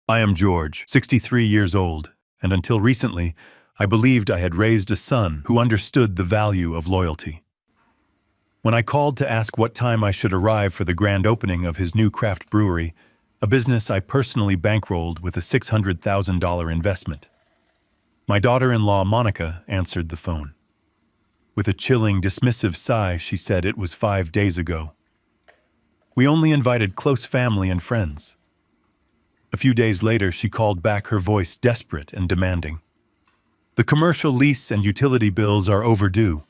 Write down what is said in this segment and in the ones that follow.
I am George, 63 years old, and until recently, I believed I had raised a son who understood the value of loyalty. When I called to ask what time I should arrive for the grand opening of his new craft brewery, a business I personally bankrolled with a $600,000 investment, my daughter-in-law, Monica, answered the phone. With a chilling, dismissive sigh, she said it was 5 days ago. We only invited close family and friends. A few days later, she called back, her voice desperate and demanding. The commercial lease and utility bills are overdue.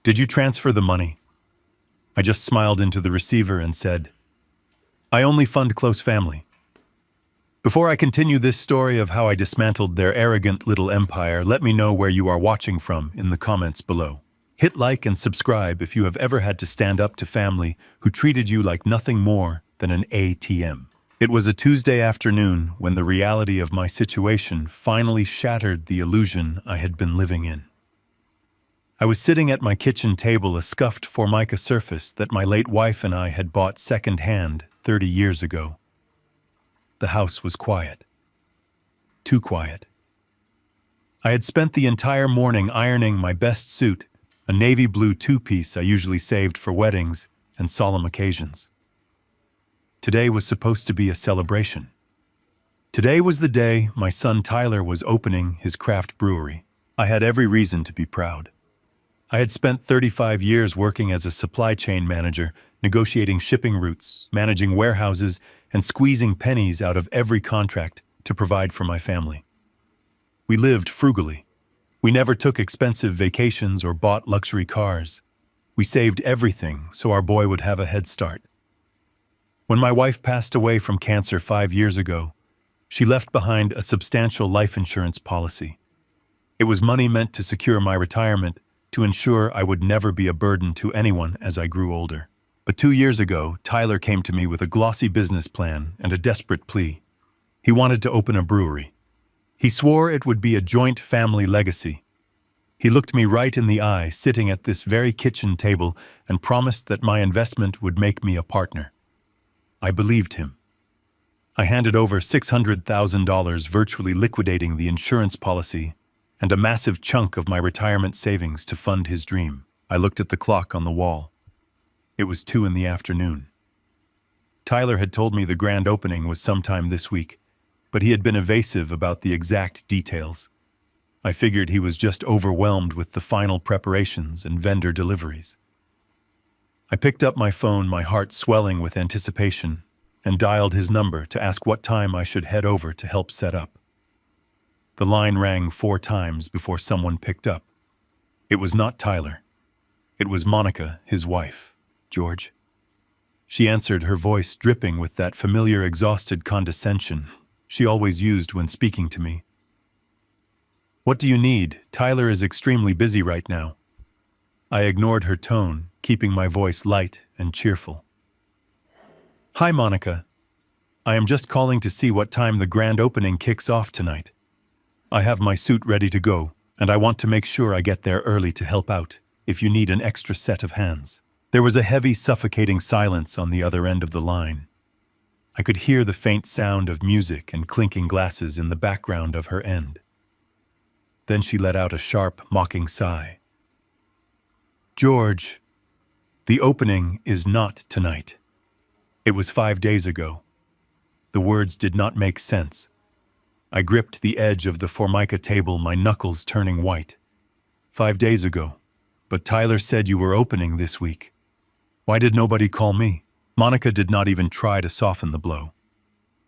Did you transfer the money? I just smiled into the receiver and said, I only fund close family. Before I continue this story of how I dismantled their arrogant little empire, let me know where you are watching from in the comments below. Hit like and subscribe if you have ever had to stand up to family who treated you like nothing more than an ATM. It was a Tuesday afternoon when the reality of my situation finally shattered the illusion I had been living in. I was sitting at my kitchen table, a scuffed Formica surface that my late wife and I had bought second-hand 30 years ago. The house was quiet. Too quiet. I had spent the entire morning ironing my best suit, a navy blue two-piece I usually saved for weddings and solemn occasions. Today was supposed to be a celebration. Today was the day my son Tyler was opening his craft brewery. I had every reason to be proud. I had spent 35 years working as a supply chain manager, negotiating shipping routes, managing warehouses, and squeezing pennies out of every contract to provide for my family. We lived frugally. We never took expensive vacations or bought luxury cars. We saved everything so our boy would have a head start. When my wife passed away from cancer 5 years ago, she left behind a substantial life insurance policy. It was money meant to secure my retirement, to ensure I would never be a burden to anyone as I grew older. But 2 years ago, Tyler came to me with a glossy business plan and a desperate plea. He wanted to open a brewery. He swore it would be a joint family legacy. He looked me right in the eye, sitting at this very kitchen table, and promised that my investment would make me a partner. I believed him. I handed over $600,000, virtually liquidating the insurance policy, and a massive chunk of my retirement savings to fund his dream. I looked at the clock on the wall. It was 2 p.m. Tyler had told me the grand opening was sometime this week, but he had been evasive about the exact details. I figured he was just overwhelmed with the final preparations and vendor deliveries. I picked up my phone, my heart swelling with anticipation, and dialed his number to ask what time I should head over to help set up. The line rang 4 times before someone picked up. It was not Tyler. It was Monica, his wife, George. She answered, her voice dripping with that familiar exhausted condescension she always used when speaking to me. What do you need? Tyler is extremely busy right now. I ignored her tone, keeping my voice light and cheerful. Hi, Monica. I am just calling to see what time the grand opening kicks off tonight. I have my suit ready to go, and I want to make sure I get there early to help out if you need an extra set of hands. There was a heavy, suffocating silence on the other end of the line. I could hear the faint sound of music and clinking glasses in the background of her end. Then she let out a sharp, mocking sigh. George, the opening is not tonight. It was 5 days ago. The words did not make sense. I gripped the edge of the Formica table, my knuckles turning white. 5 days ago. But Tyler said you were opening this week. Why did nobody call me? Monica did not even try to soften the blow.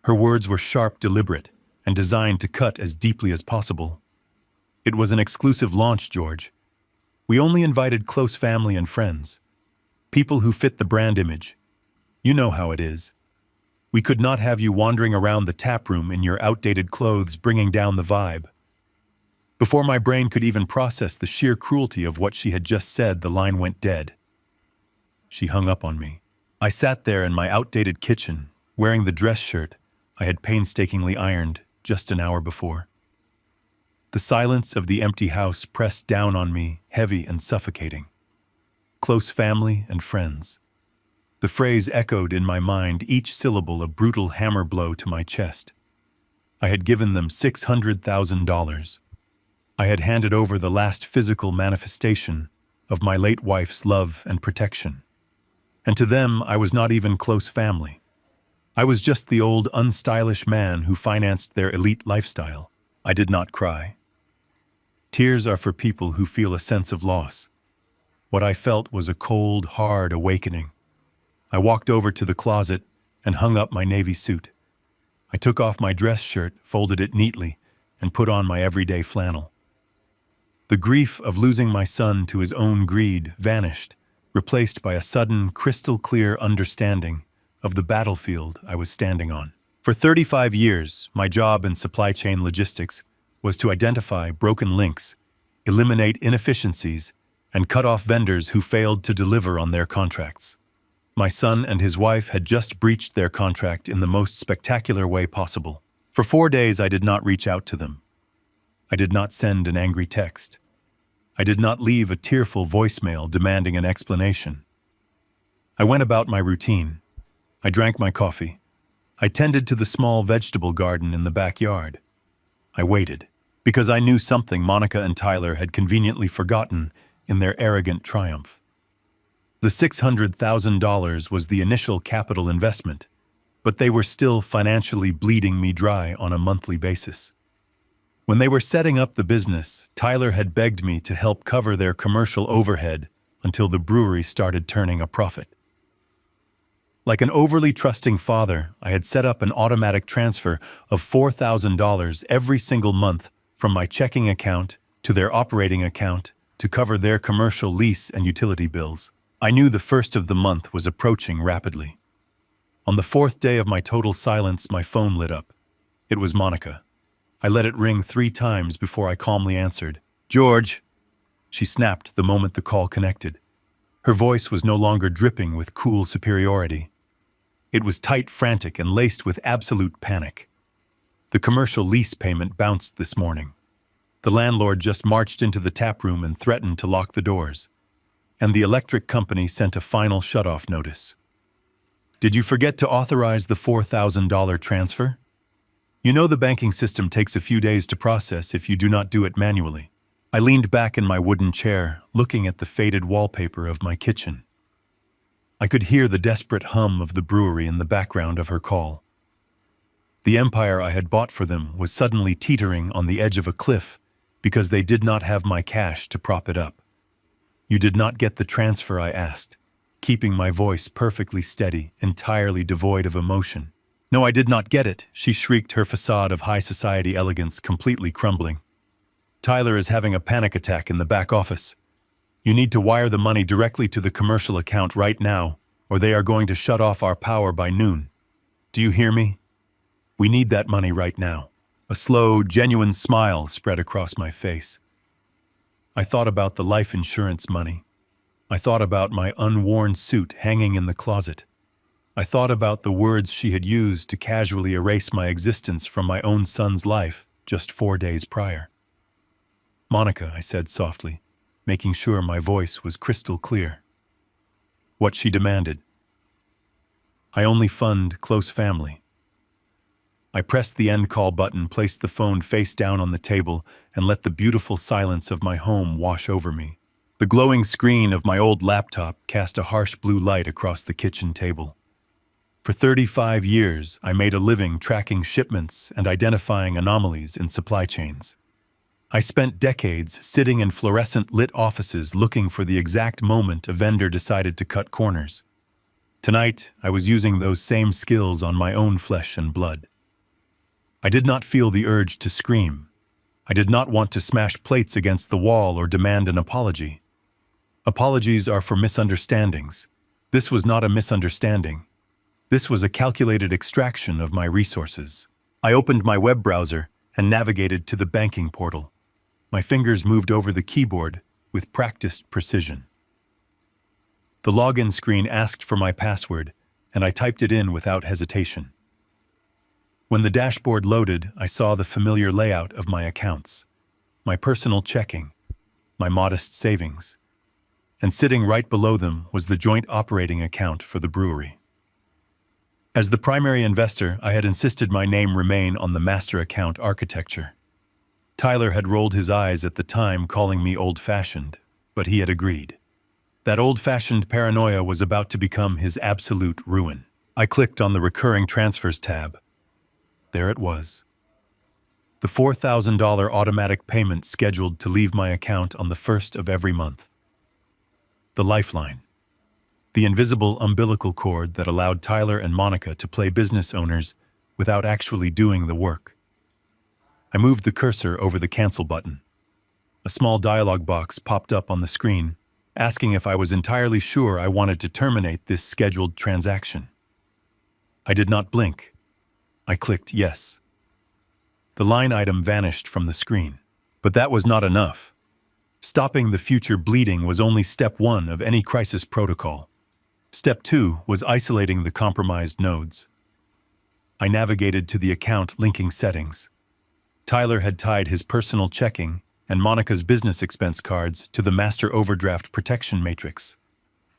Her words were sharp, deliberate, and designed to cut as deeply as possible. It was an exclusive launch, George. We only invited close family and friends. People who fit the brand image. You know how it is. We could not have you wandering around the tap room in your outdated clothes, bringing down the vibe. Before my brain could even process the sheer cruelty of what she had just said, the line went dead. She hung up on me. I sat there in my outdated kitchen, wearing the dress shirt I had painstakingly ironed just an hour before. The silence of the empty house pressed down on me, heavy and suffocating. Close family and friends. The phrase echoed in my mind, each syllable a brutal hammer blow to my chest. I had given them $600,000. I had handed over the last physical manifestation of my late wife's love and protection. And to them, I was not even close family. I was just the old, unstylish man who financed their elite lifestyle. I did not cry. Tears are for people who feel a sense of loss. What I felt was a cold, hard awakening. I walked over to the closet and hung up my navy suit. I took off my dress shirt, folded it neatly, and put on my everyday flannel. The grief of losing my son to his own greed vanished, replaced by a sudden, crystal-clear understanding of the battlefield I was standing on. For 35 years, my job in supply chain logistics was to identify broken links, eliminate inefficiencies, and cut off vendors who failed to deliver on their contracts. My son and his wife had just breached their contract in the most spectacular way possible. For 4 days, I did not reach out to them. I did not send an angry text. I did not leave a tearful voicemail demanding an explanation. I went about my routine. I drank my coffee. I tended to the small vegetable garden in the backyard. I waited, because I knew something Monica and Tyler had conveniently forgotten in their arrogant triumph. The $600,000 was the initial capital investment, but they were still financially bleeding me dry on a monthly basis. When they were setting up the business, Tyler had begged me to help cover their commercial overhead until the brewery started turning a profit. Like an overly trusting father, I had set up an automatic transfer of $4,000 every single month from my checking account to their operating account to cover their commercial lease and utility bills. I knew the first of the month was approaching rapidly. On the 4th day of my total silence, my phone lit up. It was Monica. I let it ring 3 times before I calmly answered. "George," she snapped the moment the call connected. Her voice was no longer dripping with cool superiority. It was tight, frantic, and laced with absolute panic. The commercial lease payment bounced this morning. The landlord just marched into the tap room and threatened to lock the doors. And the electric company sent a final shut-off notice. "Did you forget to authorize the $4,000 transfer? You know the banking system takes a few days to process if you do not do it manually." I leaned back in my wooden chair, looking at the faded wallpaper of my kitchen. I could hear the desperate hum of the brewery in the background of her call. The empire I had bought for them was suddenly teetering on the edge of a cliff because they did not have my cash to prop it up. "You did not get the transfer," I asked, keeping my voice perfectly steady, entirely devoid of emotion. "No, I did not get it," she shrieked, her facade of high society elegance completely crumbling. "Tyler is having a panic attack in the back office. You need to wire the money directly to the commercial account right now, or they are going to shut off our power by noon. Do you hear me? We need that money right now." A slow, genuine smile spread across my face. I thought about the life insurance money. I thought about my unworn suit hanging in the closet. I thought about the words she had used to casually erase my existence from my own son's life just 4 days prior. "Monica," I said softly, making sure my voice was crystal clear. What she demanded. "I only fund close family." I pressed the end call button, placed the phone face down on the table, and let the beautiful silence of my home wash over me. The glowing screen of my old laptop cast a harsh blue light across the kitchen table. For 35 years, I made a living tracking shipments and identifying anomalies in supply chains. I spent decades sitting in fluorescent-lit offices looking for the exact moment a vendor decided to cut corners. Tonight, I was using those same skills on my own flesh and blood. I did not feel the urge to scream. I did not want to smash plates against the wall or demand an apology. Apologies are for misunderstandings. This was not a misunderstanding. This was a calculated extraction of my resources. I opened my web browser and navigated to the banking portal. My fingers moved over the keyboard with practiced precision. The login screen asked for my password, and I typed it in without hesitation. When the dashboard loaded, I saw the familiar layout of my accounts, my personal checking, my modest savings, and sitting right below them was the joint operating account for the brewery. As the primary investor, I had insisted my name remain on the master account architecture. Tyler had rolled his eyes at the time, calling me old-fashioned, but he had agreed. That old-fashioned paranoia was about to become his absolute ruin. I clicked on the recurring transfers tab. There it was. The $4,000 automatic payment scheduled to leave my account on the 1st of every month. The lifeline. The invisible umbilical cord that allowed Tyler and Monica to play business owners without actually doing the work. I moved the cursor over the cancel button. A small dialog box popped up on the screen, asking if I was entirely sure I wanted to terminate this scheduled transaction. I did not blink. I clicked yes. The line item vanished from the screen. But that was not enough. Stopping the future bleeding was only step 1 of any crisis protocol. Step 2 was isolating the compromised nodes. I navigated to the account linking settings. Tyler had tied his personal checking and Monica's business expense cards to the master overdraft protection matrix.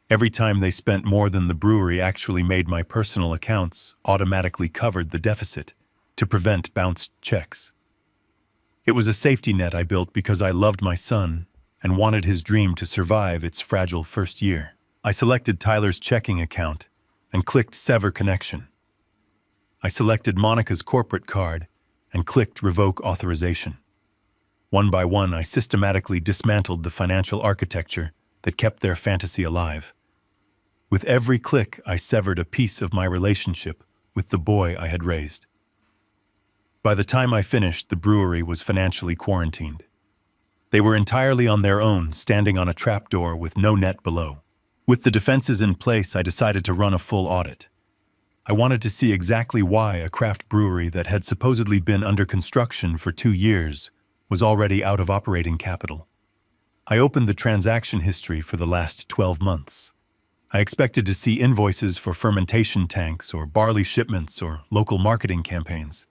Every time they spent more than the brewery actually made, my personal accounts automatically covered the deficit to prevent bounced checks. It was a safety net I built because I loved my son and wanted his dream to survive its fragile first year. I selected Tyler's checking account and clicked Sever Connection. I selected Monica's corporate card and clicked Revoke Authorization. One by one, I systematically dismantled the financial architecture that kept their fantasy alive. With every click, I severed a piece of my relationship with the boy I had raised. By the time I finished, the brewery was financially quarantined. They were entirely on their own, standing on a trapdoor with no net below. With the defenses in place, I decided to run a full audit. I wanted to see exactly why a craft brewery that had supposedly been under construction for 2 years was already out of operating capital. I opened the transaction history for the last 12 months. I expected to see invoices for fermentation tanks or barley shipments or local marketing campaigns.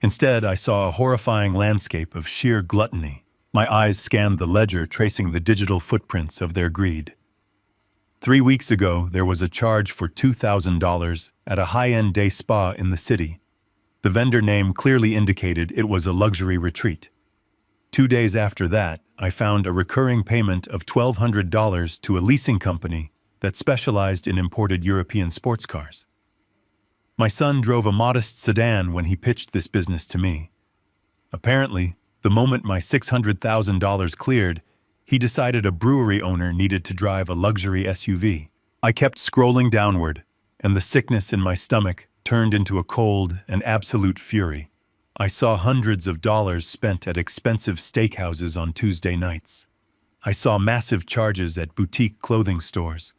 Instead, I saw a horrifying landscape of sheer gluttony. My eyes scanned the ledger, tracing the digital footprints of their greed. 3 weeks ago, there was a charge for $2,000 at a high-end day spa in the city. The vendor name clearly indicated it was a luxury retreat. 2 days after that, I found a recurring payment of $1,200 to a leasing company that specialized in imported European sports cars. My son drove a modest sedan when he pitched this business to me. Apparently, the moment my $600,000 cleared, he decided a brewery owner needed to drive a luxury SUV. I kept scrolling downward, and the sickness in my stomach turned into a cold and absolute fury. I saw hundreds of dollars spent at expensive steakhouses on Tuesday nights. I saw massive charges at boutique clothing stores.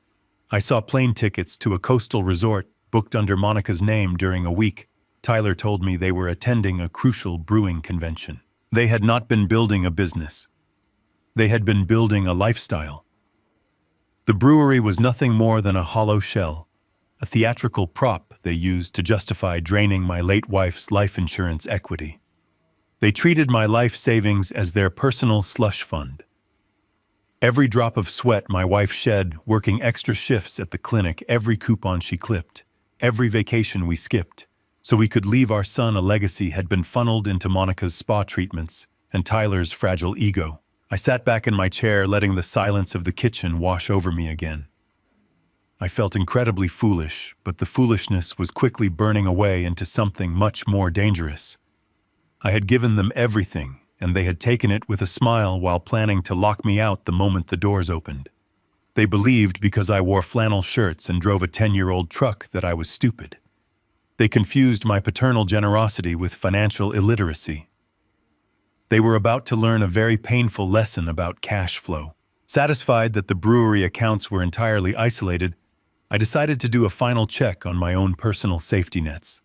I saw plane tickets to a coastal resort booked under Monica's name during a week. Tyler told me they were attending a crucial brewing convention. They had not been building a business. They had been building a lifestyle. The brewery was nothing more than a hollow shell, a theatrical prop they used to justify draining my late wife's life insurance equity. They treated my life savings as their personal slush fund. Every drop of sweat my wife shed working extra shifts at the clinic, every coupon she clipped, every vacation we skipped, so we could leave our son a legacy, had been funneled into Monica's spa treatments and Tyler's fragile ego. I sat back in my chair, letting the silence of the kitchen wash over me again. I felt incredibly foolish, but the foolishness was quickly burning away into something much more dangerous. I had given them everything, and they had taken it with a smile while planning to lock me out the moment the doors opened. They believed because I wore flannel shirts and drove a 10-year-old truck that I was stupid. They confused my paternal generosity with financial illiteracy. They were about to learn a very painful lesson about cash flow. Satisfied that the brewery accounts were entirely isolated, I decided to do a final check on my own personal safety nets.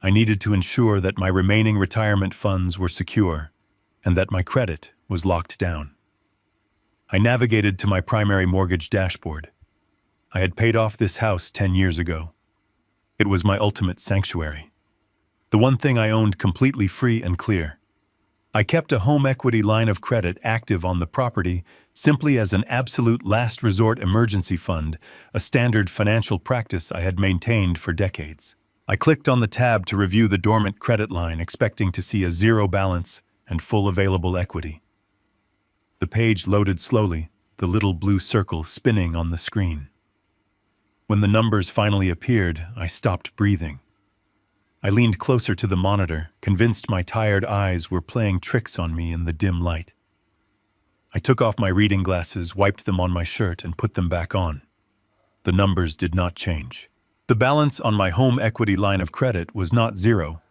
I needed to ensure that my remaining retirement funds were secure and that my credit was locked down. I navigated to my primary mortgage dashboard. I had paid off this house 10 years ago. It was my ultimate sanctuary. The one thing I owned completely free and clear. I kept a home equity line of credit active on the property simply as an absolute last resort emergency fund, a standard financial practice I had maintained for decades. I clicked on the tab to review the dormant credit line, expecting to see a zero balance and full available equity. The page loaded slowly, the little blue circle spinning on the screen. When the numbers finally appeared, I stopped breathing. I leaned closer to the monitor, convinced my tired eyes were playing tricks on me in the dim light. I took off my reading glasses, wiped them on my shirt, and put them back on. The numbers did not change. The balance on my home equity line of credit was not zero.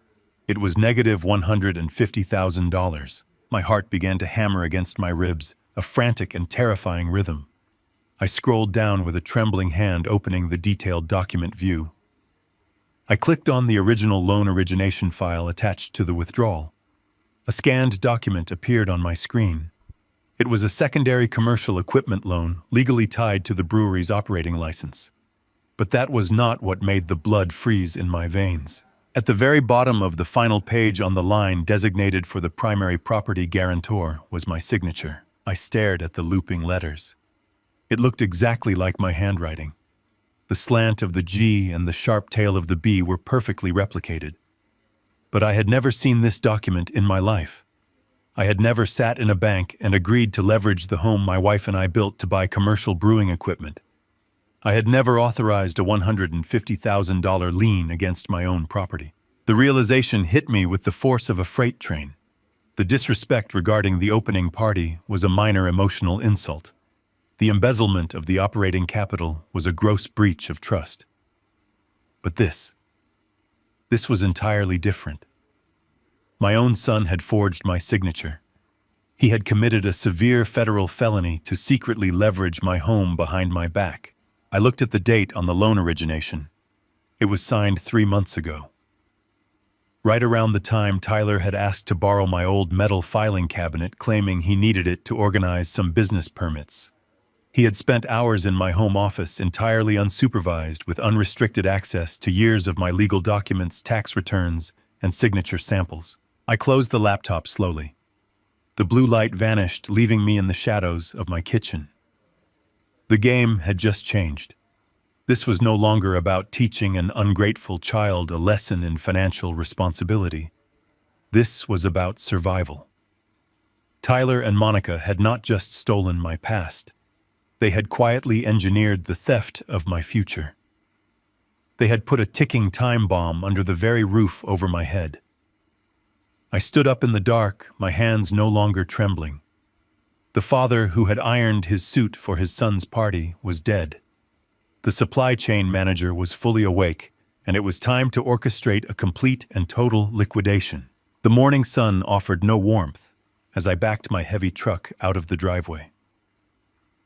It was negative $150,000. My heart began to hammer against my ribs, a frantic and terrifying rhythm. I scrolled down with a trembling hand, opening the detailed document view. I clicked on the original loan origination file attached to the withdrawal. A scanned document appeared on my screen. It was a secondary commercial equipment loan legally tied to the brewery's operating license. But that was not what made the blood freeze in my veins. At the very bottom of the final page on the line designated for the primary property guarantor was my signature. I stared at the looping letters. It looked exactly like my handwriting. The slant of the G and the sharp tail of the B were perfectly replicated. But I had never seen this document in my life. I had never sat in a bank and agreed to leverage the home my wife and I built to buy commercial brewing equipment. I had never authorized a $150,000 lien against my own property. The realization hit me with the force of a freight train. The disrespect regarding the opening party was a minor emotional insult. The embezzlement of the operating capital was a gross breach of trust. But this was entirely different. My own son had forged my signature. He had committed a severe federal felony to secretly leverage my home behind my back. I looked at the date on the loan origination. It was signed 3 months ago. Right around the time Tyler had asked to borrow my old metal filing cabinet, claiming he needed it to organize some business permits. He had spent hours in my home office entirely unsupervised with unrestricted access to years of my legal documents, tax returns, and signature samples. I closed the laptop slowly. The blue light vanished, leaving me in the shadows of my kitchen. The game had just changed. This was no longer about teaching an ungrateful child a lesson in financial responsibility. This was about survival. Tyler and Monica had not just stolen my past. They had quietly engineered the theft of my future. They had put a ticking time bomb under the very roof over my head. I stood up in the dark, my hands no longer trembling. The father who had ironed his suit for his son's party was dead. The supply chain manager was fully awake, and it was time to orchestrate a complete and total liquidation. The morning sun offered no warmth as I backed my heavy truck out of the driveway.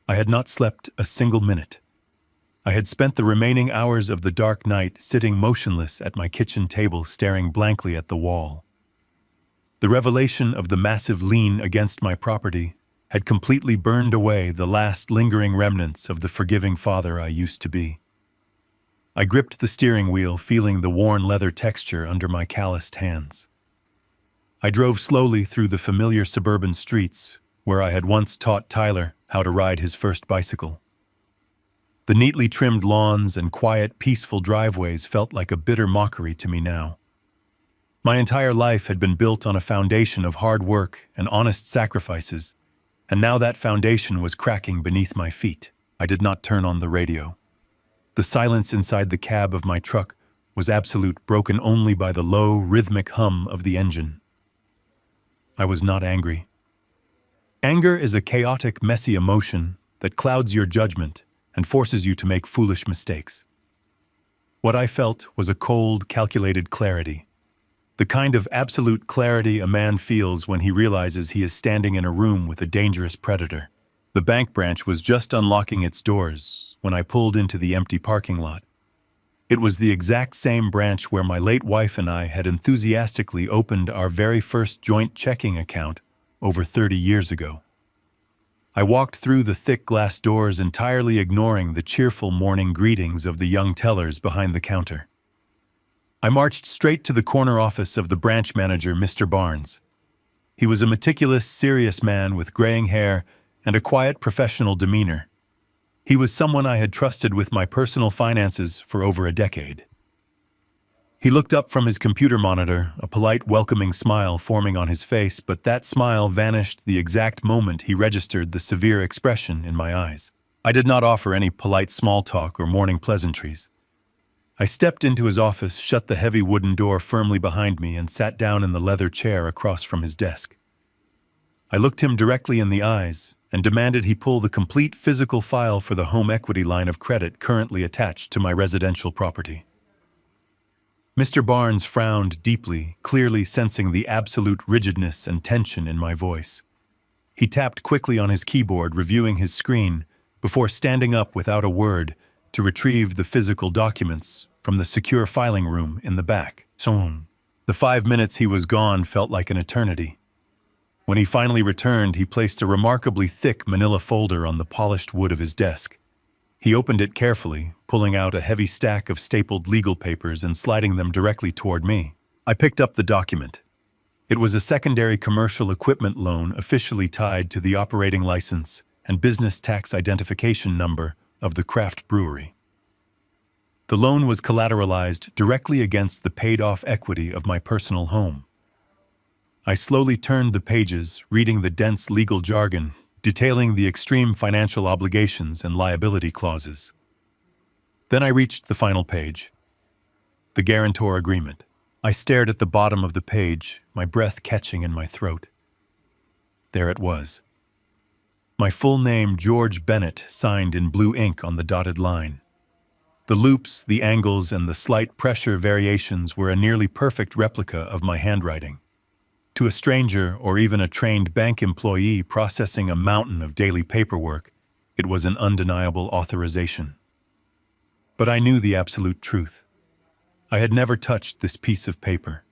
I had not slept a single minute. I had spent the remaining hours of the dark night sitting motionless at my kitchen table, staring blankly at the wall. The revelation of the massive lien against my property had completely burned away the last lingering remnants of the forgiving father I used to be. I gripped the steering wheel, feeling the worn leather texture under my calloused hands. I drove slowly through the familiar suburban streets where I had once taught Tyler how to ride his first bicycle. The neatly trimmed lawns and quiet, peaceful driveways felt like a bitter mockery to me now. My entire life had been built on a foundation of hard work and honest sacrifices, and now that foundation was cracking beneath my feet. I did not turn on the radio. The silence inside the cab of my truck was absolute, broken only by the low, rhythmic hum of the engine. I was not angry. Anger is a chaotic, messy emotion that clouds your judgment and forces you to make foolish mistakes. What I felt was a cold, calculated clarity. The kind of absolute clarity a man feels when he realizes he is standing in a room with a dangerous predator. The bank branch was just unlocking its doors when I pulled into the empty parking lot. It was the exact same branch where my late wife and I had enthusiastically opened our very first joint checking account over 30 years ago. I walked through the thick glass doors, entirely ignoring the cheerful morning greetings of the young tellers behind the counter. I marched straight to the corner office of the branch manager, Mr. Barnes. He was a meticulous, serious man with graying hair and a quiet professional demeanor. He was someone I had trusted with my personal finances for over a decade. He looked up from his computer monitor, a polite, welcoming smile forming on his face, but that smile vanished the exact moment he registered the severe expression in my eyes. I did not offer any polite small talk or morning pleasantries. I stepped into his office, shut the heavy wooden door firmly behind me, and sat down in the leather chair across from his desk. I looked him directly in the eyes and demanded he pull the complete physical file for the home equity line of credit currently attached to my residential property. Mr. Barnes frowned deeply, clearly sensing the absolute rigidness and tension in my voice. He tapped quickly on his keyboard, reviewing his screen, before standing up without a word to retrieve the physical documents from the secure filing room in the back. The 5 minutes he was gone felt like an eternity. When he finally returned, he placed a remarkably thick manila folder on the polished wood of his desk. He opened it carefully, pulling out a heavy stack of stapled legal papers and sliding them directly toward me. I picked up the document. It was a secondary commercial equipment loan officially tied to the operating license and business tax identification number of the craft brewery. The loan was collateralized directly against the paid-off equity of my personal home. I slowly turned the pages, reading the dense legal jargon, detailing the extreme financial obligations and liability clauses. Then I reached the final page, the guarantor agreement. I stared at the bottom of the page, my breath catching in my throat. There it was. My full name, George Bennett, signed in blue ink on the dotted line. The loops, the angles, and the slight pressure variations were a nearly perfect replica of my handwriting. To a stranger or even a trained bank employee processing a mountain of daily paperwork, it was an undeniable authorization. But I knew the absolute truth. I had never touched this piece of paper.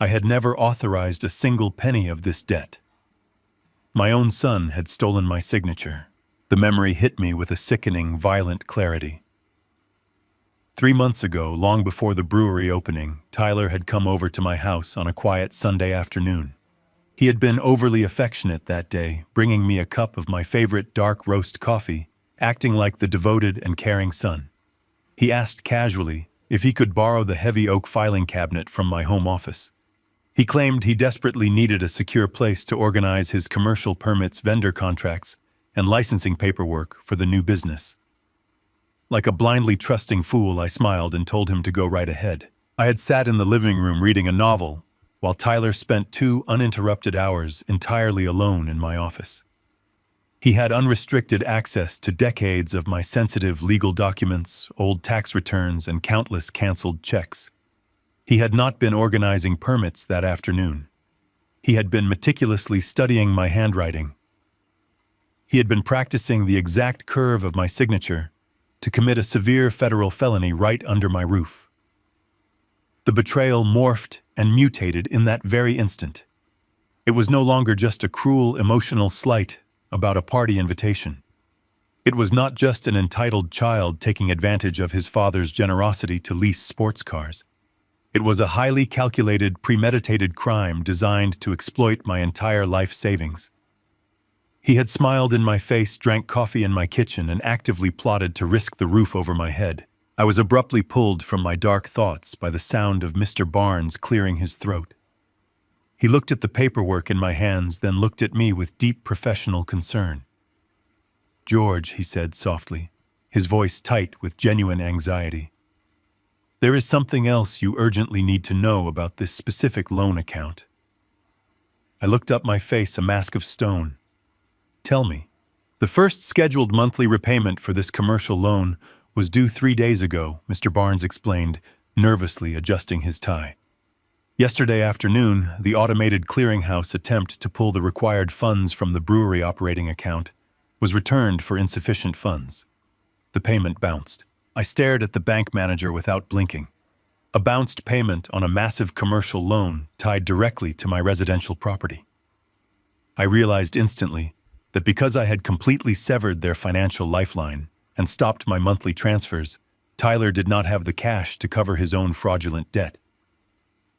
I had never authorized a single penny of this debt. My own son had stolen my signature. The memory hit me with a sickening, violent clarity. 3 months ago, long before the brewery opening, Tyler had come over to my house on a quiet Sunday afternoon. He had been overly affectionate that day, bringing me a cup of my favorite dark roast coffee, acting like the devoted and caring son. He asked casually if he could borrow the heavy oak filing cabinet from my home office. He claimed he desperately needed a secure place to organize his commercial permits, vendor contracts, and licensing paperwork for the new business. Like a blindly trusting fool, I smiled and told him to go right ahead. I had sat in the living room reading a novel, while Tyler spent 2 uninterrupted hours entirely alone in my office. He had unrestricted access to decades of my sensitive legal documents, old tax returns, and countless canceled checks. He had not been organizing permits that afternoon. He had been meticulously studying my handwriting. He had been practicing the exact curve of my signature to commit a severe federal felony right under my roof. The betrayal morphed and mutated in that very instant. It was no longer just a cruel, emotional slight about a party invitation. It was not just an entitled child taking advantage of his father's generosity to lease sports cars. It was a highly calculated, premeditated crime designed to exploit my entire life savings. He had smiled in my face, drank coffee in my kitchen, and actively plotted to risk the roof over my head. I was abruptly pulled from my dark thoughts by the sound of Mr. Barnes clearing his throat. He looked at the paperwork in my hands, then looked at me with deep professional concern. "George," he said softly, his voice tight with genuine anxiety. "There is something else you urgently need to know about this specific loan account." I looked up, my face a mask of stone. "Tell me." "The first scheduled monthly repayment for this commercial loan was due 3 days ago," Mr. Barnes explained, nervously adjusting his tie. "Yesterday afternoon, the automated clearinghouse attempt to pull the required funds from the brewery operating account was returned for insufficient funds. The payment bounced." I stared at the bank manager without blinking. A bounced payment on a massive commercial loan tied directly to my residential property. I realized instantly that because I had completely severed their financial lifeline and stopped my monthly transfers, Tyler did not have the cash to cover his own fraudulent debt.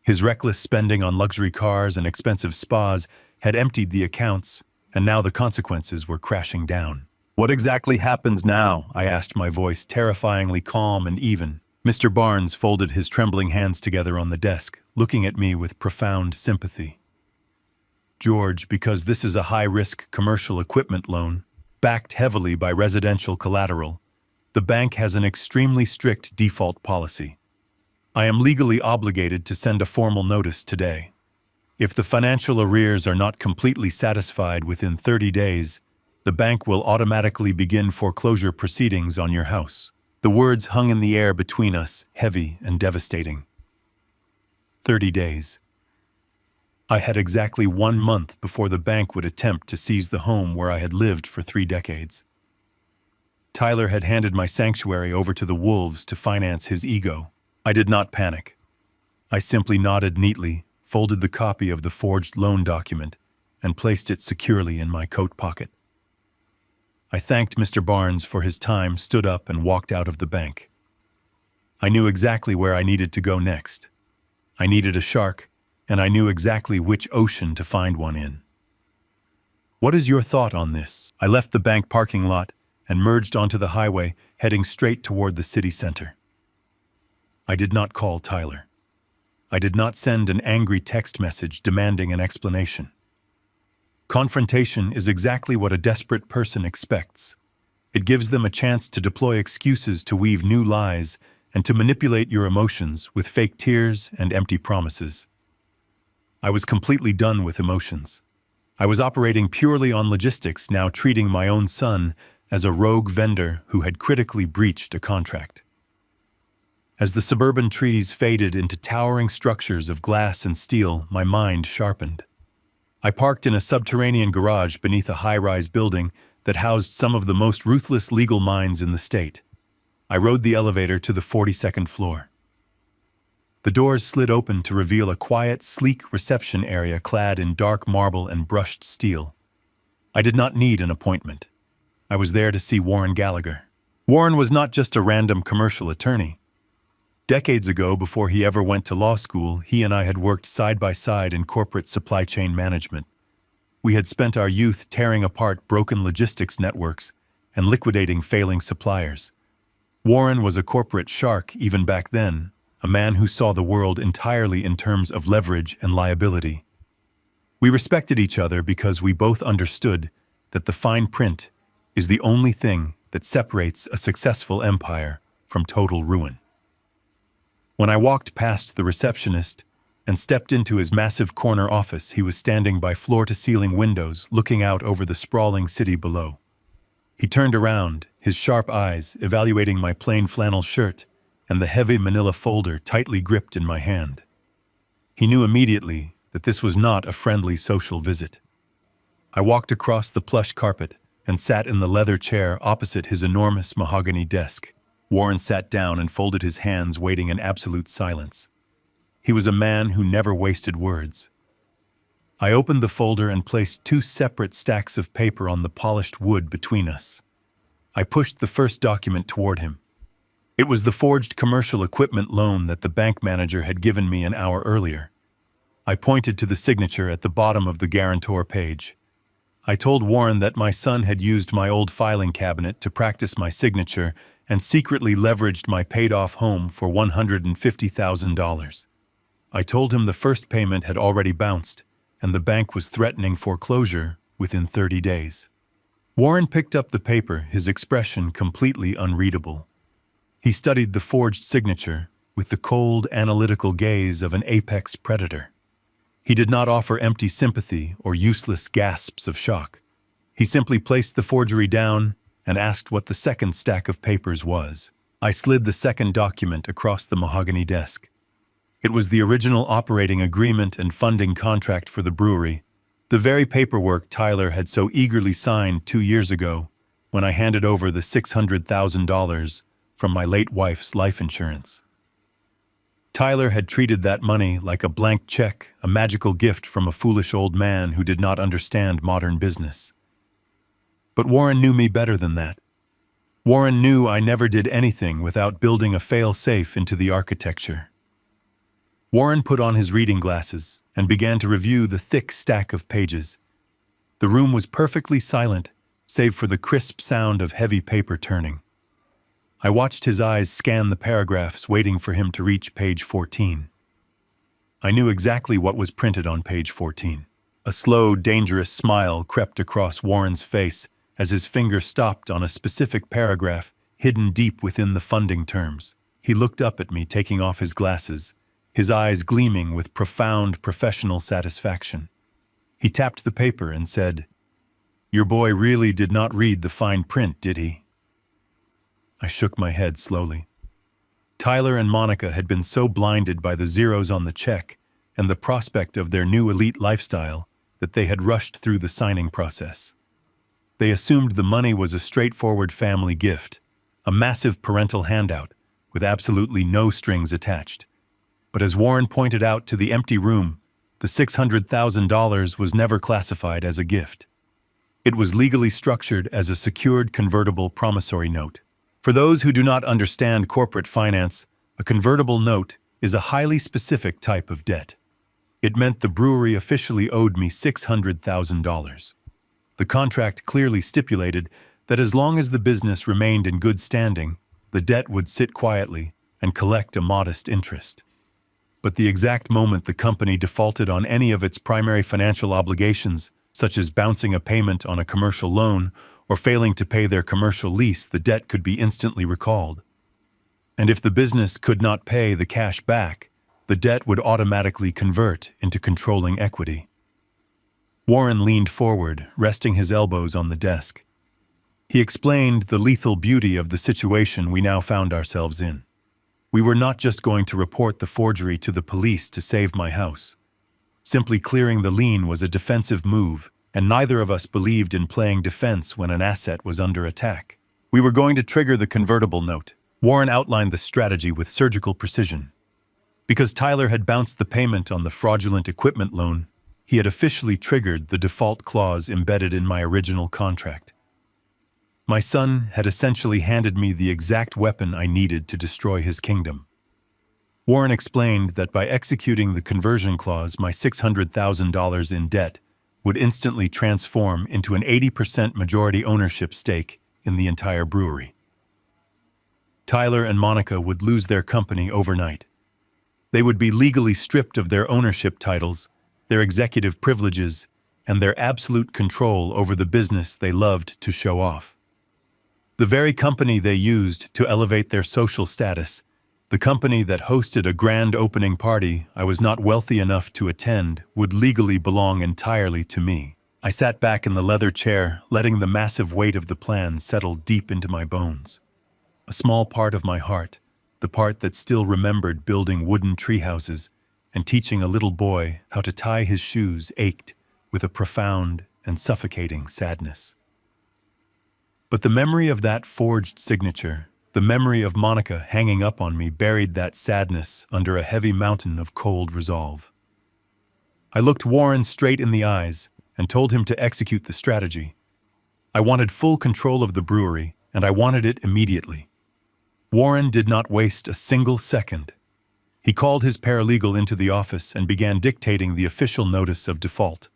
His reckless spending on luxury cars and expensive spas had emptied the accounts, and now the consequences were crashing down. "What exactly happens now?" I asked, my voice terrifyingly calm and even. Mr. Barnes folded his trembling hands together on the desk, looking at me with profound sympathy. "George, because this is a high-risk commercial equipment loan, backed heavily by residential collateral, the bank has an extremely strict default policy. I am legally obligated to send a formal notice today. If the financial arrears are not completely satisfied within 30 days, the bank will automatically begin foreclosure proceedings on your house." The words hung in the air between us, heavy and devastating. 30 days. I had exactly 1 month before the bank would attempt to seize the home where I had lived for 3 decades. Tyler had handed my sanctuary over to the wolves to finance his ego. I did not panic. I simply nodded neatly, folded the copy of the forged loan document, and placed it securely in my coat pocket. I thanked Mr. Barnes for his time, stood up, and walked out of the bank. I knew exactly where I needed to go next. I needed a shark, and I knew exactly which ocean to find one in. What is your thought on this? I left the bank parking lot and merged onto the highway, heading straight toward the city center. I did not call Tyler. I did not send an angry text message demanding an explanation. Confrontation is exactly what a desperate person expects. It gives them a chance to deploy excuses to weave new lies and to manipulate your emotions with fake tears and empty promises. I was completely done with emotions. I was operating purely on logistics, now treating my own son as a rogue vendor who had critically breached a contract. As the suburban trees faded into towering structures of glass and steel, my mind sharpened. I parked in a subterranean garage beneath a high-rise building that housed some of the most ruthless legal minds in the state. I rode the elevator to the 42nd floor. The doors slid open to reveal a quiet, sleek reception area clad in dark marble and brushed steel. I did not need an appointment. I was there to see Warren Gallagher. Warren was not just a random commercial attorney. Decades ago, before he ever went to law school, he and I had worked side by side in corporate supply chain management. We had spent our youth tearing apart broken logistics networks and liquidating failing suppliers. Warren was a corporate shark even back then, a man who saw the world entirely in terms of leverage and liability. We respected each other because we both understood that the fine print is the only thing that separates a successful empire from total ruin. When I walked past the receptionist and stepped into his massive corner office, he was standing by floor-to-ceiling windows looking out over the sprawling city below. He turned around, his sharp eyes evaluating my plain flannel shirt and the heavy manila folder tightly gripped in my hand. He knew immediately that this was not a friendly social visit. I walked across the plush carpet and sat in the leather chair opposite his enormous mahogany desk. Warren sat down and folded his hands, waiting in absolute silence. He was a man who never wasted words. I opened the folder and placed 2 separate stacks of paper on the polished wood between us. I pushed the first document toward him. It was the forged commercial equipment loan that the bank manager had given me an hour earlier. I pointed to the signature at the bottom of the guarantor page. I told Warren that my son had used my old filing cabinet to practice my signature and secretly leveraged my paid-off home for $150,000. I told him the first payment had already bounced, and the bank was threatening foreclosure within 30 days. Warren picked up the paper, his expression completely unreadable. He studied the forged signature with the cold, analytical gaze of an apex predator. He did not offer empty sympathy or useless gasps of shock. He simply placed the forgery down and asked what the second stack of papers was. I slid the second document across the mahogany desk. It was the original operating agreement and funding contract for the brewery, the very paperwork Tyler had so eagerly signed 2 years ago when I handed over the $600,000 from my late wife's life insurance. Tyler had treated that money like a blank check, a magical gift from a foolish old man who did not understand modern business. But Warren knew me better than that. Warren knew I never did anything without building a fail-safe into the architecture. Warren put on his reading glasses and began to review the thick stack of pages. The room was perfectly silent, save for the crisp sound of heavy paper turning. I watched his eyes scan the paragraphs, waiting for him to reach page 14. I knew exactly what was printed on page 14. A slow, dangerous smile crept across Warren's face as his finger stopped on a specific paragraph hidden deep within the funding terms. He looked up at me, taking off his glasses, his eyes gleaming with profound professional satisfaction. He tapped the paper and said, "Your boy really did not read the fine print, did he?" I shook my head slowly. Tyler and Monica had been so blinded by the zeros on the check and the prospect of their new elite lifestyle that they had rushed through the signing process. They assumed the money was a straightforward family gift, a massive parental handout with absolutely no strings attached. But as Warren pointed out to the empty room, the $600,000 was never classified as a gift. It was legally structured as a secured convertible promissory note. For those who do not understand corporate finance, a convertible note is a highly specific type of debt. It meant the brewery officially owed me $600,000. The contract clearly stipulated that as long as the business remained in good standing, the debt would sit quietly and collect a modest interest. But the exact moment the company defaulted on any of its primary financial obligations, such as bouncing a payment on a commercial loan or failing to pay their commercial lease, the debt could be instantly recalled. And if the business could not pay the cash back, the debt would automatically convert into controlling equity. Warren leaned forward, resting his elbows on the desk. He explained the lethal beauty of the situation we now found ourselves in. We were not just going to report the forgery to the police to save my house. Simply clearing the lien was a defensive move, and neither of us believed in playing defense when an asset was under attack. We were going to trigger the convertible note. Warren outlined the strategy with surgical precision. Because Tyler had bounced the payment on the fraudulent equipment loan, he had officially triggered the default clause embedded in my original contract. My son had essentially handed me the exact weapon I needed to destroy his kingdom. Warren explained that by executing the conversion clause, my $600,000 in debt would instantly transform into an 80% majority ownership stake in the entire brewery. Tyler and Monica would lose their company overnight. They would be legally stripped of their ownership titles, their executive privileges, and their absolute control over the business they loved to show off. The very company they used to elevate their social status, the company that hosted a grand opening party I was not wealthy enough to attend, would legally belong entirely to me. I sat back in the leather chair, letting the massive weight of the plan settle deep into my bones. A small part of my heart, the part that still remembered building wooden treehouses and teaching a little boy how to tie his shoes, ached with a profound and suffocating sadness. But the memory of that forged signature, the memory of Monica hanging up on me, buried that sadness under a heavy mountain of cold resolve. I looked Warren straight in the eyes and told him to execute the strategy. I wanted full control of the brewery, and I wanted it immediately. Warren did not waste a single second. He called his paralegal into the office and began dictating the official notice of default.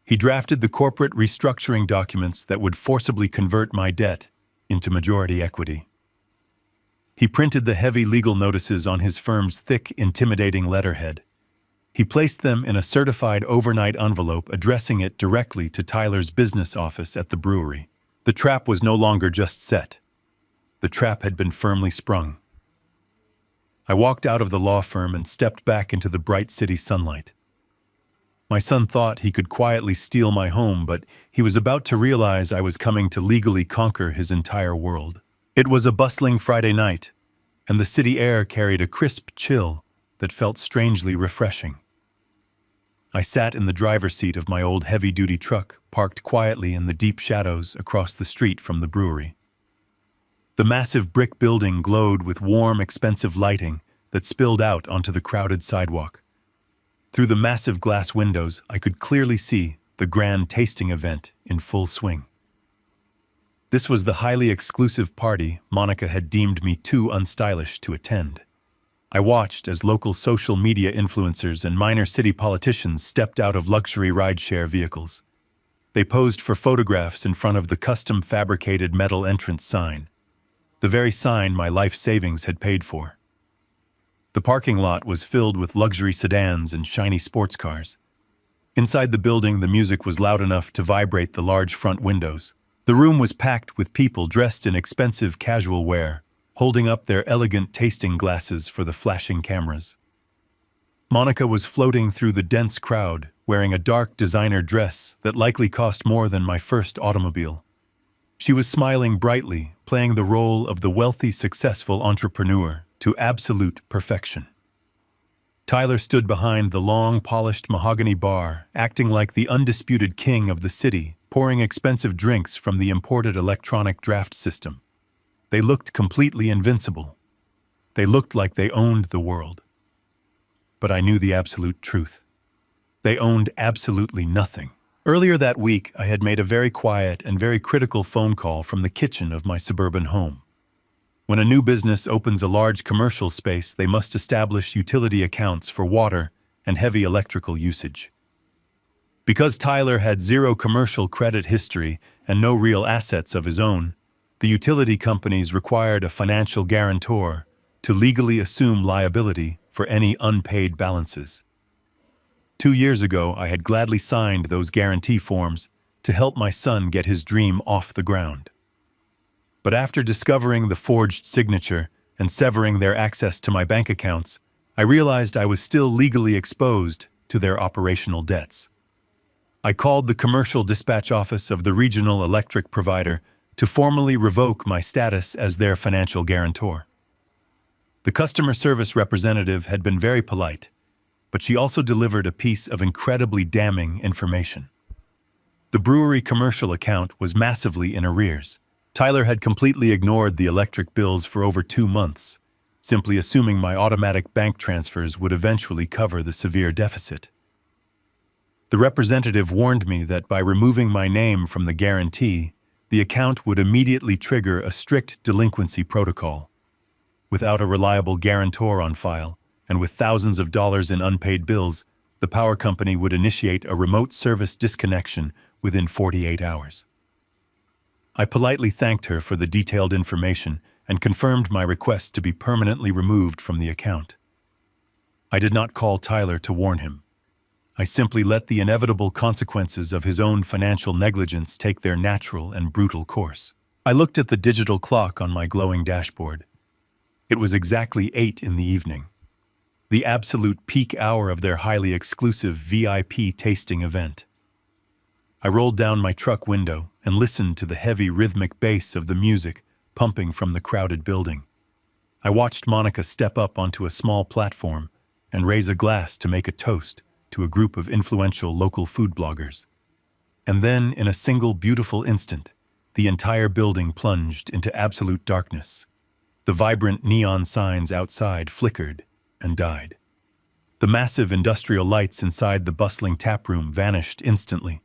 He drafted the corporate restructuring documents that would forcibly convert my debt into majority equity. He printed the heavy legal notices on his firm's thick, intimidating letterhead. He placed them in a certified overnight envelope, addressing it directly to Tyler's business office at the brewery. The trap was no longer just set. The trap had been firmly sprung. I walked out of the law firm and stepped back into the bright city sunlight. My son thought he could quietly steal my home, but he was about to realize I was coming to legally conquer his entire world. It was a bustling Friday night, and the city air carried a crisp chill that felt strangely refreshing. I sat in the driver's seat of my old heavy-duty truck, parked quietly in the deep shadows across the street from the brewery. The massive brick building glowed with warm, expensive lighting that spilled out onto the crowded sidewalk. Through the massive glass windows, I could clearly see the grand tasting event in full swing. This was the highly exclusive party Monica had deemed me too unstylish to attend. I watched as local social media influencers and minor city politicians stepped out of luxury rideshare vehicles. They posed for photographs in front of the custom-fabricated metal entrance sign, the very sign my life savings had paid for. The parking lot was filled with luxury sedans and shiny sports cars. Inside the building, the music was loud enough to vibrate the large front windows. The room was packed with people dressed in expensive casual wear, holding up their elegant tasting glasses for the flashing cameras. Monica was floating through the dense crowd, wearing a dark designer dress that likely cost more than my first automobile. She was smiling brightly, playing the role of the wealthy, successful entrepreneur to absolute perfection. Tyler stood behind the long, polished mahogany bar, acting like the undisputed king of the city, pouring expensive drinks from the imported electronic draft system. They looked completely invincible. They looked like they owned the world. But I knew the absolute truth. They owned absolutely nothing. Earlier that week, I had made a very quiet and very critical phone call from the kitchen of my suburban home. When a new business opens a large commercial space, they must establish utility accounts for water and heavy electrical usage. Because Tyler had zero commercial credit history and no real assets of his own, the utility companies required a financial guarantor to legally assume liability for any unpaid balances. 2 years ago, I had gladly signed those guarantee forms to help my son get his dream off the ground. But after discovering the forged signature and severing their access to my bank accounts, I realized I was still legally exposed to their operational debts. I called the commercial dispatch office of the regional electric provider to formally revoke my status as their financial guarantor. The customer service representative had been very polite, but she also delivered a piece of incredibly damning information. The brewery commercial account was massively in arrears. Tyler had completely ignored the electric bills for over 2 months, simply assuming my automatic bank transfers would eventually cover the severe deficit. The representative warned me that by removing my name from the guarantee, the account would immediately trigger a strict delinquency protocol. Without a reliable guarantor on file, and with thousands of dollars in unpaid bills, the power company would initiate a remote service disconnection within 48 hours. I politely thanked her for the detailed information and confirmed my request to be permanently removed from the account. I did not call Tyler to warn him. I simply let the inevitable consequences of his own financial negligence take their natural and brutal course. I looked at the digital clock on my glowing dashboard. It was exactly 8 in the evening, the absolute peak hour of their highly exclusive VIP tasting event. I rolled down my truck window and listened to the heavy rhythmic bass of the music pumping from the crowded building. I watched Monica step up onto a small platform and raise a glass to make a toast to a group of influential local food bloggers. And then, in a single beautiful instant, the entire building plunged into absolute darkness. The vibrant neon signs outside flickered and died. The massive industrial lights inside the bustling taproom vanished instantly.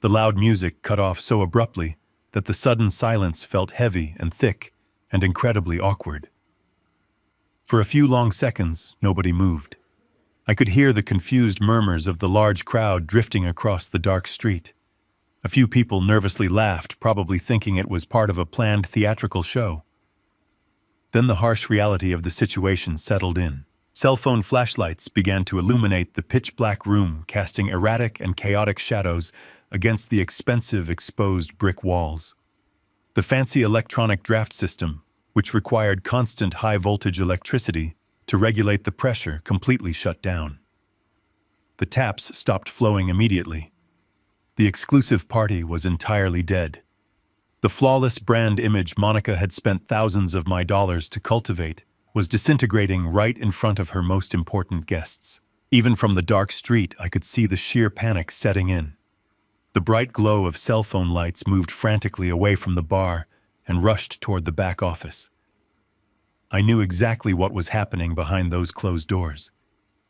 The loud music cut off so abruptly that the sudden silence felt heavy and thick and incredibly awkward. For a few long seconds, nobody moved. I could hear the confused murmurs of the large crowd drifting across the dark street. A few people nervously laughed, probably thinking it was part of a planned theatrical show. Then the harsh reality of the situation settled in. Cell phone flashlights began to illuminate the pitch-black room, casting erratic and chaotic shadows against the expensive, exposed brick walls. The fancy electronic draft system, which required constant high-voltage electricity to regulate the pressure, completely shut down. The taps stopped flowing immediately. The exclusive party was entirely dead. The flawless brand image Monica had spent thousands of my dollars to cultivate was disintegrating right in front of her most important guests. Even from the dark street, I could see the sheer panic setting in. The bright glow of cell phone lights moved frantically away from the bar and rushed toward the back office. I knew exactly what was happening behind those closed doors.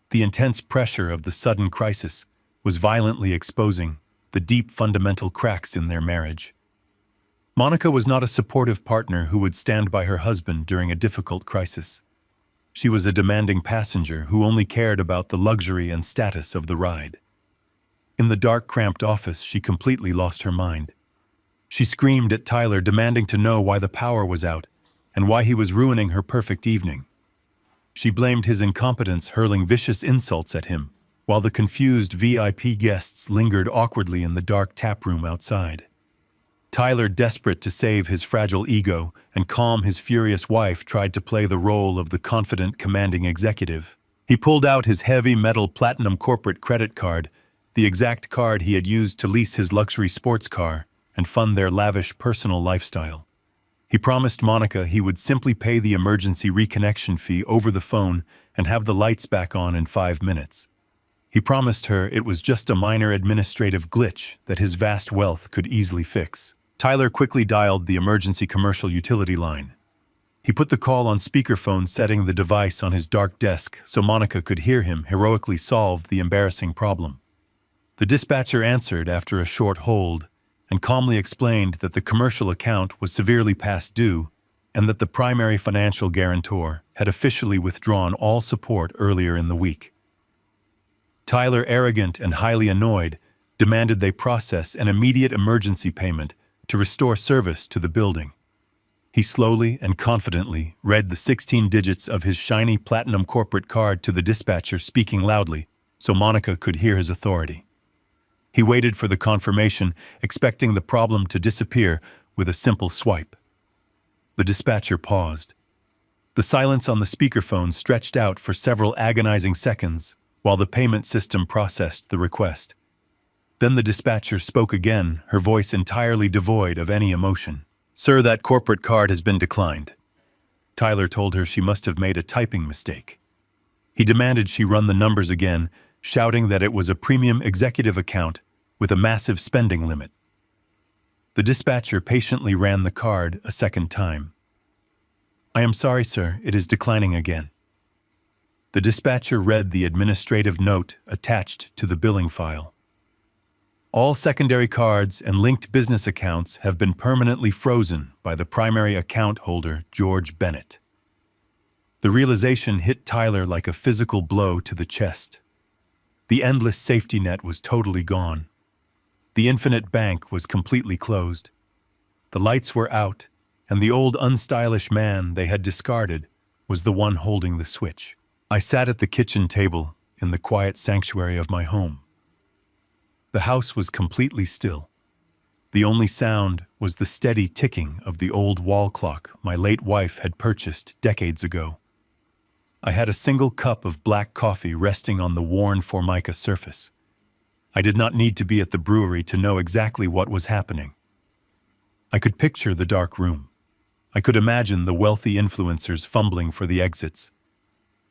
The intense pressure of the sudden crisis was violently exposing the deep fundamental cracks in their marriage. Monica was not a supportive partner who would stand by her husband during a difficult crisis. She was a demanding passenger who only cared about the luxury and status of the ride. In the dark, cramped office, she completely lost her mind. She screamed at Tyler, demanding to know why the power was out and why he was ruining her perfect evening. She blamed his incompetence, hurling vicious insults at him, while the confused VIP guests lingered awkwardly in the dark tap room outside. Tyler, desperate to save his fragile ego and calm his furious wife, tried to play the role of the confident, commanding executive. He pulled out his heavy metal platinum corporate credit card, the exact card he had used to lease his luxury sports car and fund their lavish personal lifestyle. He promised Monica he would simply pay the emergency reconnection fee over the phone and have the lights back on in 5 minutes. He promised her it was just a minor administrative glitch that his vast wealth could easily fix. Tyler quickly dialed the emergency commercial utility line. He put the call on speakerphone, setting the device on his dark desk so Monica could hear him heroically solve the embarrassing problem. The dispatcher answered after a short hold and calmly explained that the commercial account was severely past due and that the primary financial guarantor had officially withdrawn all support earlier in the week. Tyler, arrogant and highly annoyed, demanded they process an immediate emergency payment to restore service to the building. He slowly and confidently read the 16 digits of his shiny platinum corporate card to the dispatcher, speaking loudly so Monica could hear his authority. He waited for the confirmation, expecting the problem to disappear with a simple swipe. The dispatcher paused. The silence on the speakerphone stretched out for several agonizing seconds while the payment system processed the request. Then the dispatcher spoke again, her voice entirely devoid of any emotion. "Sir, that corporate card has been declined." Tyler told her she must have made a typing mistake. He demanded she run the numbers again, shouting that it was a premium executive account with a massive spending limit. The dispatcher patiently ran the card a second time. "I am sorry, sir, it is declining again." The dispatcher read the administrative note attached to the billing file. "All secondary cards and linked business accounts have been permanently frozen by the primary account holder, George Bennett." The realization hit Tyler like a physical blow to the chest. The endless safety net was totally gone. The infinite bank was completely closed. The lights were out, and the old unstylish man they had discarded was the one holding the switch. I sat at the kitchen table in the quiet sanctuary of my home. The house was completely still. The only sound was the steady ticking of the old wall clock my late wife had purchased decades ago. I had a single cup of black coffee resting on the worn formica surface. I did not need to be at the brewery to know exactly what was happening. I could picture the dark room. I could imagine the wealthy influencers fumbling for the exits.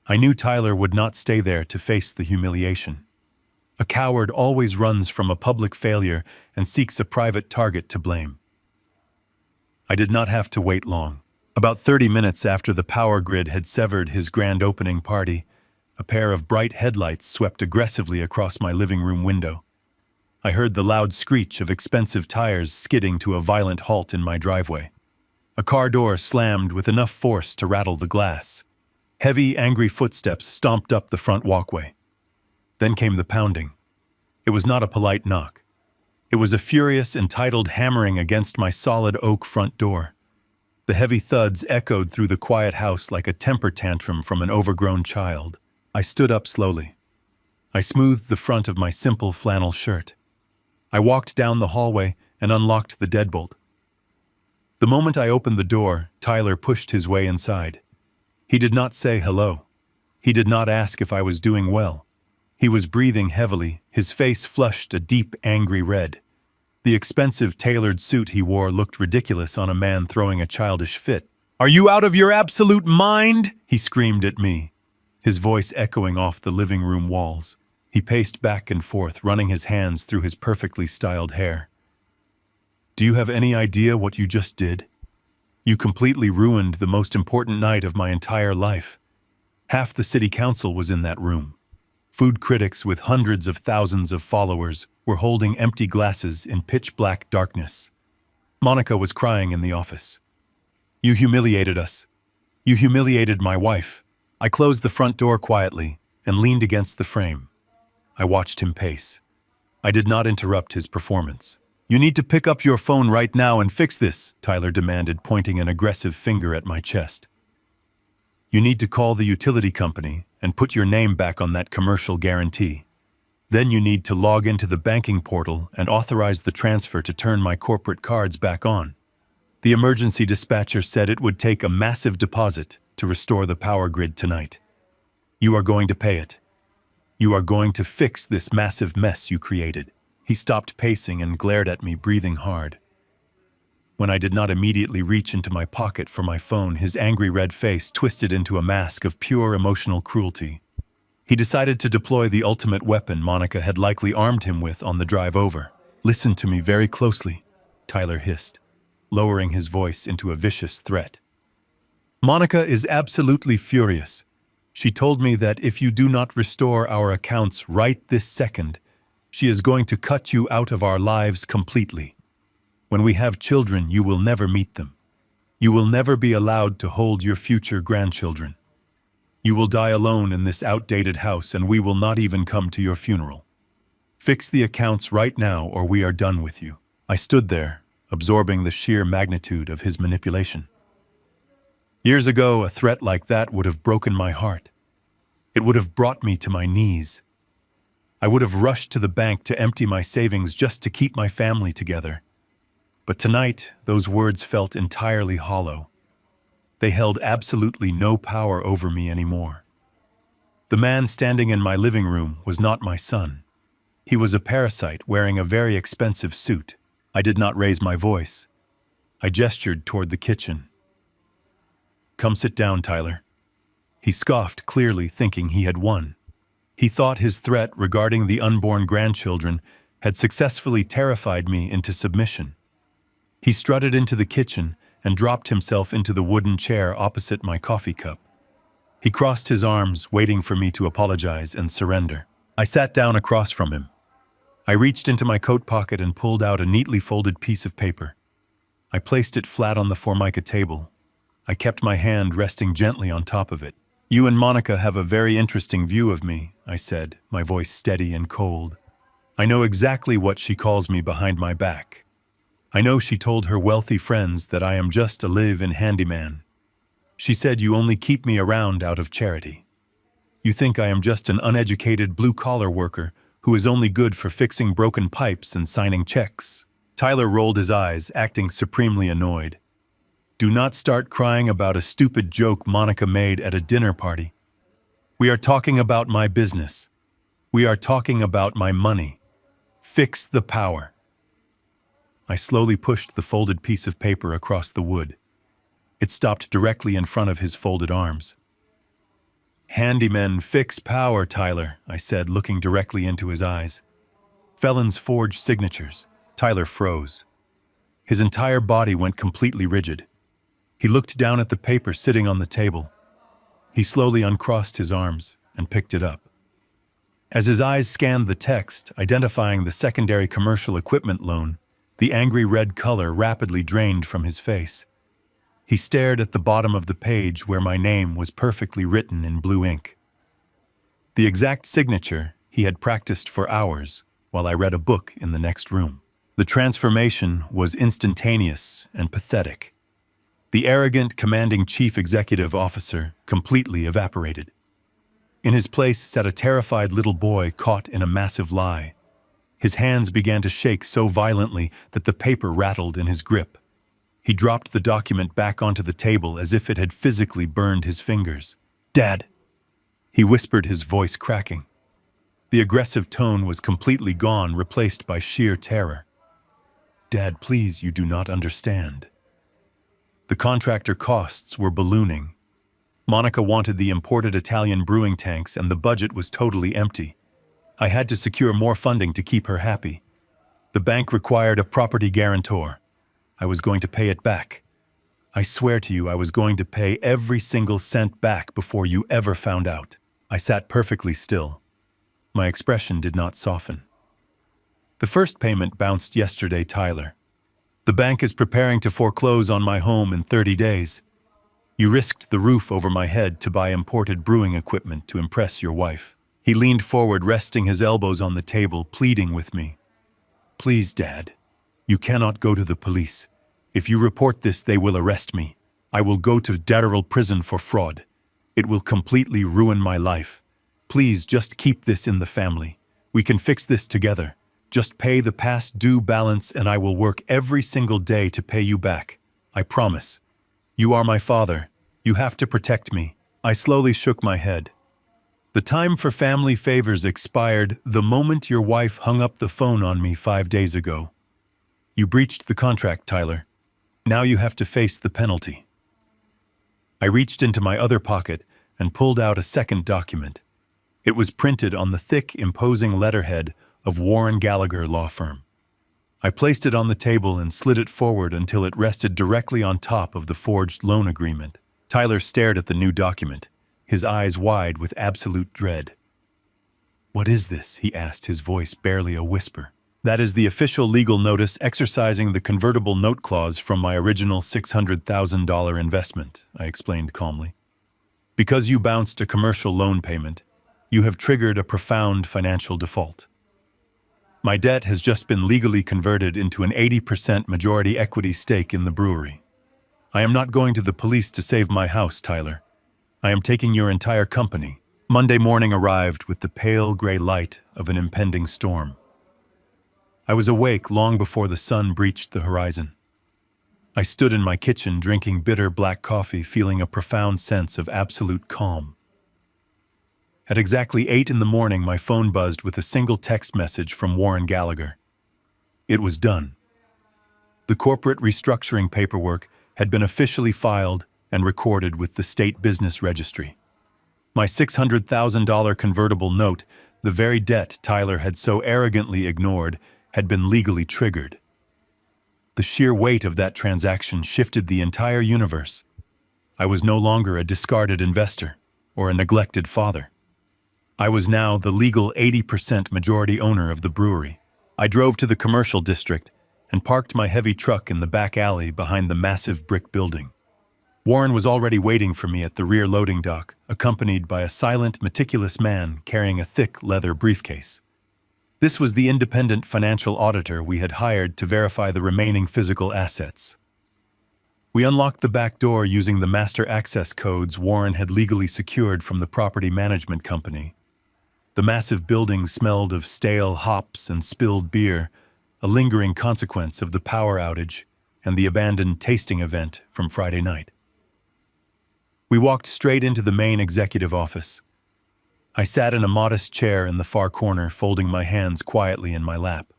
I knew Tyler would not stay there to face the humiliation. A coward always runs from a public failure and seeks a private target to blame. I did not have to wait long. About 30 minutes after the power grid had severed his grand opening party, a pair of bright headlights swept aggressively across my living room window. I heard the loud screech of expensive tires skidding to a violent halt in my driveway. A car door slammed with enough force to rattle the glass. Heavy, angry footsteps stomped up the front walkway. Then came the pounding. It was not a polite knock. It was a furious, entitled hammering against my solid oak front door. The heavy thuds echoed through the quiet house like a temper tantrum from an overgrown child. I stood up slowly. I smoothed the front of my simple flannel shirt. I walked down the hallway and unlocked the deadbolt. The moment I opened the door, Tyler pushed his way inside. He did not say hello. He did not ask if I was doing well. He was breathing heavily, his face flushed a deep, angry red. The expensive tailored suit he wore looked ridiculous on a man throwing a childish fit. "Are you out of your absolute mind?" he screamed at me, his voice echoing off the living room walls. He paced back and forth, running his hands through his perfectly styled hair. "Do you have any idea what you just did? You completely ruined the most important night of my entire life. Half the city council was in that room. Food critics with hundreds of thousands of followers were holding empty glasses in pitch-black darkness. Monica was crying in the office. You humiliated us. You humiliated my wife. I closed the front door quietly and leaned against the frame. I watched him pace. I did not interrupt his performance. "You need to pick up your phone right now and fix this," Tyler demanded, pointing an aggressive finger at my chest. "You need to call the utility company and put your name back on that commercial guarantee. Then you need to log into the banking portal and authorize the transfer to turn my corporate cards back on. The emergency dispatcher said it would take a massive deposit to restore the power grid tonight. You are going to pay it. You are going to fix this massive mess you created." He stopped pacing and glared at me, breathing hard. When I did not immediately reach into my pocket for my phone, his angry red face twisted into a mask of pure emotional cruelty. He decided to deploy the ultimate weapon Monica had likely armed him with on the drive over. "Listen to me very closely," Tyler hissed, lowering his voice into a vicious threat. "Monica is absolutely furious. She told me that if you do not restore our accounts right this second, she is going to cut you out of our lives completely. When we have children, you will never meet them. You will never be allowed to hold your future grandchildren. You will die alone in this outdated house, and we will not even come to your funeral. Fix the accounts right now, or we are done with you." I stood there, absorbing the sheer magnitude of his manipulation. Years ago, a threat like that would have broken my heart. It would have brought me to my knees. I would have rushed to the bank to empty my savings just to keep my family together. But tonight, those words felt entirely hollow. They held absolutely no power over me anymore. The man standing in my living room was not my son. He was a parasite wearing a very expensive suit. I did not raise my voice. I gestured toward the kitchen. "Come sit down, Tyler." He scoffed, clearly thinking he had won. He thought his threat regarding the unborn grandchildren had successfully terrified me into submission. He strutted into the kitchen and dropped himself into the wooden chair opposite my coffee cup. He crossed his arms, waiting for me to apologize and surrender. I sat down across from him. I reached into my coat pocket and pulled out a neatly folded piece of paper. I placed it flat on the Formica table. I kept my hand resting gently on top of it. "You and Monica have a very interesting view of me," I said, my voice steady and cold. "I know exactly what she calls me behind my back. I know she told her wealthy friends that I am just a live-in handyman. She said you only keep me around out of charity. You think I am just an uneducated blue-collar worker who is only good for fixing broken pipes and signing checks." Tyler rolled his eyes, acting supremely annoyed. "Do not start crying about a stupid joke Monica made at a dinner party. We are talking about my business. We are talking about my money. Fix the power." I slowly pushed the folded piece of paper across the wood. It stopped directly in front of his folded arms. "Handymen fix power, Tyler," I said, looking directly into his eyes. "Felons forge signatures." Tyler froze. His entire body went completely rigid. He looked down at the paper sitting on the table. He slowly uncrossed his arms and picked it up. As his eyes scanned the text, identifying the secondary commercial equipment loan, the angry red color rapidly drained from his face. He stared at the bottom of the page where my name was perfectly written in blue ink. The exact signature he had practiced for hours while I read a book in the next room. The transformation was instantaneous and pathetic. The arrogant, commanding chief executive officer completely evaporated. In his place sat a terrified little boy caught in a massive lie. His hands began to shake so violently that the paper rattled in his grip. He dropped the document back onto the table as if it had physically burned his fingers. "Dad," he whispered, his voice cracking. The aggressive tone was completely gone, replaced by sheer terror. "Dad, please, you do not understand." The contractor costs were ballooning. Monica wanted the imported Italian brewing tanks, and the budget was totally empty. I had to secure more funding to keep her happy. The bank required a property guarantor. I was going to pay it back. I swear to you, I was going to pay every single cent back before you ever found out. I sat perfectly still. My expression did not soften. "The first payment bounced yesterday, Tyler. The bank is preparing to foreclose on my home in 30 days. You risked the roof over my head to buy imported brewing equipment to impress your wife." He leaned forward, resting his elbows on the table, pleading with me. "Please, Dad. You cannot go to the police. If you report this, they will arrest me. I will go to federal prison for fraud. It will completely ruin my life. Please just keep this in the family. We can fix this together. Just pay the past due balance and I will work every single day to pay you back. I promise. You are my father. You have to protect me." I slowly shook my head. "The time for family favors expired the moment your wife hung up the phone on me 5 days ago. You breached the contract, Tyler. Now you have to face the penalty." I reached into my other pocket and pulled out a second document. It was printed on the thick, imposing letterhead of Warren Gallagher Law Firm. I placed it on the table and slid it forward until it rested directly on top of the forged loan agreement. Tyler stared at the new document, his eyes wide with absolute dread. "What is this?" he asked, his voice barely a whisper. "That is the official legal notice exercising the convertible note clause from my original $600,000 investment," I explained calmly. "Because you bounced a commercial loan payment, you have triggered a profound financial default. My debt has just been legally converted into an 80% majority equity stake in the brewery. I am not going to the police to save my house, Tyler. I am taking your entire company." Monday morning arrived with the pale gray light of an impending storm. I was awake long before the sun breached the horizon. I stood in my kitchen drinking bitter black coffee, feeling a profound sense of absolute calm. At exactly 8 in the morning, my phone buzzed with a single text message from Warren Gallagher. It was done. The corporate restructuring paperwork had been officially filed and recorded with the state business registry. My $600,000 convertible note, the very debt Tyler had so arrogantly ignored, had been legally triggered. The sheer weight of that transaction shifted the entire universe. I was no longer a discarded investor or a neglected father. I was now the legal 80% majority owner of the brewery. I drove to the commercial district and parked my heavy truck in the back alley behind the massive brick building. Warren was already waiting for me at the rear loading dock, accompanied by a silent, meticulous man carrying a thick leather briefcase. This was the independent financial auditor we had hired to verify the remaining physical assets. We unlocked the back door using the master access codes Warren had legally secured from the property management company. The massive building smelled of stale hops and spilled beer, a lingering consequence of the power outage and the abandoned tasting event from Friday night. We walked straight into the main executive office. I sat in a modest chair in the far corner, folding my hands quietly in my lap.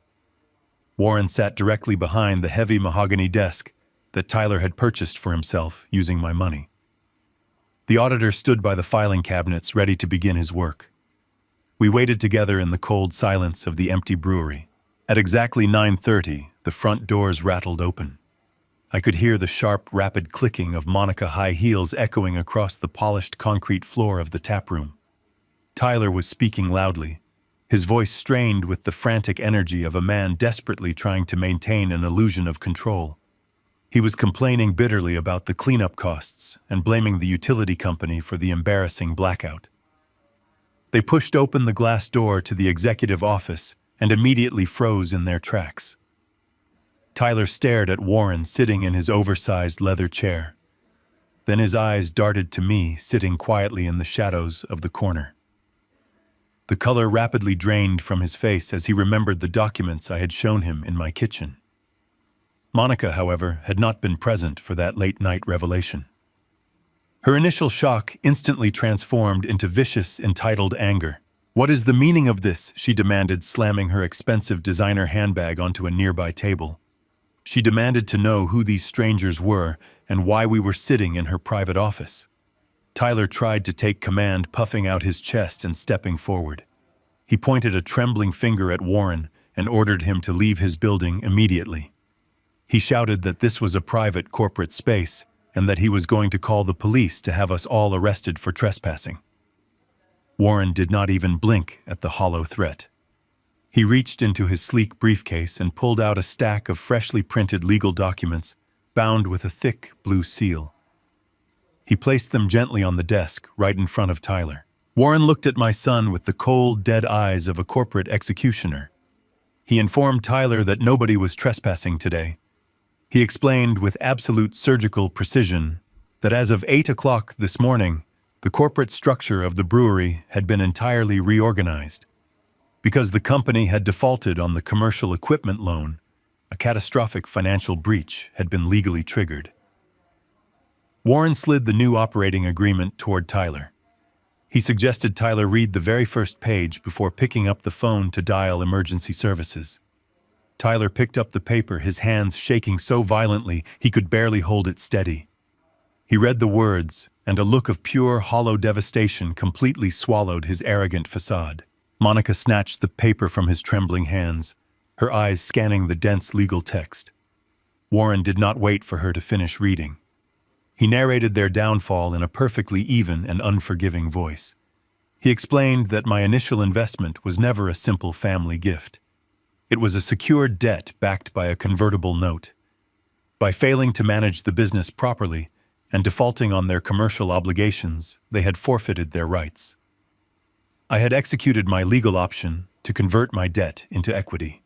Warren sat directly behind the heavy mahogany desk that Tyler had purchased for himself using my money. The auditor stood by the filing cabinets, ready to begin his work. We waited together in the cold silence of the empty brewery. At exactly 9:30, the front doors rattled open. I could hear the sharp, rapid clicking of Monica high heels echoing across the polished concrete floor of the tap room. Tyler was speaking loudly, his voice strained with the frantic energy of a man desperately trying to maintain an illusion of control. He was complaining bitterly about the cleanup costs and blaming the utility company for the embarrassing blackout. They pushed open the glass door to the executive office and immediately froze in their tracks. Tyler stared at Warren sitting in his oversized leather chair. Then his eyes darted to me, sitting quietly in the shadows of the corner. The color rapidly drained from his face as he remembered the documents I had shown him in my kitchen. Monica, however, had not been present for that late-night revelation. Her initial shock instantly transformed into vicious, entitled anger. "What is the meaning of this?" she demanded, slamming her expensive designer handbag onto a nearby table. She demanded to know who these strangers were and why we were sitting in her private office. Tyler tried to take command, puffing out his chest and stepping forward. He pointed a trembling finger at Warren and ordered him to leave his building immediately. He shouted that this was a private corporate space and that he was going to call the police to have us all arrested for trespassing. Warren did not even blink at the hollow threat. He reached into his sleek briefcase and pulled out a stack of freshly printed legal documents bound with a thick blue seal. He placed them gently on the desk, right in front of Tyler. Warren looked at my son with the cold, dead eyes of a corporate executioner. He informed Tyler that nobody was trespassing today. He explained with absolute surgical precision that as of 8 o'clock this morning, the corporate structure of the brewery had been entirely reorganized. Because the company had defaulted on the commercial equipment loan, a catastrophic financial breach had been legally triggered. Warren slid the new operating agreement toward Tyler. He suggested Tyler read the very first page before picking up the phone to dial emergency services. Tyler picked up the paper, his hands shaking so violently he could barely hold it steady. He read the words, and a look of pure, hollow devastation completely swallowed his arrogant facade. Monica snatched the paper from his trembling hands, her eyes scanning the dense legal text. Warren did not wait for her to finish reading. He narrated their downfall in a perfectly even and unforgiving voice. He explained that my initial investment was never a simple family gift. It was a secured debt backed by a convertible note. By failing to manage the business properly and defaulting on their commercial obligations, they had forfeited their rights. I had executed my legal option to convert my debt into equity.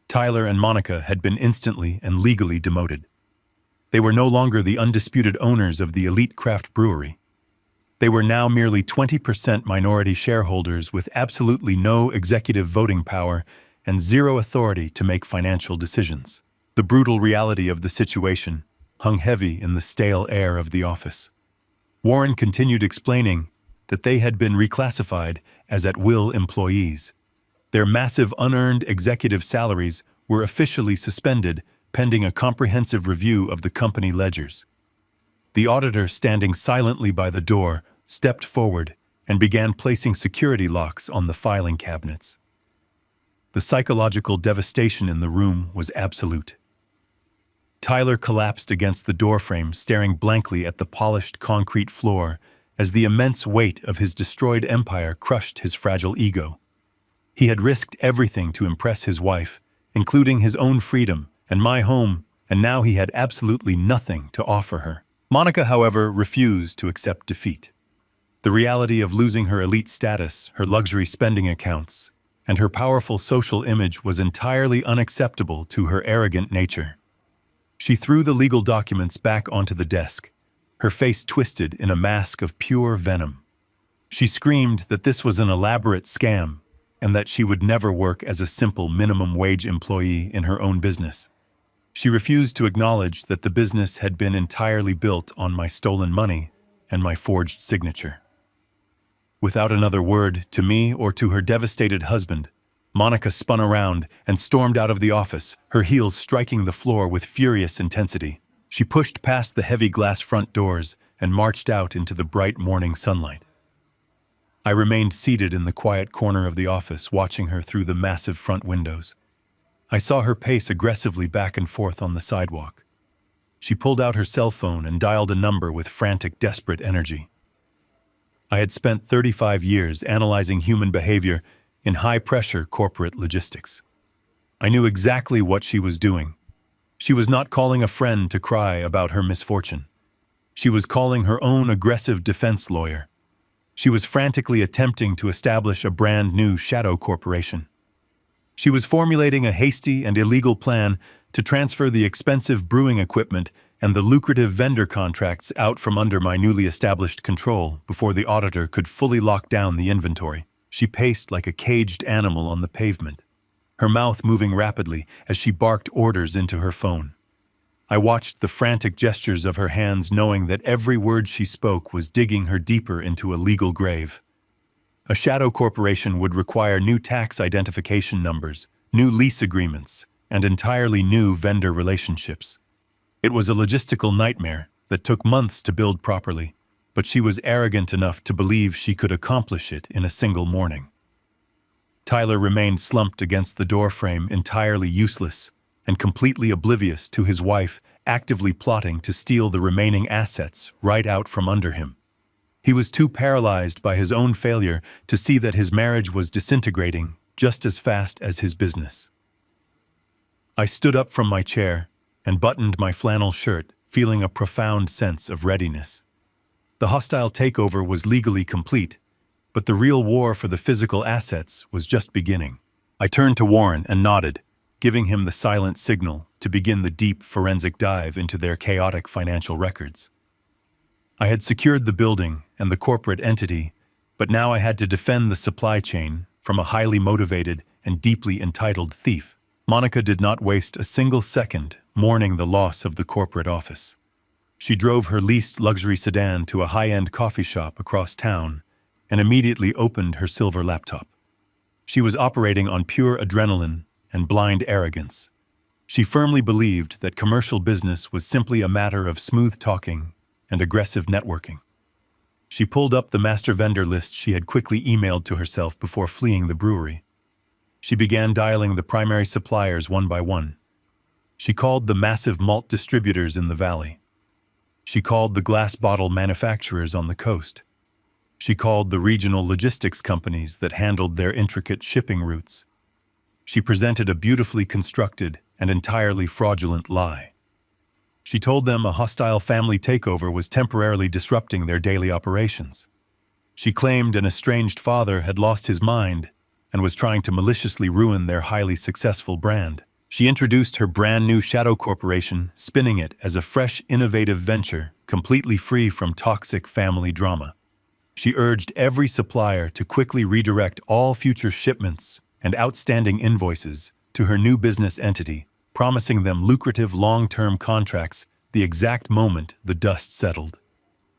Tyler and Monica had been instantly and legally demoted. They were no longer the undisputed owners of the elite craft brewery. They were now merely 20% minority shareholders with absolutely no executive voting power and zero authority to make financial decisions. The brutal reality of the situation hung heavy in the stale air of the office. Warren continued explaining that they had been reclassified as at-will employees. Their massive unearned executive salaries were officially suspended pending a comprehensive review of the company ledgers. The auditor, standing silently by the door, stepped forward and began placing security locks on the filing cabinets. The psychological devastation in the room was absolute. Tyler collapsed against the doorframe, staring blankly at the polished concrete floor as the immense weight of his destroyed empire crushed his fragile ego. He had risked everything to impress his wife, including his own freedom and my home, and now he had absolutely nothing to offer her. Monica, however, refused to accept defeat. The reality of losing her elite status, her luxury spending accounts, and her powerful social image was entirely unacceptable to her arrogant nature. She threw the legal documents back onto the desk, her face twisted in a mask of pure venom. She screamed that this was an elaborate scam and that she would never work as a simple minimum wage employee in her own business. She refused to acknowledge that the business had been entirely built on my stolen money and my forged signature. Without another word to me or to her devastated husband, Monica spun around and stormed out of the office, her heels striking the floor with furious intensity. She pushed past the heavy glass front doors and marched out into the bright morning sunlight. I remained seated in the quiet corner of the office, watching her through the massive front windows. I saw her pace aggressively back and forth on the sidewalk. She pulled out her cell phone and dialed a number with frantic, desperate energy. I had spent 35 years analyzing human behavior in high-pressure corporate logistics. I knew exactly what she was doing. She was not calling a friend to cry about her misfortune. She was calling her own aggressive defense lawyer. She was frantically attempting to establish a brand new shadow corporation. She was formulating a hasty and illegal plan to transfer the expensive brewing equipment and the lucrative vendor contracts out from under my newly established control before the auditor could fully lock down the inventory. She paced like a caged animal on the pavement, her mouth moving rapidly as she barked orders into her phone. I watched the frantic gestures of her hands, knowing that every word she spoke was digging her deeper into a legal grave. A shadow corporation would require new tax identification numbers, new lease agreements, and entirely new vendor relationships. It was a logistical nightmare that took months to build properly, but she was arrogant enough to believe she could accomplish it in a single morning. Tyler remained slumped against the doorframe, entirely useless and completely oblivious to his wife actively plotting to steal the remaining assets right out from under him. He was too paralyzed by his own failure to see that his marriage was disintegrating just as fast as his business. I stood up from my chair and buttoned my flannel shirt, feeling a profound sense of readiness. The hostile takeover was legally complete, but the real war for the physical assets was just beginning. I turned to Warren and nodded, giving him the silent signal to begin the deep forensic dive into their chaotic financial records. I had secured the building and the corporate entity, but now I had to defend the supply chain from a highly motivated and deeply entitled thief. Monica did not waste a single second mourning the loss of the corporate office. She drove her leased luxury sedan to a high-end coffee shop across town and immediately opened her silver laptop. She was operating on pure adrenaline and blind arrogance. She firmly believed that commercial business was simply a matter of smooth talking and aggressive networking. She pulled up the master vendor list she had quickly emailed to herself before fleeing the brewery. She began dialing the primary suppliers one by one. She called the massive malt distributors in the valley. She called the glass bottle manufacturers on the coast. She called the regional logistics companies that handled their intricate shipping routes. She presented a beautifully constructed and entirely fraudulent lie. She told them a hostile family takeover was temporarily disrupting their daily operations. She claimed an estranged father had lost his mind and was trying to maliciously ruin their highly successful brand. She introduced her brand new shadow corporation, spinning it as a fresh, innovative venture, completely free from toxic family drama. She urged every supplier to quickly redirect all future shipments and outstanding invoices to her new business entity, promising them lucrative long-term contracts the exact moment the dust settled.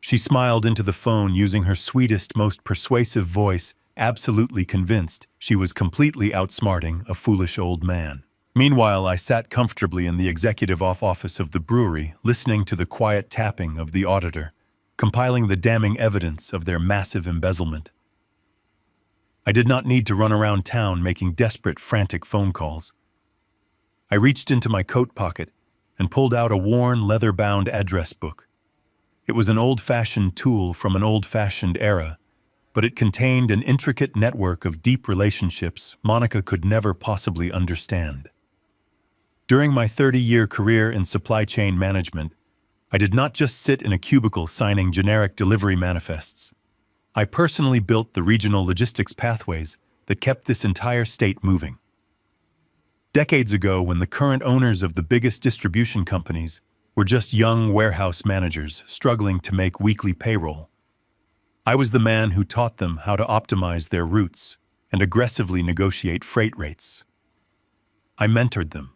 She smiled into the phone using her sweetest, most persuasive voice, absolutely convinced she was completely outsmarting a foolish old man. Meanwhile, I sat comfortably in the executive office of the brewery, listening to the quiet tapping of the auditor, compiling the damning evidence of their massive embezzlement. I did not need to run around town making desperate, frantic phone calls. I reached into my coat pocket and pulled out a worn, leather-bound address book. It was an old-fashioned tool from an old-fashioned era, but it contained an intricate network of deep relationships Monica could never possibly understand. During my 30-year career in supply chain management, I did not just sit in a cubicle signing generic delivery manifests. I personally built the regional logistics pathways that kept this entire state moving. Decades ago, when the current owners of the biggest distribution companies were just young warehouse managers struggling to make weekly payroll, I was the man who taught them how to optimize their routes and aggressively negotiate freight rates. I mentored them.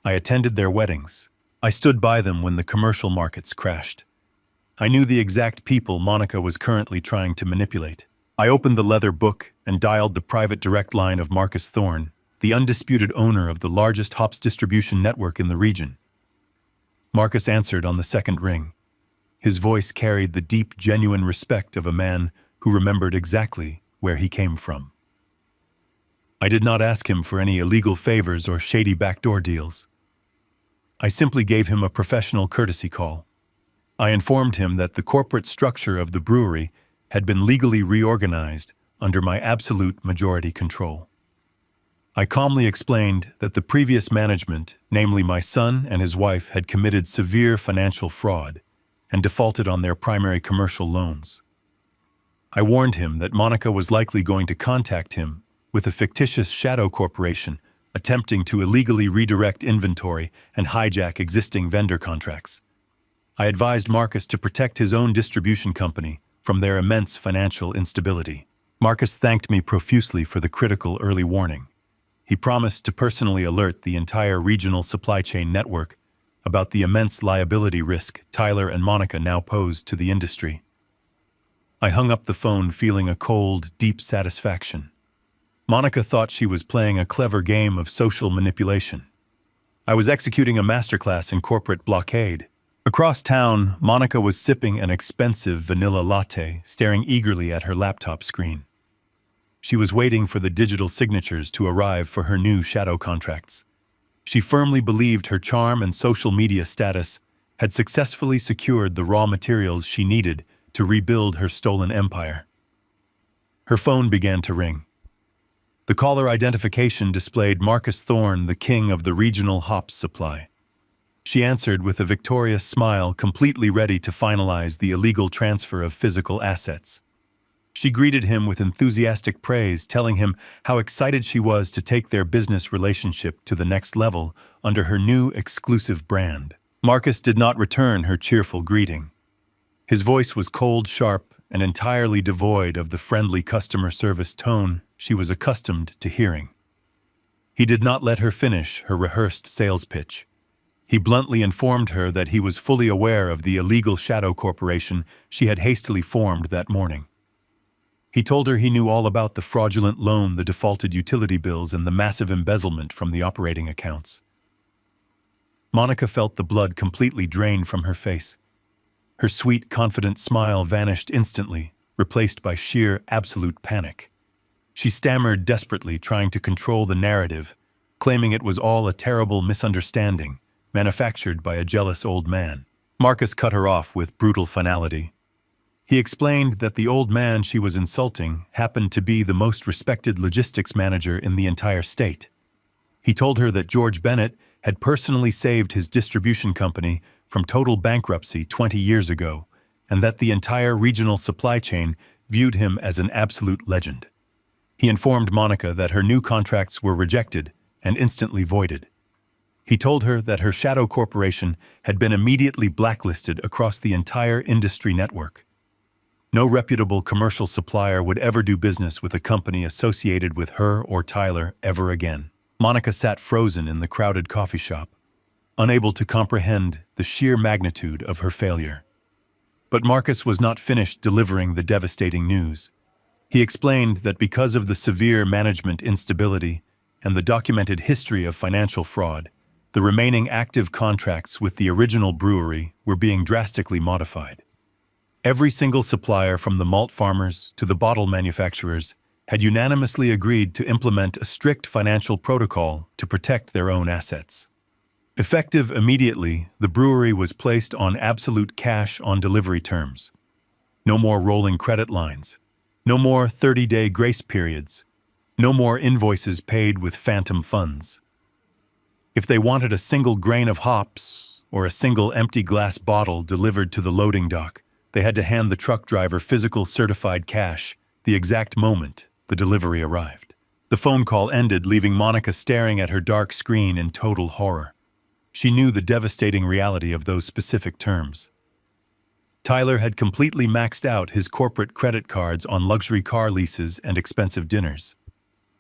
I attended their weddings. I stood by them when the commercial markets crashed. I knew the exact people Monica was currently trying to manipulate. I opened the leather book and dialed the private direct line of Marcus Thorne, the undisputed owner of the largest hops distribution network in the region. Marcus answered on the second ring. His voice carried the deep, genuine respect of a man who remembered exactly where he came from. I did not ask him for any illegal favors or shady backdoor deals. I simply gave him a professional courtesy call. I informed him that the corporate structure of the brewery had been legally reorganized under my absolute majority control. I calmly explained that the previous management, namely my son and his wife, had committed severe financial fraud and defaulted on their primary commercial loans. I warned him that Monica was likely going to contact him with a fictitious shadow corporation attempting to illegally redirect inventory and hijack existing vendor contracts. I advised Marcus to protect his own distribution company from their immense financial instability. Marcus thanked me profusely for the critical early warning. He promised to personally alert the entire regional supply chain network about the immense liability risk Tyler and Monica now posed to the industry. I hung up the phone feeling a cold, deep satisfaction. Monica thought she was playing a clever game of social manipulation. I was executing a masterclass in corporate blockade. Across town, Monica was sipping an expensive vanilla latte, staring eagerly at her laptop screen. She was waiting for the digital signatures to arrive for her new shadow contracts. She firmly believed her charm and social media status had successfully secured the raw materials she needed to rebuild her stolen empire. Her phone began to ring. The caller identification displayed Marcus Thorne, the king of the regional hops supply. She answered with a victorious smile, completely ready to finalize the illegal transfer of physical assets. She greeted him with enthusiastic praise, telling him how excited she was to take their business relationship to the next level under her new exclusive brand. Marcus did not return her cheerful greeting. His voice was cold, sharp, and entirely devoid of the friendly customer service tone she was accustomed to hearing. He did not let her finish her rehearsed sales pitch. He bluntly informed her that he was fully aware of the illegal shadow corporation she had hastily formed that morning. He told her he knew all about the fraudulent loan, the defaulted utility bills, and the massive embezzlement from the operating accounts. Monica felt the blood completely drain from her face. Her sweet, confident smile vanished instantly, replaced by sheer, absolute panic. She stammered desperately, trying to control the narrative, claiming it was all a terrible misunderstanding, manufactured by a jealous old man. Marcus cut her off with brutal finality. He explained that the old man she was insulting happened to be the most respected logistics manager in the entire state. He told her that George Bennett had personally saved his distribution company from total bankruptcy 20 years ago, and that the entire regional supply chain viewed him as an absolute legend. He informed Monica that her new contracts were rejected and instantly voided. He told her that her shadow corporation had been immediately blacklisted across the entire industry network. No reputable commercial supplier would ever do business with a company associated with her or Tyler ever again. Monica sat frozen in the crowded coffee shop, unable to comprehend the sheer magnitude of her failure. But Marcus was not finished delivering the devastating news. He explained that because of the severe management instability and the documented history of financial fraud, the remaining active contracts with the original brewery were being drastically modified. Every single supplier, from the malt farmers to the bottle manufacturers, had unanimously agreed to implement a strict financial protocol to protect their own assets. Effective immediately, the brewery was placed on absolute cash-on-delivery terms. No more rolling credit lines. No more 30-day grace periods. No more invoices paid with phantom funds. If they wanted a single grain of hops or a single empty glass bottle delivered to the loading dock, they had to hand the truck driver physical certified cash the exact moment the delivery arrived. The phone call ended, leaving Monica staring at her dark screen in total horror. She knew the devastating reality of those specific terms. Tyler had completely maxed out his corporate credit cards on luxury car leases and expensive dinners.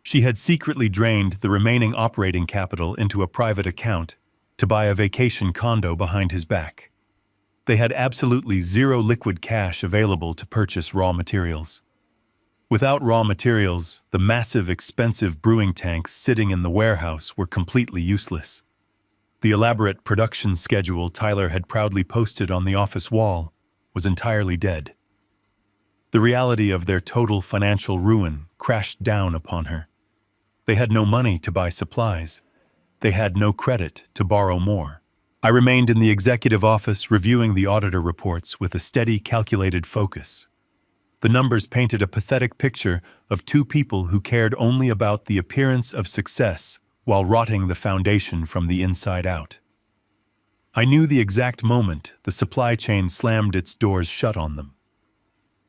She had secretly drained the remaining operating capital into a private account to buy a vacation condo behind his back. They had absolutely zero liquid cash available to purchase raw materials. Without raw materials, the massive, expensive brewing tanks sitting in the warehouse were completely useless. The elaborate production schedule Tyler had proudly posted on the office wall was entirely dead. The reality of their total financial ruin crashed down upon her. They had no money to buy supplies. They had no credit to borrow more. I remained in the executive office reviewing the auditor reports with a steady, calculated focus. The numbers painted a pathetic picture of two people who cared only about the appearance of success while rotting the foundation from the inside out. I knew the exact moment the supply chain slammed its doors shut on them.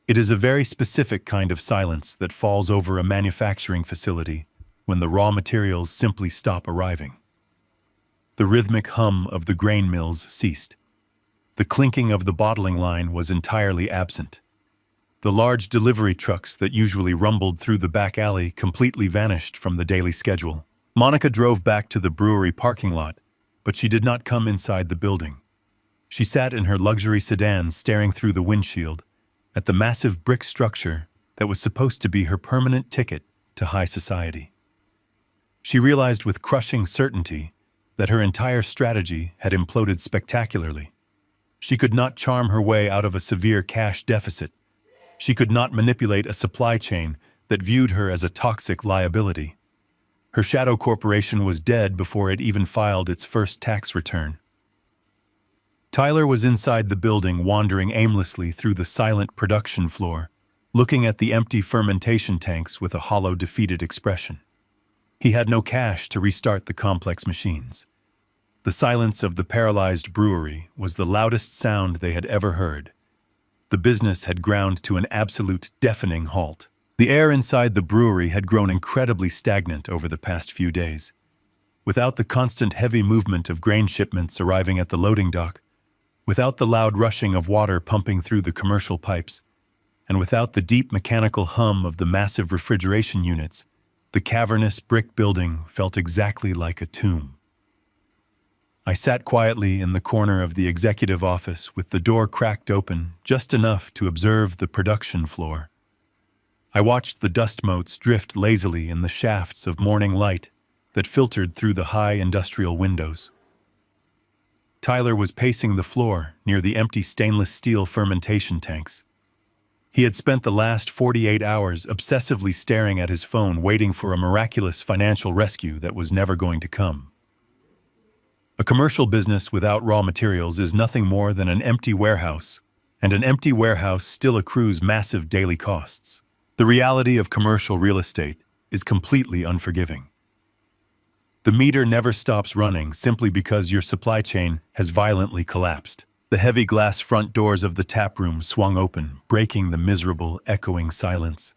It is a very specific kind of silence that falls over a manufacturing facility when the raw materials simply stop arriving. The rhythmic hum of the grain mills ceased. The clinking of the bottling line was entirely absent. The large delivery trucks that usually rumbled through the back alley completely vanished from the daily schedule. Monica drove back to the brewery parking lot, but she did not come inside the building. She sat in her luxury sedan staring through the windshield at the massive brick structure that was supposed to be her permanent ticket to high society. She realized with crushing certainty that her entire strategy had imploded spectacularly. She could not charm her way out of a severe cash deficit. She could not manipulate a supply chain that viewed her as a toxic liability. Her shadow corporation was dead before it even filed its first tax return. Tyler was inside the building, wandering aimlessly through the silent production floor, looking at the empty fermentation tanks with a hollow, defeated expression. He had no cash to restart the complex machines. The silence of the paralyzed brewery was the loudest sound they had ever heard. The business had ground to an absolute deafening halt. The air inside the brewery had grown incredibly stagnant over the past few days. Without the constant heavy movement of grain shipments arriving at the loading dock, without the loud rushing of water pumping through the commercial pipes, and without the deep mechanical hum of the massive refrigeration units, the cavernous brick building felt exactly like a tomb. I sat quietly in the corner of the executive office with the door cracked open just enough to observe the production floor. I watched the dust motes drift lazily in the shafts of morning light that filtered through the high industrial windows. Tyler was pacing the floor near the empty stainless steel fermentation tanks. He had spent the last 48 hours obsessively staring at his phone, waiting for a miraculous financial rescue that was never going to come. A commercial business without raw materials is nothing more than an empty warehouse, and an empty warehouse still accrues massive daily costs. The reality of commercial real estate is completely unforgiving. The meter never stops running simply because your supply chain has violently collapsed. The heavy glass front doors of the tap room swung open, breaking the miserable, echoing silence.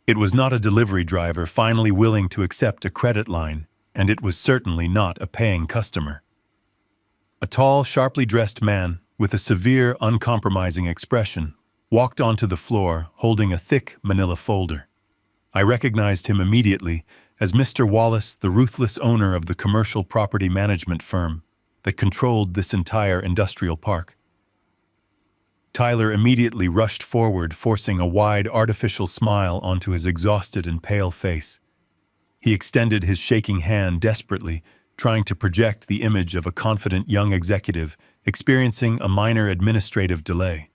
It was not a delivery driver finally willing to accept a credit line, and it was certainly not a paying customer. A tall, sharply dressed man, with a severe, uncompromising expression, walked onto the floor holding a thick manila folder. I recognized him immediately as Mr. Wallace, the ruthless owner of the commercial property management firm that controlled this entire industrial park. Tyler immediately rushed forward, forcing a wide, artificial smile onto his exhausted and pale face. He extended his shaking hand desperately, trying to project the image of a confident young executive experiencing a minor administrative delay.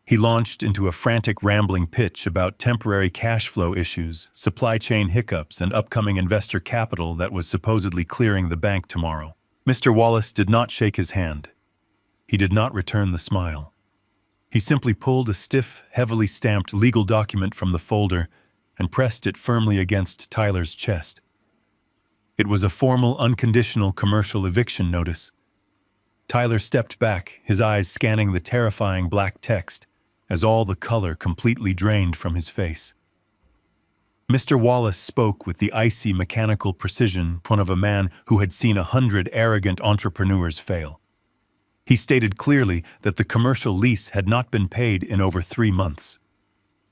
He launched into a frantic, rambling pitch about temporary cash flow issues, supply chain hiccups, and upcoming investor capital that was supposedly clearing the bank tomorrow. Mr. Wallace did not shake his hand. He did not return the smile. He simply pulled a stiff, heavily stamped legal document from the folder and pressed it firmly against Tyler's chest. It was a formal, unconditional commercial eviction notice. Tyler stepped back, his eyes scanning the terrifying black text as all the color completely drained from his face. Mr. Wallace spoke with the icy mechanical precision of a man who had seen 100 arrogant entrepreneurs fail. He stated clearly that the commercial lease had not been paid in over 3 months.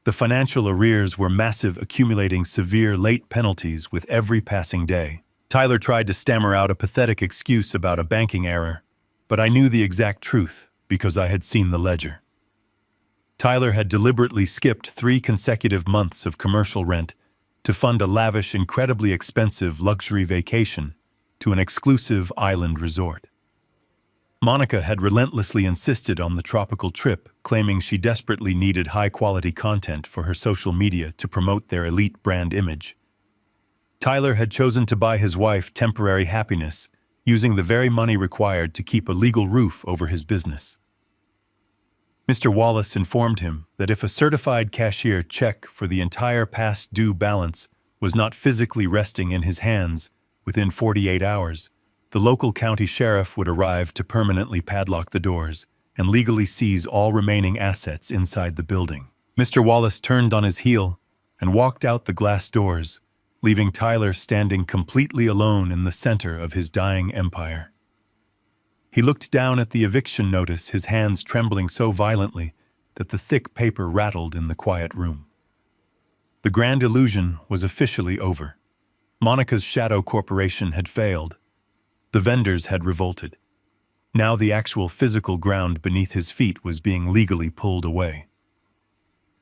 The financial arrears were massive, accumulating severe late penalties with every passing day. Tyler tried to stammer out a pathetic excuse about a banking error, but I knew the exact truth because I had seen the ledger. Tyler had deliberately skipped 3 consecutive months of commercial rent to fund a lavish, incredibly expensive luxury vacation to an exclusive island resort. Monica had relentlessly insisted on the tropical trip, claiming she desperately needed high-quality content for her social media to promote their elite brand image. Tyler had chosen to buy his wife temporary happiness, using the very money required to keep a legal roof over his business. Mr. Wallace informed him that if a certified cashier check for the entire past due balance was not physically resting in his hands within 48 hours, the local county sheriff would arrive to permanently padlock the doors and legally seize all remaining assets inside the building. Mr. Wallace turned on his heel and walked out the glass doors, leaving Tyler standing completely alone in the center of his dying empire. He looked down at the eviction notice, his hands trembling so violently that the thick paper rattled in the quiet room. The grand illusion was officially over. Monica's shadow corporation had failed. The vendors had revolted. Now the actual physical ground beneath his feet was being legally pulled away.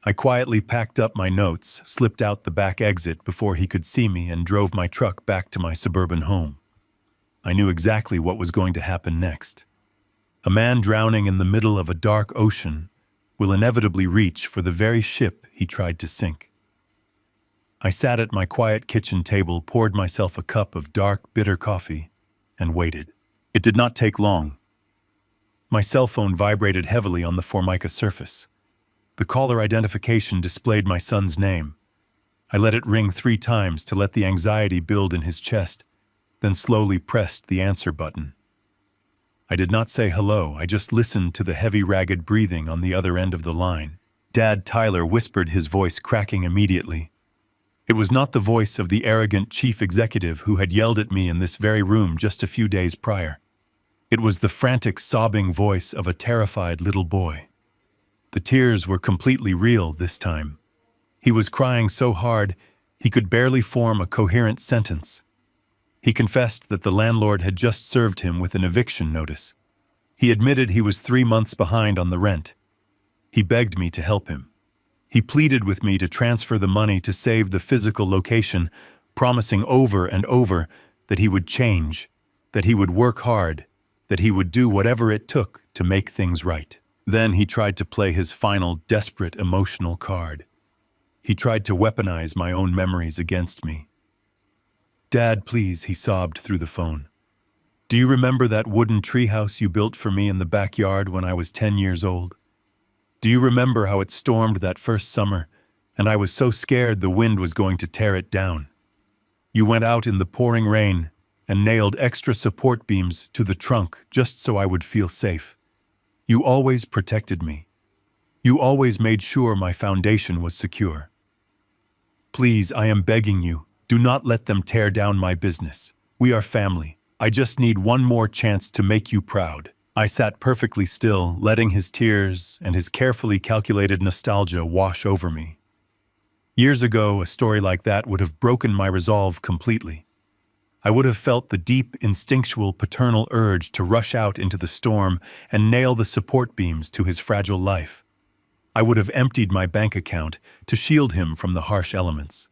I quietly packed up my notes, slipped out the back exit before he could see me, and drove my truck back to my suburban home. I knew exactly what was going to happen next. A man drowning in the middle of a dark ocean will inevitably reach for the very ship he tried to sink. I sat at my quiet kitchen table, poured myself a cup of dark, bitter coffee, and waited. It did not take long. My cell phone vibrated heavily on the Formica surface. The caller identification displayed my son's name. I let it ring 3 times to let the anxiety build in his chest, then slowly pressed the answer button. I did not say hello, I just listened to the heavy, ragged breathing on the other end of the line. Dad, Tyler whispered, his voice cracking immediately. It was not the voice of the arrogant chief executive who had yelled at me in this very room just a few days prior. It was the frantic, sobbing voice of a terrified little boy. The tears were completely real this time. He was crying so hard he could barely form a coherent sentence. He confessed that the landlord had just served him with an eviction notice. He admitted he was 3 months behind on the rent. He begged me to help him. He pleaded with me to transfer the money to save the physical location, promising over and over that he would change, that he would work hard, that he would do whatever it took to make things right. Then he tried to play his final, desperate, emotional card. He tried to weaponize my own memories against me. "Dad, please," he sobbed through the phone. "Do you remember that wooden treehouse you built for me in the backyard when I was 10 years old? Do you remember how it stormed that first summer, and I was so scared the wind was going to tear it down? You went out in the pouring rain and nailed extra support beams to the trunk just so I would feel safe. You always protected me. You always made sure my foundation was secure. Please, I am begging you, do not let them tear down my business. We are family. I just need one more chance to make you proud." I sat perfectly still, letting his tears and his carefully calculated nostalgia wash over me. Years ago, a story like that would have broken my resolve completely. I would have felt the deep, instinctual, paternal urge to rush out into the storm and nail the support beams to his fragile life. I would have emptied my bank account to shield him from the harsh elements.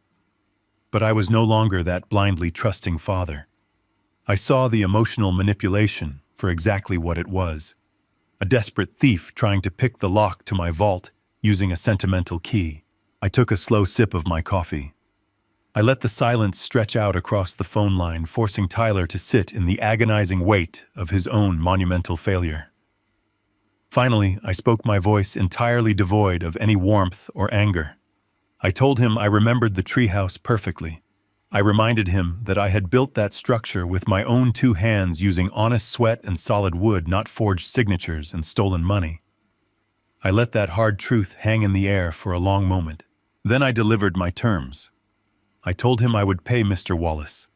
But I was no longer that blindly trusting father. I saw the emotional manipulation for exactly what it was. A desperate thief trying to pick the lock to my vault using a sentimental key. I took a slow sip of my coffee. I let the silence stretch out across the phone line, forcing Tyler to sit in the agonizing weight of his own monumental failure. Finally, I spoke, my voice entirely devoid of any warmth or anger. I told him I remembered the treehouse perfectly. I reminded him that I had built that structure with my own 2 hands using honest sweat and solid wood, not forged signatures and stolen money. I let that hard truth hang in the air for a long moment. Then I delivered my terms. I told him I would pay Mr. Wallace.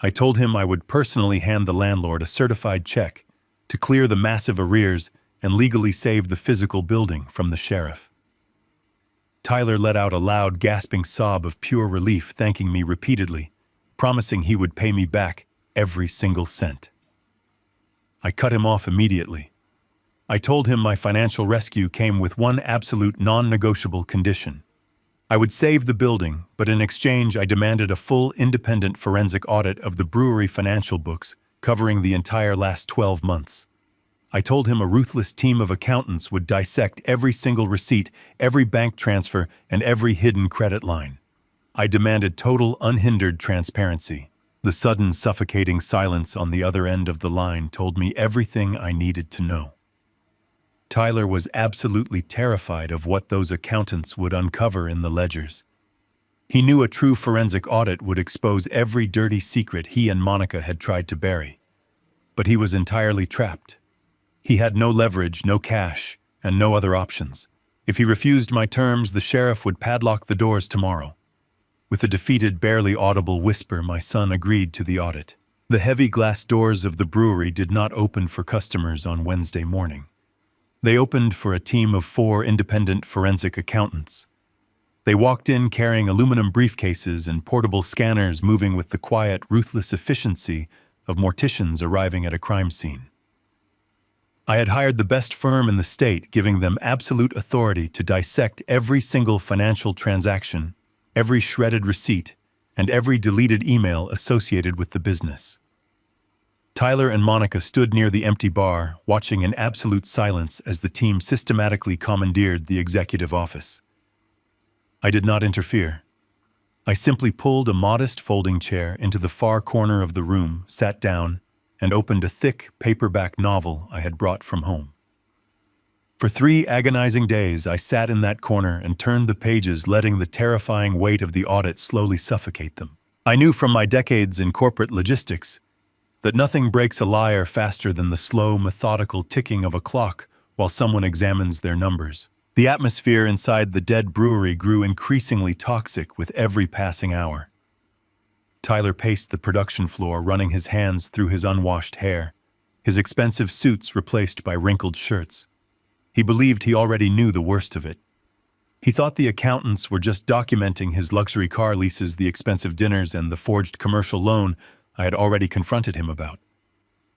I told him I would personally hand the landlord a certified check to clear the massive arrears and legally save the physical building from the sheriff. Tyler let out a loud, gasping sob of pure relief, thanking me repeatedly, promising he would pay me back every single cent. I cut him off immediately. I told him my financial rescue came with one absolute non-negotiable condition. I would save the building, but in exchange I demanded a full independent forensic audit of the brewery financial books, covering the entire last 12 months. I told him a ruthless team of accountants would dissect every single receipt, every bank transfer, and every hidden credit line. I demanded total, unhindered transparency. The sudden, suffocating silence on the other end of the line told me everything I needed to know. Tyler was absolutely terrified of what those accountants would uncover in the ledgers. He knew a true forensic audit would expose every dirty secret he and Monica had tried to bury. But he was entirely trapped. He had no leverage, no cash, and no other options. If he refused my terms, the sheriff would padlock the doors tomorrow. With a defeated, barely audible whisper, my son agreed to the audit. The heavy glass doors of the brewery did not open for customers on Wednesday morning. They opened for a team of 4 independent forensic accountants. They walked in carrying aluminum briefcases and portable scanners, moving with the quiet, ruthless efficiency of morticians arriving at a crime scene. I had hired the best firm in the state, giving them absolute authority to dissect every single financial transaction, every shredded receipt, and every deleted email associated with the business. Tyler and Monica stood near the empty bar, watching in absolute silence as the team systematically commandeered the executive office. I did not interfere. I simply pulled a modest folding chair into the far corner of the room, sat down, and opened a thick paperback novel I had brought from home. For 3 agonizing days, I sat in that corner and turned the pages, letting the terrifying weight of the audit slowly suffocate them. I knew from my decades in corporate logistics That nothing breaks a liar faster than the slow, methodical ticking of a clock while someone examines their numbers. The atmosphere inside the dead brewery grew increasingly toxic with every passing hour. Tyler paced the production floor, running his hands through his unwashed hair, his expensive suits replaced by wrinkled shirts. He believed he already knew the worst of it. He thought the accountants were just documenting his luxury car leases, the expensive dinners, and the forged commercial loan I had already confronted him about.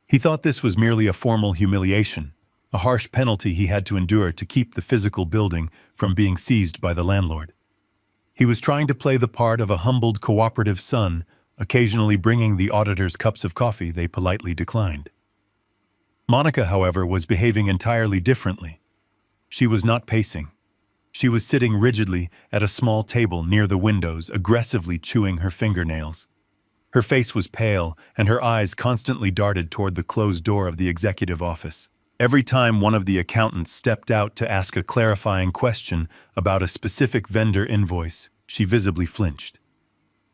He thought this was merely a formal humiliation, a harsh penalty he had to endure to keep the physical building from being seized by the landlord. He was trying to play the part of a humbled, cooperative son, occasionally bringing the auditors cups of coffee they politely declined. Monica, however, was behaving entirely differently. She was not pacing. She was sitting rigidly at a small table near the windows, aggressively chewing her fingernails. Her face was pale, and her eyes constantly darted toward the closed door of the executive office. Every time one of the accountants stepped out to ask a clarifying question about a specific vendor invoice, she visibly flinched.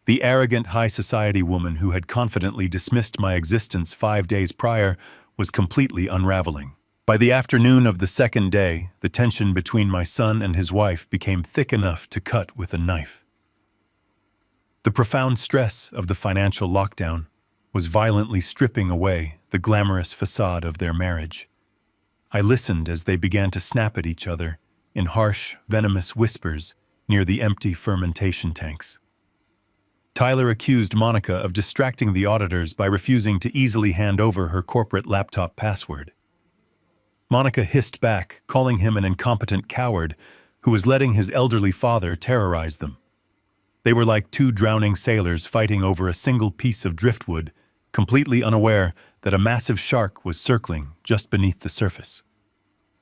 The arrogant high society woman who had confidently dismissed my existence 5 days prior was completely unraveling. By the afternoon of the second day, the tension between my son and his wife became thick enough to cut with a knife. The profound stress of the financial lockdown was violently stripping away the glamorous facade of their marriage. I listened as they began to snap at each other in harsh, venomous whispers near the empty fermentation tanks. Tyler accused Monica of distracting the auditors by refusing to easily hand over her corporate laptop password. Monica hissed back, calling him an incompetent coward who was letting his elderly father terrorize them. They were like two drowning sailors fighting over a single piece of driftwood, completely unaware that a massive shark was circling just beneath the surface.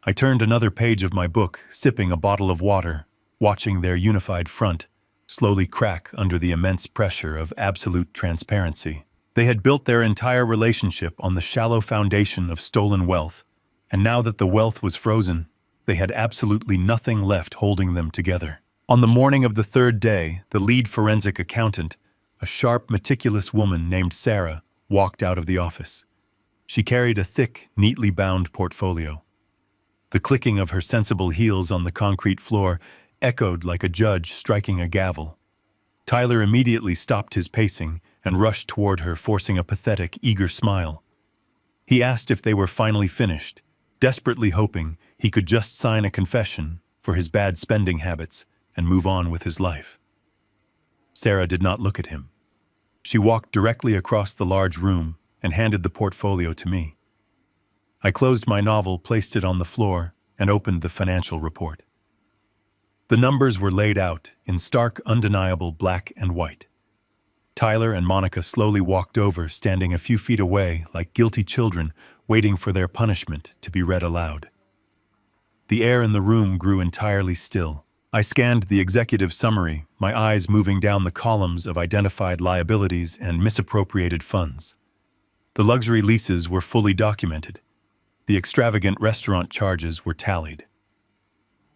I turned another page of my book, sipping a bottle of water, watching their unified front slowly crack under the immense pressure of absolute transparency. They had built their entire relationship on the shallow foundation of stolen wealth, and now that the wealth was frozen, they had absolutely nothing left holding them together. On the morning of the third day, the lead forensic accountant, a sharp, meticulous woman named Sarah, walked out of the office. She carried a thick, neatly bound portfolio. The clicking of her sensible heels on the concrete floor echoed like a judge striking a gavel. Tyler immediately stopped his pacing and rushed toward her, forcing a pathetic, eager smile. He asked if they were finally finished, desperately hoping he could just sign a confession for his bad spending habits and move on with his life. Sarah did not look at him. She walked directly across the large room and handed the portfolio to me. I closed my novel, placed it on the floor, and opened the financial report. The numbers were laid out in stark, undeniable black and white. Tyler and Monica slowly walked over, standing a few feet away like guilty children waiting for their punishment to be read aloud. The air in the room grew entirely still. I scanned the executive summary, my eyes moving down the columns of identified liabilities and misappropriated funds. The luxury leases were fully documented. The extravagant restaurant charges were tallied.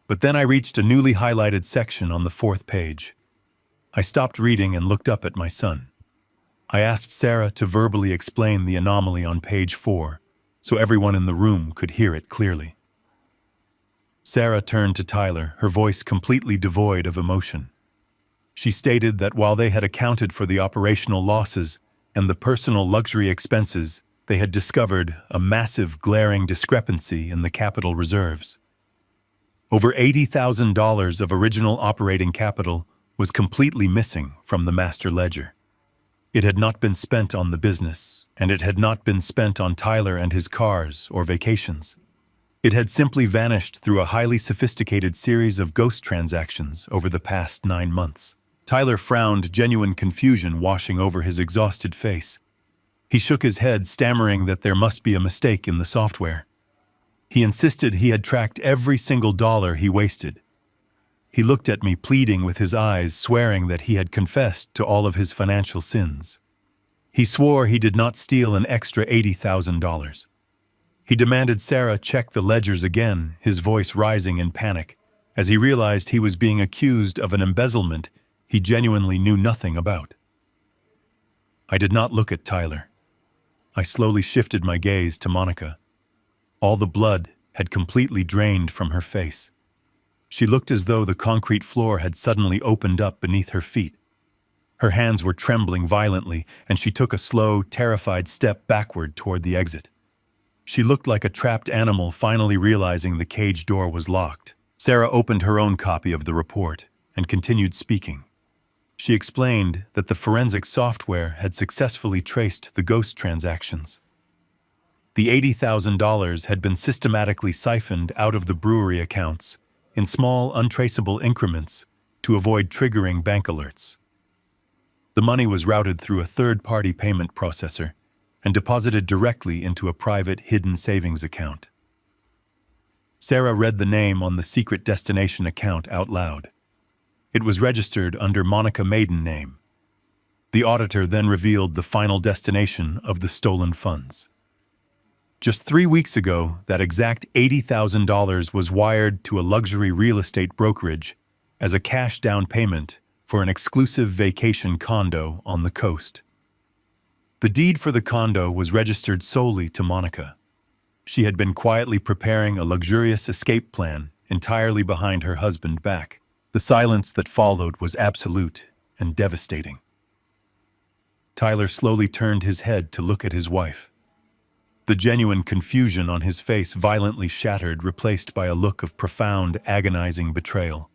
But then I reached a newly highlighted section on the fourth page. I stopped reading and looked up at my son. I asked Sarah to verbally explain the anomaly on page 4, so everyone in the room could hear it clearly. Sarah turned to Tyler, her voice completely devoid of emotion. She stated that while they had accounted for the operational losses and the personal luxury expenses, they had discovered a massive, glaring discrepancy in the capital reserves. Over $80,000 of original operating capital was completely missing from the master ledger. It had not been spent on the business, and it had not been spent on Tyler and his cars or vacations. It had simply vanished through a highly sophisticated series of ghost transactions over the past 9 months. Tyler frowned, genuine confusion washing over his exhausted face. He shook his head, stammering that there must be a mistake in the software. He insisted he had tracked every single dollar he wasted. He looked at me, pleading with his eyes, swearing that he had confessed to all of his financial sins. He swore he did not steal an extra $80,000. He demanded Sarah check the ledgers again, his voice rising in panic, as he realized he was being accused of an embezzlement he genuinely knew nothing about. I did not look at Tyler. I slowly shifted my gaze to Monica. All the blood had completely drained from her face. She looked as though the concrete floor had suddenly opened up beneath her feet. Her hands were trembling violently, and she took a slow, terrified step backward toward the exit. She looked like a trapped animal finally realizing the cage door was locked. Sarah opened her own copy of the report and continued speaking. She explained that the forensic software had successfully traced the ghost transactions. The $80,000 had been systematically siphoned out of the brewery accounts in small, untraceable increments to avoid triggering bank alerts. The money was routed through a third-party payment processor and deposited directly into a private, hidden savings account. Sarah read the name on the secret destination account out loud. It was registered under Monica maiden name. The auditor then revealed the final destination of the stolen funds. Just 3 weeks ago, that exact $80,000 was wired to a luxury real estate brokerage as a cash down payment for an exclusive vacation condo on the coast. The deed for the condo was registered solely to Monica. She had been quietly preparing a luxurious escape plan entirely behind her husband's back. The silence that followed was absolute and devastating. Tyler slowly turned his head to look at his wife. The genuine confusion on his face violently shattered, replaced by a look of profound, agonizing betrayal.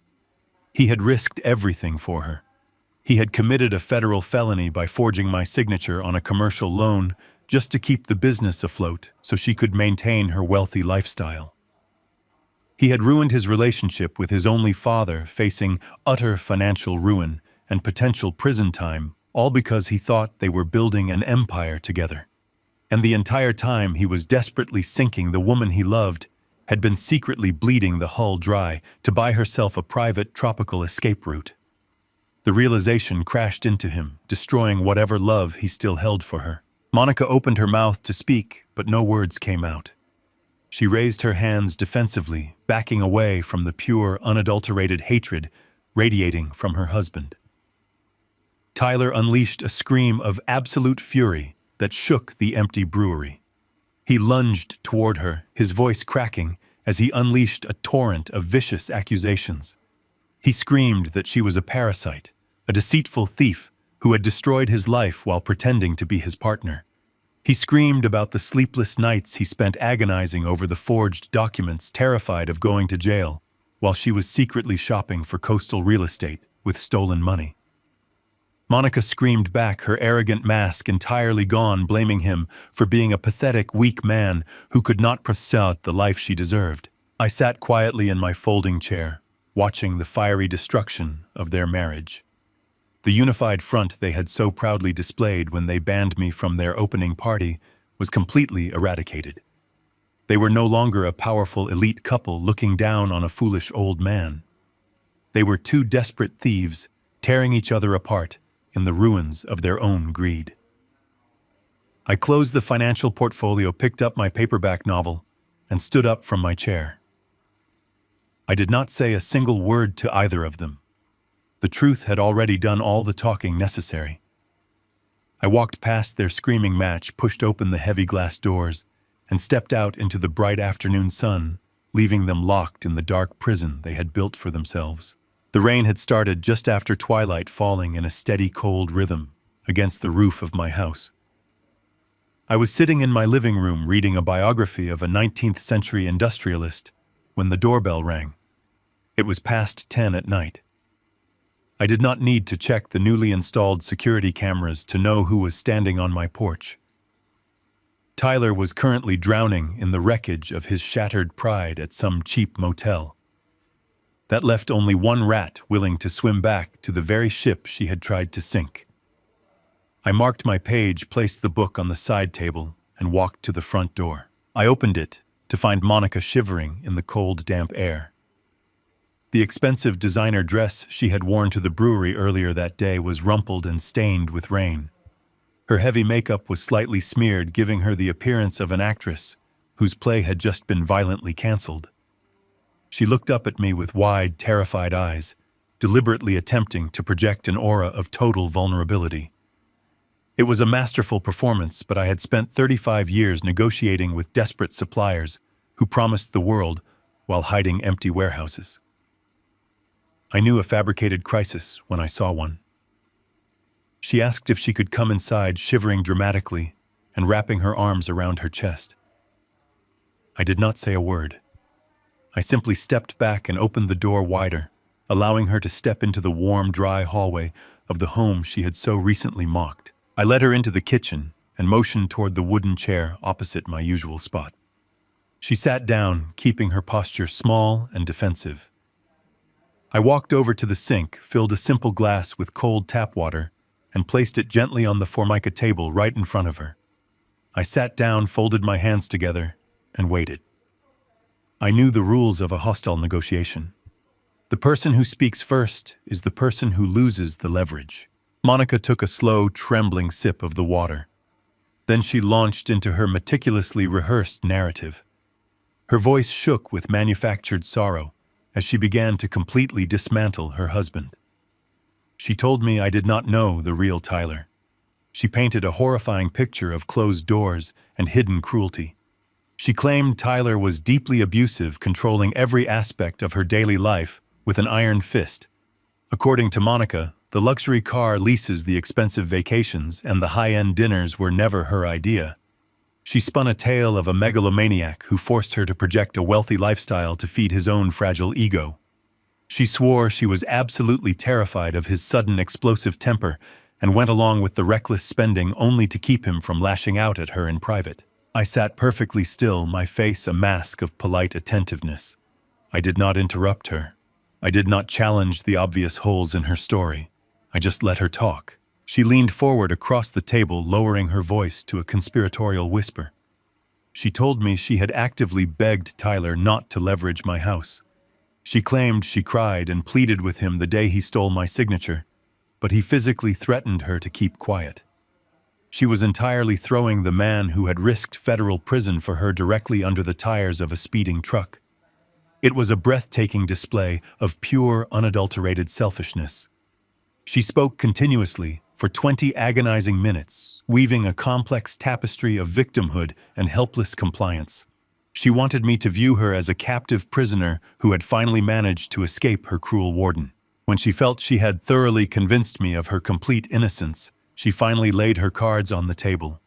He had risked everything for her. He had committed a federal felony by forging my signature on a commercial loan just to keep the business afloat so she could maintain her wealthy lifestyle. He had ruined his relationship with his only father, facing utter financial ruin and potential prison time, all because he thought they were building an empire together. And the entire time he was desperately sinking the woman he loved, had been secretly bleeding the hull dry to buy herself a private tropical escape route. The realization crashed into him, destroying whatever love he still held for her. Monica opened her mouth to speak, but no words came out. She raised her hands defensively, backing away from the pure, unadulterated hatred radiating from her husband. Tyler unleashed a scream of absolute fury that shook the empty brewery. He lunged toward her, his voice cracking as he unleashed a torrent of vicious accusations. He screamed that she was a parasite, a deceitful thief who had destroyed his life while pretending to be his partner. He screamed about the sleepless nights he spent agonizing over the forged documents, terrified of going to jail, while she was secretly shopping for coastal real estate with stolen money. Monica screamed back, her arrogant mask entirely gone, blaming him for being a pathetic, weak man who could not pursue the life she deserved. I sat quietly in my folding chair, watching the fiery destruction of their marriage. The unified front they had so proudly displayed when they banned me from their opening party was completely eradicated. They were no longer a powerful elite couple looking down on a foolish old man. They were two desperate thieves tearing each other apart in the ruins of their own greed. I closed the financial portfolio, picked up my paperback novel, and stood up from my chair. I did not say a single word to either of them. The truth had already done all the talking necessary. I walked past their screaming match, pushed open the heavy glass doors, and stepped out into the bright afternoon sun, leaving them locked in the dark prison they had built for themselves. The rain had started just after twilight, falling in a steady, cold rhythm against the roof of my house. I was sitting in my living room reading a biography of a 19th century industrialist when the doorbell rang. It was past 10 at night. I did not need to check the newly installed security cameras to know who was standing on my porch. Tyler was currently drowning in the wreckage of his shattered pride at some cheap motel. That left only one rat willing to swim back to the very ship she had tried to sink. I marked my page, placed the book on the side table, and walked to the front door. I opened it to find Monica shivering in the cold, damp air. The expensive designer dress she had worn to the brewery earlier that day was rumpled and stained with rain. Her heavy makeup was slightly smeared, giving her the appearance of an actress whose play had just been violently canceled. She looked up at me with wide, terrified eyes, deliberately attempting to project an aura of total vulnerability. It was a masterful performance, but I had spent 35 years negotiating with desperate suppliers who promised the world while hiding empty warehouses. I knew a fabricated crisis when I saw one. She asked if she could come inside, shivering dramatically and wrapping her arms around her chest. I did not say a word. I simply stepped back and opened the door wider, allowing her to step into the warm, dry hallway of the home she had so recently mocked. I led her into the kitchen and motioned toward the wooden chair opposite my usual spot. She sat down, keeping her posture small and defensive. I walked over to the sink, filled a simple glass with cold tap water, and placed it gently on the Formica table right in front of her. I sat down, folded my hands together, and waited. I knew the rules of a hostile negotiation. The person who speaks first is the person who loses the leverage. Monica took a slow, trembling sip of the water. Then she launched into her meticulously rehearsed narrative. Her voice shook with manufactured sorrow as she began to completely dismantle her husband. She told me I did not know the real Tyler. She painted a horrifying picture of closed doors and hidden cruelty. She claimed Tyler was deeply abusive, controlling every aspect of her daily life with an iron fist. According to Monica, the luxury car leases, the expensive vacations, and the high-end dinners were never her idea. She spun a tale of a megalomaniac who forced her to project a wealthy lifestyle to feed his own fragile ego. She swore she was absolutely terrified of his sudden explosive temper and went along with the reckless spending only to keep him from lashing out at her in private. I sat perfectly still, my face a mask of polite attentiveness. I did not interrupt her. I did not challenge the obvious holes in her story. I just let her talk. She leaned forward across the table, lowering her voice to a conspiratorial whisper. She told me she had actively begged Tyler not to leverage my house. She claimed she cried and pleaded with him the day he stole my signature, but he physically threatened her to keep quiet. She was entirely throwing the man who had risked federal prison for her directly under the tires of a speeding truck. It was a breathtaking display of pure, unadulterated selfishness. She spoke continuously for 20 agonizing minutes, weaving a complex tapestry of victimhood and helpless compliance. She wanted me to view her as a captive prisoner who had finally managed to escape her cruel warden. When she felt she had thoroughly convinced me of her complete innocence, she finally laid her cards on the table.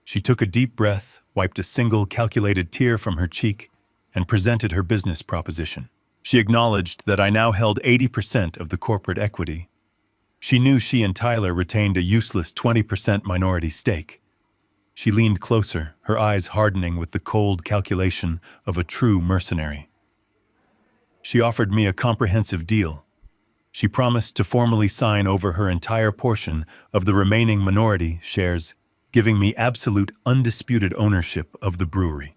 She took a deep breath, wiped a single calculated tear from her cheek, and presented her business proposition. She acknowledged that I now held 80% of the corporate equity. She knew she and Tyler retained a useless 20% minority stake. She leaned closer, her eyes hardening with the cold calculation of a true mercenary. She offered me a comprehensive deal. She promised to formally sign over her entire portion of the remaining minority shares, giving me absolute, undisputed ownership of the brewery.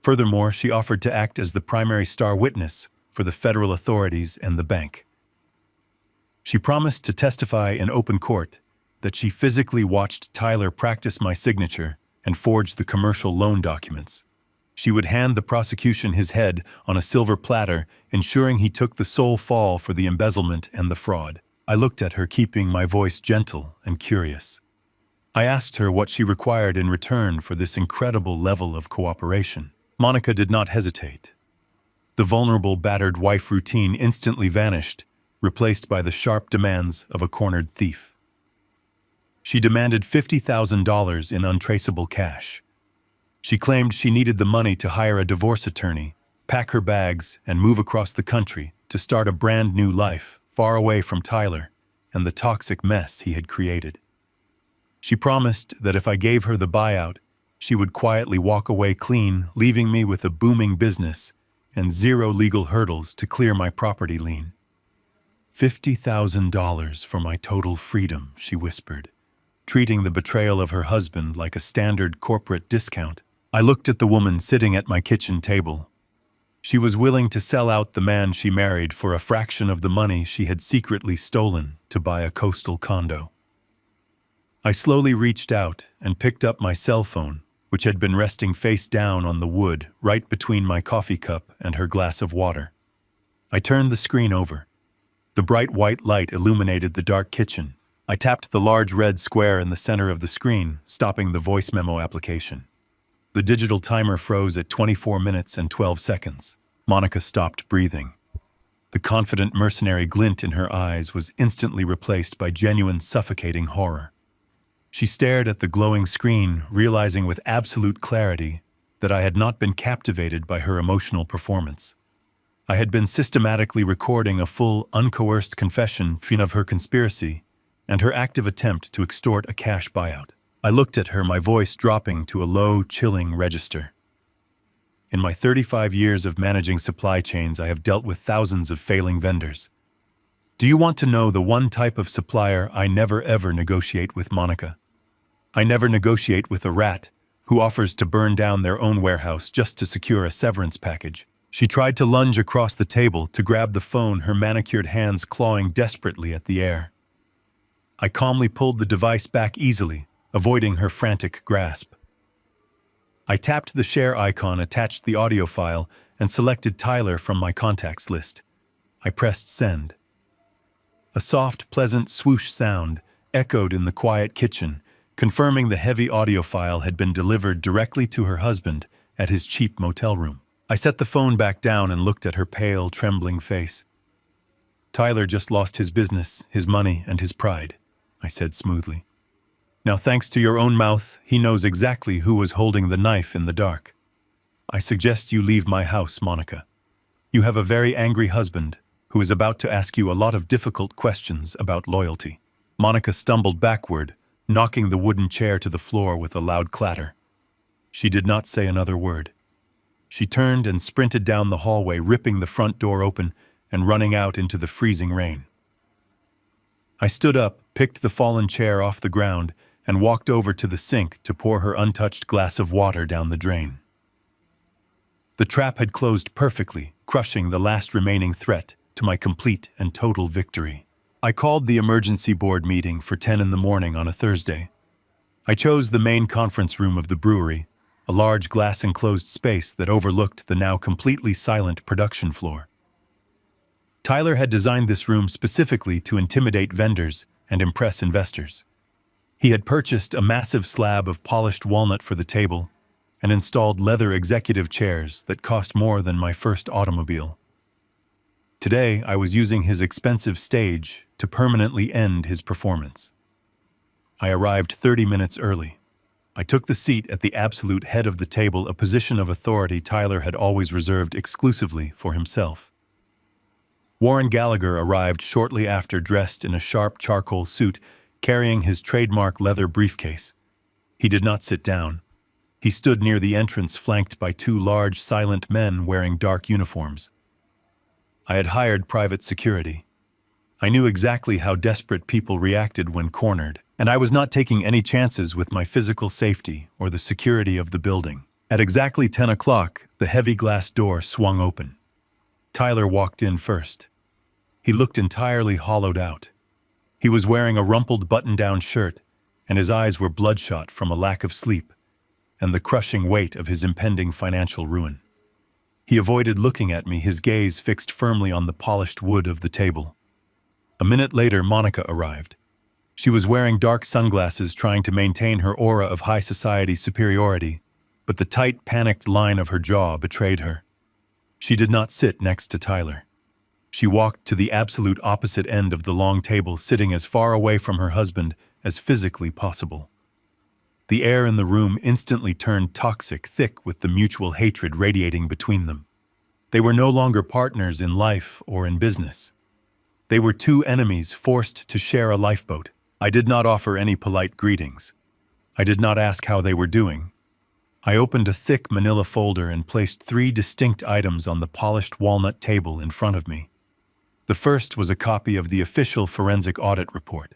Furthermore, she offered to act as the primary star witness for the federal authorities and the bank. She promised to testify in open court that she physically watched Tyler practice my signature and forge the commercial loan documents. She would hand the prosecution his head on a silver platter, ensuring he took the sole fall for the embezzlement and the fraud. I looked at her, keeping my voice gentle and curious. I asked her what she required in return for this incredible level of cooperation. Monica did not hesitate. The vulnerable, battered wife routine instantly vanished, replaced by the sharp demands of a cornered thief. She demanded $50,000 in untraceable cash. She claimed she needed the money to hire a divorce attorney, pack her bags, and move across the country to start a brand new life, far away from Tyler and the toxic mess he had created. She promised that if I gave her the buyout, she would quietly walk away clean, leaving me with a booming business and zero legal hurdles to clear my property lien. $50,000 for my total freedom, she whispered, treating the betrayal of her husband like a standard corporate discount. I looked at the woman sitting at my kitchen table. She was willing to sell out the man she married for a fraction of the money she had secretly stolen to buy a coastal condo. I slowly reached out and picked up my cell phone, which had been resting face down on the wood right between my coffee cup and her glass of water. I turned the screen over. The bright white light illuminated the dark kitchen. I tapped the large red square in the center of the screen, stopping the voice memo application. The digital timer froze at 24 minutes and 12 seconds. Monica stopped breathing. The confident mercenary glint in her eyes was instantly replaced by genuine suffocating horror. She stared at the glowing screen, realizing with absolute clarity that I had not been captivated by her emotional performance. I had been systematically recording a full, uncoerced confession of her conspiracy and her active attempt to extort a cash buyout. I looked at her, my voice dropping to a low, chilling register. In my 35 years of managing supply chains, I have dealt with thousands of failing vendors. Do you want to know the one type of supplier I never ever negotiate with, Monica? I never negotiate with a rat who offers to burn down their own warehouse just to secure a severance package. She tried to lunge across the table to grab the phone, her manicured hands clawing desperately at the air. I calmly pulled the device back easily, avoiding her frantic grasp. I tapped the share icon, attached the audio file, and selected Tyler from my contacts list. I pressed send. A soft, pleasant swoosh sound echoed in the quiet kitchen, confirming the heavy audio file had been delivered directly to her husband at his cheap motel room. I set the phone back down and looked at her pale, trembling face. Tyler just lost his business, his money, and his pride, I said smoothly. Now, thanks to your own mouth, he knows exactly who was holding the knife in the dark. I suggest you leave my house, Monica. You have a very angry husband who is about to ask you a lot of difficult questions about loyalty. Monica stumbled backward, knocking the wooden chair to the floor with a loud clatter. She did not say another word. She turned and sprinted down the hallway, ripping the front door open and running out into the freezing rain. I stood up, picked the fallen chair off the ground, and walked over to the sink to pour her untouched glass of water down the drain. The trap had closed perfectly, crushing the last remaining threat to my complete and total victory. I called the emergency board meeting for 10 in the morning on a Thursday. I chose the main conference room of the brewery, a large glass-enclosed space that overlooked the now completely silent production floor. Tyler had designed this room specifically to intimidate vendors and impress investors. He had purchased a massive slab of polished walnut for the table and installed leather executive chairs that cost more than my first automobile. Today, I was using his expensive stage to permanently end his performance. I arrived 30 minutes early. I took the seat at the absolute head of the table, a position of authority Tyler had always reserved exclusively for himself. Warren Gallagher arrived shortly after, dressed in a sharp charcoal suit, carrying his trademark leather briefcase. He did not sit down. He stood near the entrance, flanked by two large, silent men wearing dark uniforms. I had hired private security. I knew exactly how desperate people reacted when cornered, and I was not taking any chances with my physical safety or the security of the building. At exactly 10 o'clock, the heavy glass door swung open. Tyler walked in first. He looked entirely hollowed out. He was wearing a rumpled button-down shirt, and his eyes were bloodshot from a lack of sleep and the crushing weight of his impending financial ruin. He avoided looking at me, his gaze fixed firmly on the polished wood of the table. A minute later, Monica arrived. She was wearing dark sunglasses, trying to maintain her aura of high society superiority, but the tight, panicked line of her jaw betrayed her. She did not sit next to Tyler. She walked to the absolute opposite end of the long table, sitting as far away from her husband as physically possible. The air in the room instantly turned toxic, thick with the mutual hatred radiating between them. They were no longer partners in life or in business. They were two enemies forced to share a lifeboat. I did not offer any polite greetings. I did not ask how they were doing. I opened a thick manila folder and placed 3 distinct items on the polished walnut table in front of me. The first was a copy of the official forensic audit report.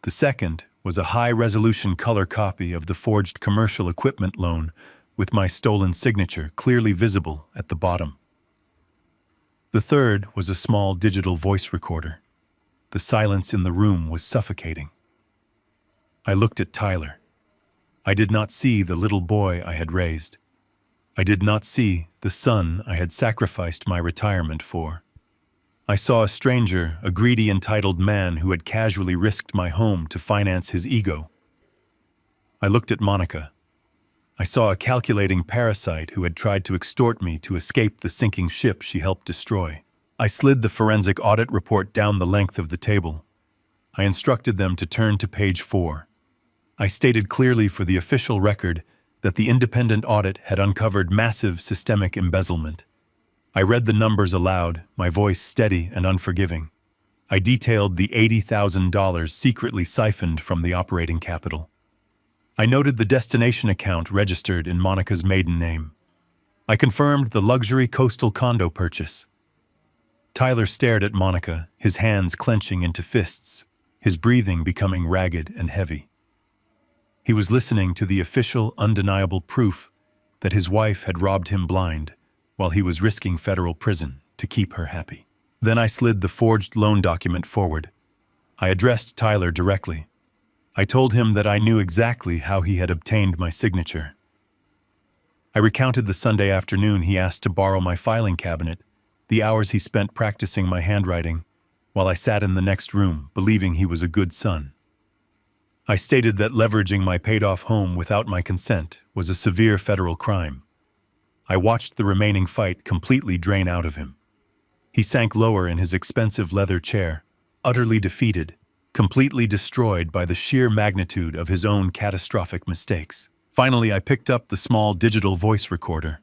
The second was a high-resolution color copy of the forged commercial equipment loan with my stolen signature clearly visible at the bottom. The third was a small digital voice recorder. The silence in the room was suffocating. I looked at Tyler. I did not see the little boy I had raised. I did not see the son I had sacrificed my retirement for. I saw a stranger, a greedy, entitled man who had casually risked my home to finance his ego. I looked at Monica. I saw a calculating parasite who had tried to extort me to escape the sinking ship she helped destroy. I slid the forensic audit report down the length of the table. I instructed them to turn to page 4. I stated clearly for the official record that the independent audit had uncovered massive systemic embezzlement. I read the numbers aloud, my voice steady and unforgiving. I detailed the $80,000 secretly siphoned from the operating capital. I noted the destination account registered in Monica's maiden name. I confirmed the luxury coastal condo purchase. Tyler stared at Monica, his hands clenching into fists, his breathing becoming ragged and heavy. He was listening to the official, undeniable proof that his wife had robbed him blind while he was risking federal prison to keep her happy. Then I slid the forged loan document forward. I addressed Tyler directly. I told him that I knew exactly how he had obtained my signature. I recounted the Sunday afternoon he asked to borrow my filing cabinet, the hours he spent practicing my handwriting, while I sat in the next room, believing he was a good son. I stated that leveraging my paid-off home without my consent was a severe federal crime. I watched the remaining fight completely drain out of him. He sank lower in his expensive leather chair, utterly defeated, completely destroyed by the sheer magnitude of his own catastrophic mistakes. Finally, I picked up the small digital voice recorder.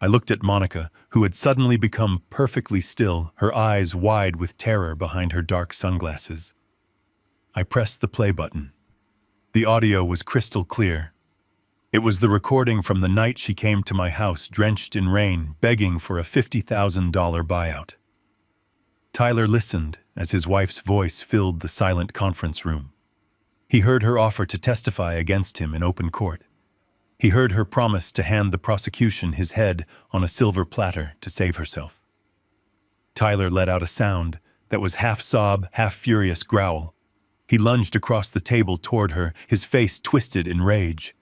I looked at Monica, who had suddenly become perfectly still, her eyes wide with terror behind her dark sunglasses. I pressed the play button. The audio was crystal clear. It was the recording from the night she came to my house drenched in rain, begging for a $50,000 buyout. Tyler listened as his wife's voice filled the silent conference room. He heard her offer to testify against him in open court. He heard her promise to hand the prosecution his head on a silver platter to save herself. Tyler let out a sound that was half sob, half furious growl. He lunged across the table toward her, his face twisted in rage.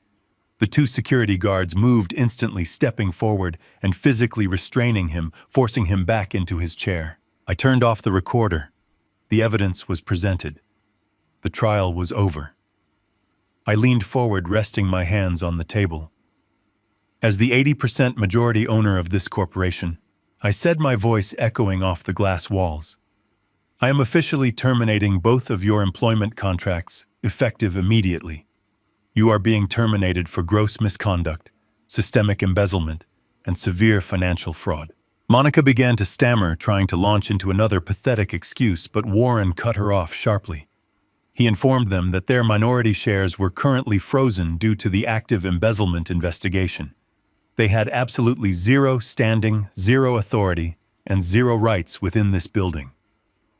The 2 security guards moved instantly, stepping forward and physically restraining him, forcing him back into his chair. I turned off the recorder. The evidence was presented. The trial was over. I leaned forward, resting my hands on the table. As the 80% majority owner of this corporation, I said, my voice echoing off the glass walls, I am officially terminating both of your employment contracts, effective immediately. You are being terminated for gross misconduct, systemic embezzlement, and severe financial fraud. Monica began to stammer, trying to launch into another pathetic excuse, but Warren cut her off sharply. He informed them that their minority shares were currently frozen due to the active embezzlement investigation. They had absolutely zero standing, zero authority, and zero rights within this building.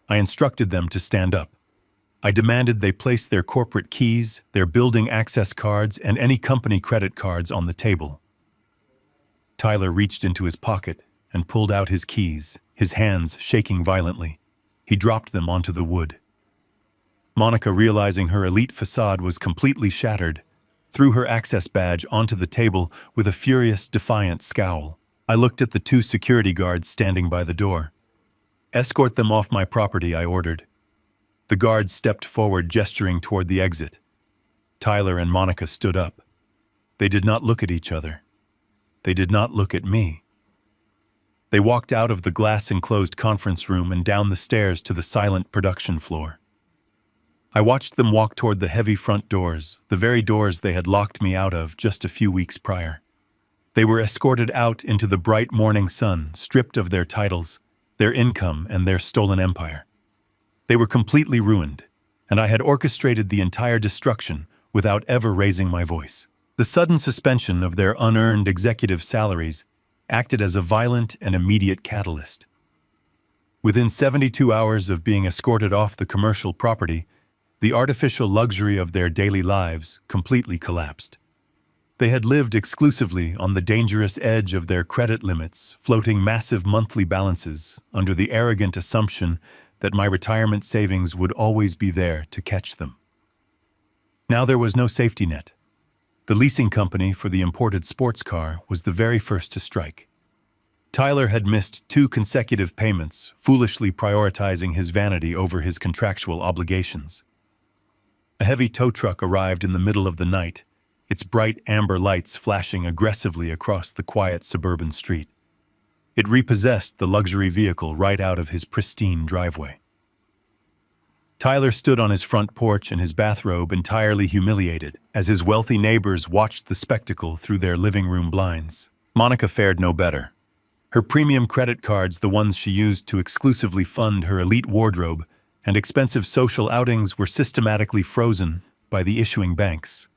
I instructed them to stand up. I demanded they place their corporate keys, their building access cards, and any company credit cards on the table. Tyler reached into his pocket and pulled out his keys, his hands shaking violently. He dropped them onto the wood. Monica, realizing her elite facade was completely shattered, threw her access badge onto the table with a furious, defiant scowl. I looked at the 2 security guards standing by the door. Escort them off my property, I ordered. The guards stepped forward, gesturing toward the exit. Tyler and Monica stood up. They did not look at each other. They did not look at me. They walked out of the glass-enclosed conference room and down the stairs to the silent production floor. I watched them walk toward the heavy front doors, the very doors they had locked me out of just a few weeks prior. They were escorted out into the bright morning sun, stripped of their titles, their income, and their stolen empire. They were completely ruined, and I had orchestrated the entire destruction without ever raising my voice. The sudden suspension of their unearned executive salaries acted as a violent and immediate catalyst. Within 72 hours of being escorted off the commercial property, the artificial luxury of their daily lives completely collapsed. They had lived exclusively on the dangerous edge of their credit limits, floating massive monthly balances under the arrogant assumption that my retirement savings would always be there to catch them. Now there was no safety net. The leasing company for the imported sports car was the very first to strike. Tyler had missed 2 consecutive payments, foolishly prioritizing his vanity over his contractual obligations. A heavy tow truck arrived in the middle of the night, its bright amber lights flashing aggressively across the quiet suburban street. It repossessed the luxury vehicle right out of his pristine driveway. Tyler stood on his front porch in his bathrobe, entirely humiliated, as his wealthy neighbors watched the spectacle through their living room blinds. Monica fared no better. Her premium credit cards, the ones she used to exclusively fund her elite wardrobe, and expensive social outings were systematically frozen by the issuing banks.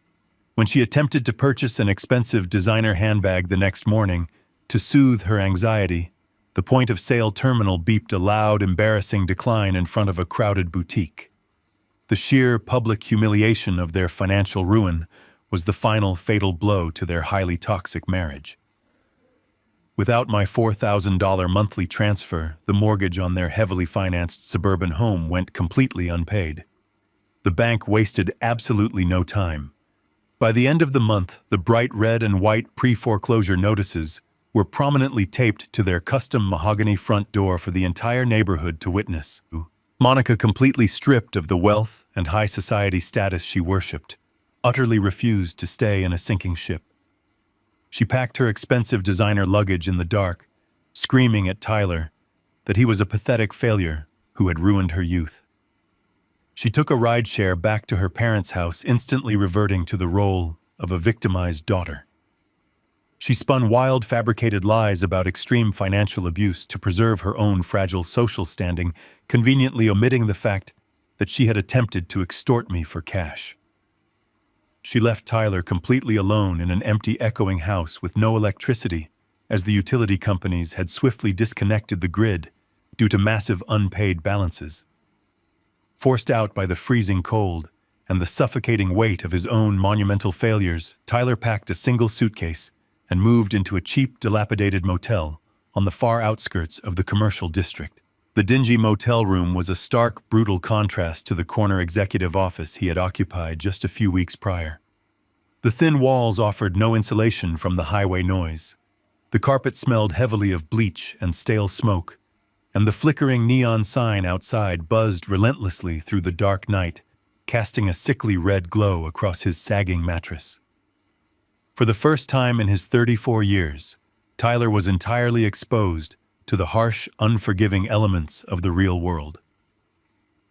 When she attempted to purchase an expensive designer handbag the next morning, to soothe her anxiety, the point-of-sale terminal beeped a loud, embarrassing decline in front of a crowded boutique. The sheer public humiliation of their financial ruin was the final fatal blow to their highly toxic marriage. Without my $4,000 monthly transfer, the mortgage on their heavily financed suburban home went completely unpaid. The bank wasted absolutely no time. By the end of the month, the bright red and white pre-foreclosure notices were prominently taped to their custom mahogany front door for the entire neighborhood to witness. Monica, completely stripped of the wealth and high society status she worshipped, utterly refused to stay in a sinking ship. She packed her expensive designer luggage in the dark, screaming at Tyler that he was a pathetic failure who had ruined her youth. She took a rideshare back to her parents' house, instantly reverting to the role of a victimized daughter. She spun wild, fabricated lies about extreme financial abuse to preserve her own fragile social standing, conveniently omitting the fact that she had attempted to extort me for cash. She left Tyler completely alone in an empty, echoing house with no electricity, as the utility companies had swiftly disconnected the grid due to massive unpaid balances. Forced out by the freezing cold and the suffocating weight of his own monumental failures, Tyler packed a single suitcase and moved into a cheap, dilapidated motel on the far outskirts of the commercial district. The dingy motel room was a stark, brutal contrast to the corner executive office he had occupied just a few weeks prior. The thin walls offered no insulation from the highway noise. The carpet smelled heavily of bleach and stale smoke, and the flickering neon sign outside buzzed relentlessly through the dark night, casting a sickly red glow across his sagging mattress. For the first time in his 34 years, Tyler was entirely exposed to the harsh, unforgiving elements of the real world.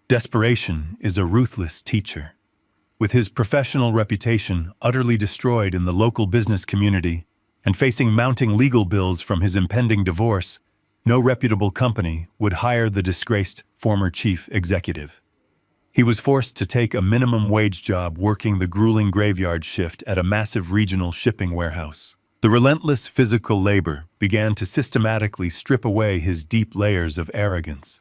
Desperation is a ruthless teacher. With his professional reputation utterly destroyed in the local business community and facing mounting legal bills from his impending divorce, no reputable company would hire the disgraced former chief executive. He was forced to take a minimum wage job working the grueling graveyard shift at a massive regional shipping warehouse. The relentless physical labor began to systematically strip away his deep layers of arrogance.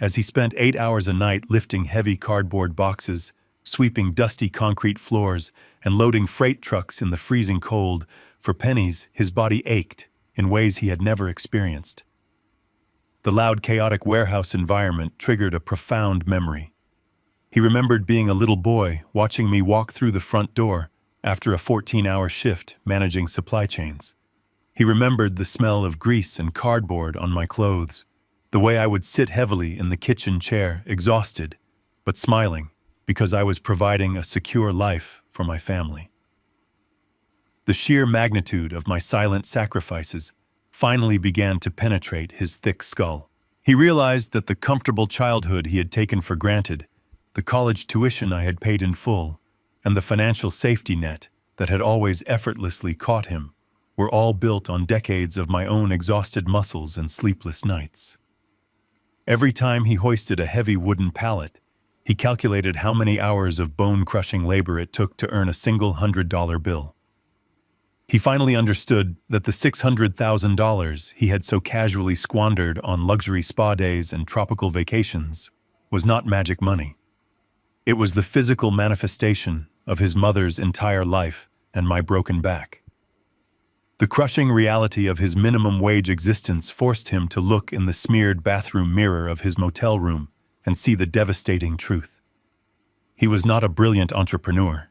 As he spent 8 hours a night lifting heavy cardboard boxes, sweeping dusty concrete floors, and loading freight trucks in the freezing cold, for pennies his body ached in ways he had never experienced. The loud, chaotic warehouse environment triggered a profound memory. He remembered being a little boy watching me walk through the front door after a 14-hour shift managing supply chains. He remembered the smell of grease and cardboard on my clothes, the way I would sit heavily in the kitchen chair, exhausted, but smiling, because I was providing a secure life for my family. The sheer magnitude of my silent sacrifices finally began to penetrate his thick skull. He realized that the comfortable childhood he had taken for granted, the college tuition I had paid in full, and the financial safety net that had always effortlessly caught him were all built on decades of my own exhausted muscles and sleepless nights. Every time he hoisted a heavy wooden pallet, he calculated how many hours of bone-crushing labor it took to earn a single $100 bill. He finally understood that the $600,000 he had so casually squandered on luxury spa days and tropical vacations was not magic money. It was the physical manifestation of his mother's entire life and my broken back. The crushing reality of his minimum wage existence forced him to look in the smeared bathroom mirror of his motel room and see the devastating truth. He was not a brilliant entrepreneur.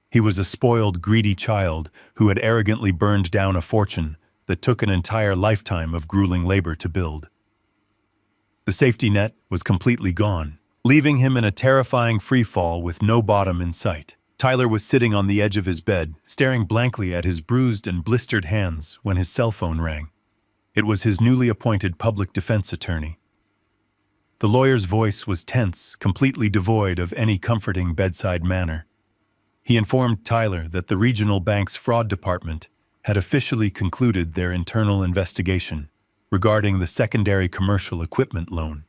He was a spoiled, greedy child who had arrogantly burned down a fortune that took an entire lifetime of grueling labor to build. The safety net was completely gone, leaving him in a terrifying freefall with no bottom in sight. Tyler was sitting on the edge of his bed, staring blankly at his bruised and blistered hands when his cell phone rang. It was his newly appointed public defense attorney. The lawyer's voice was tense, completely devoid of any comforting bedside manner. He informed Tyler that the regional bank's fraud department had officially concluded their internal investigation regarding the secondary commercial equipment loan.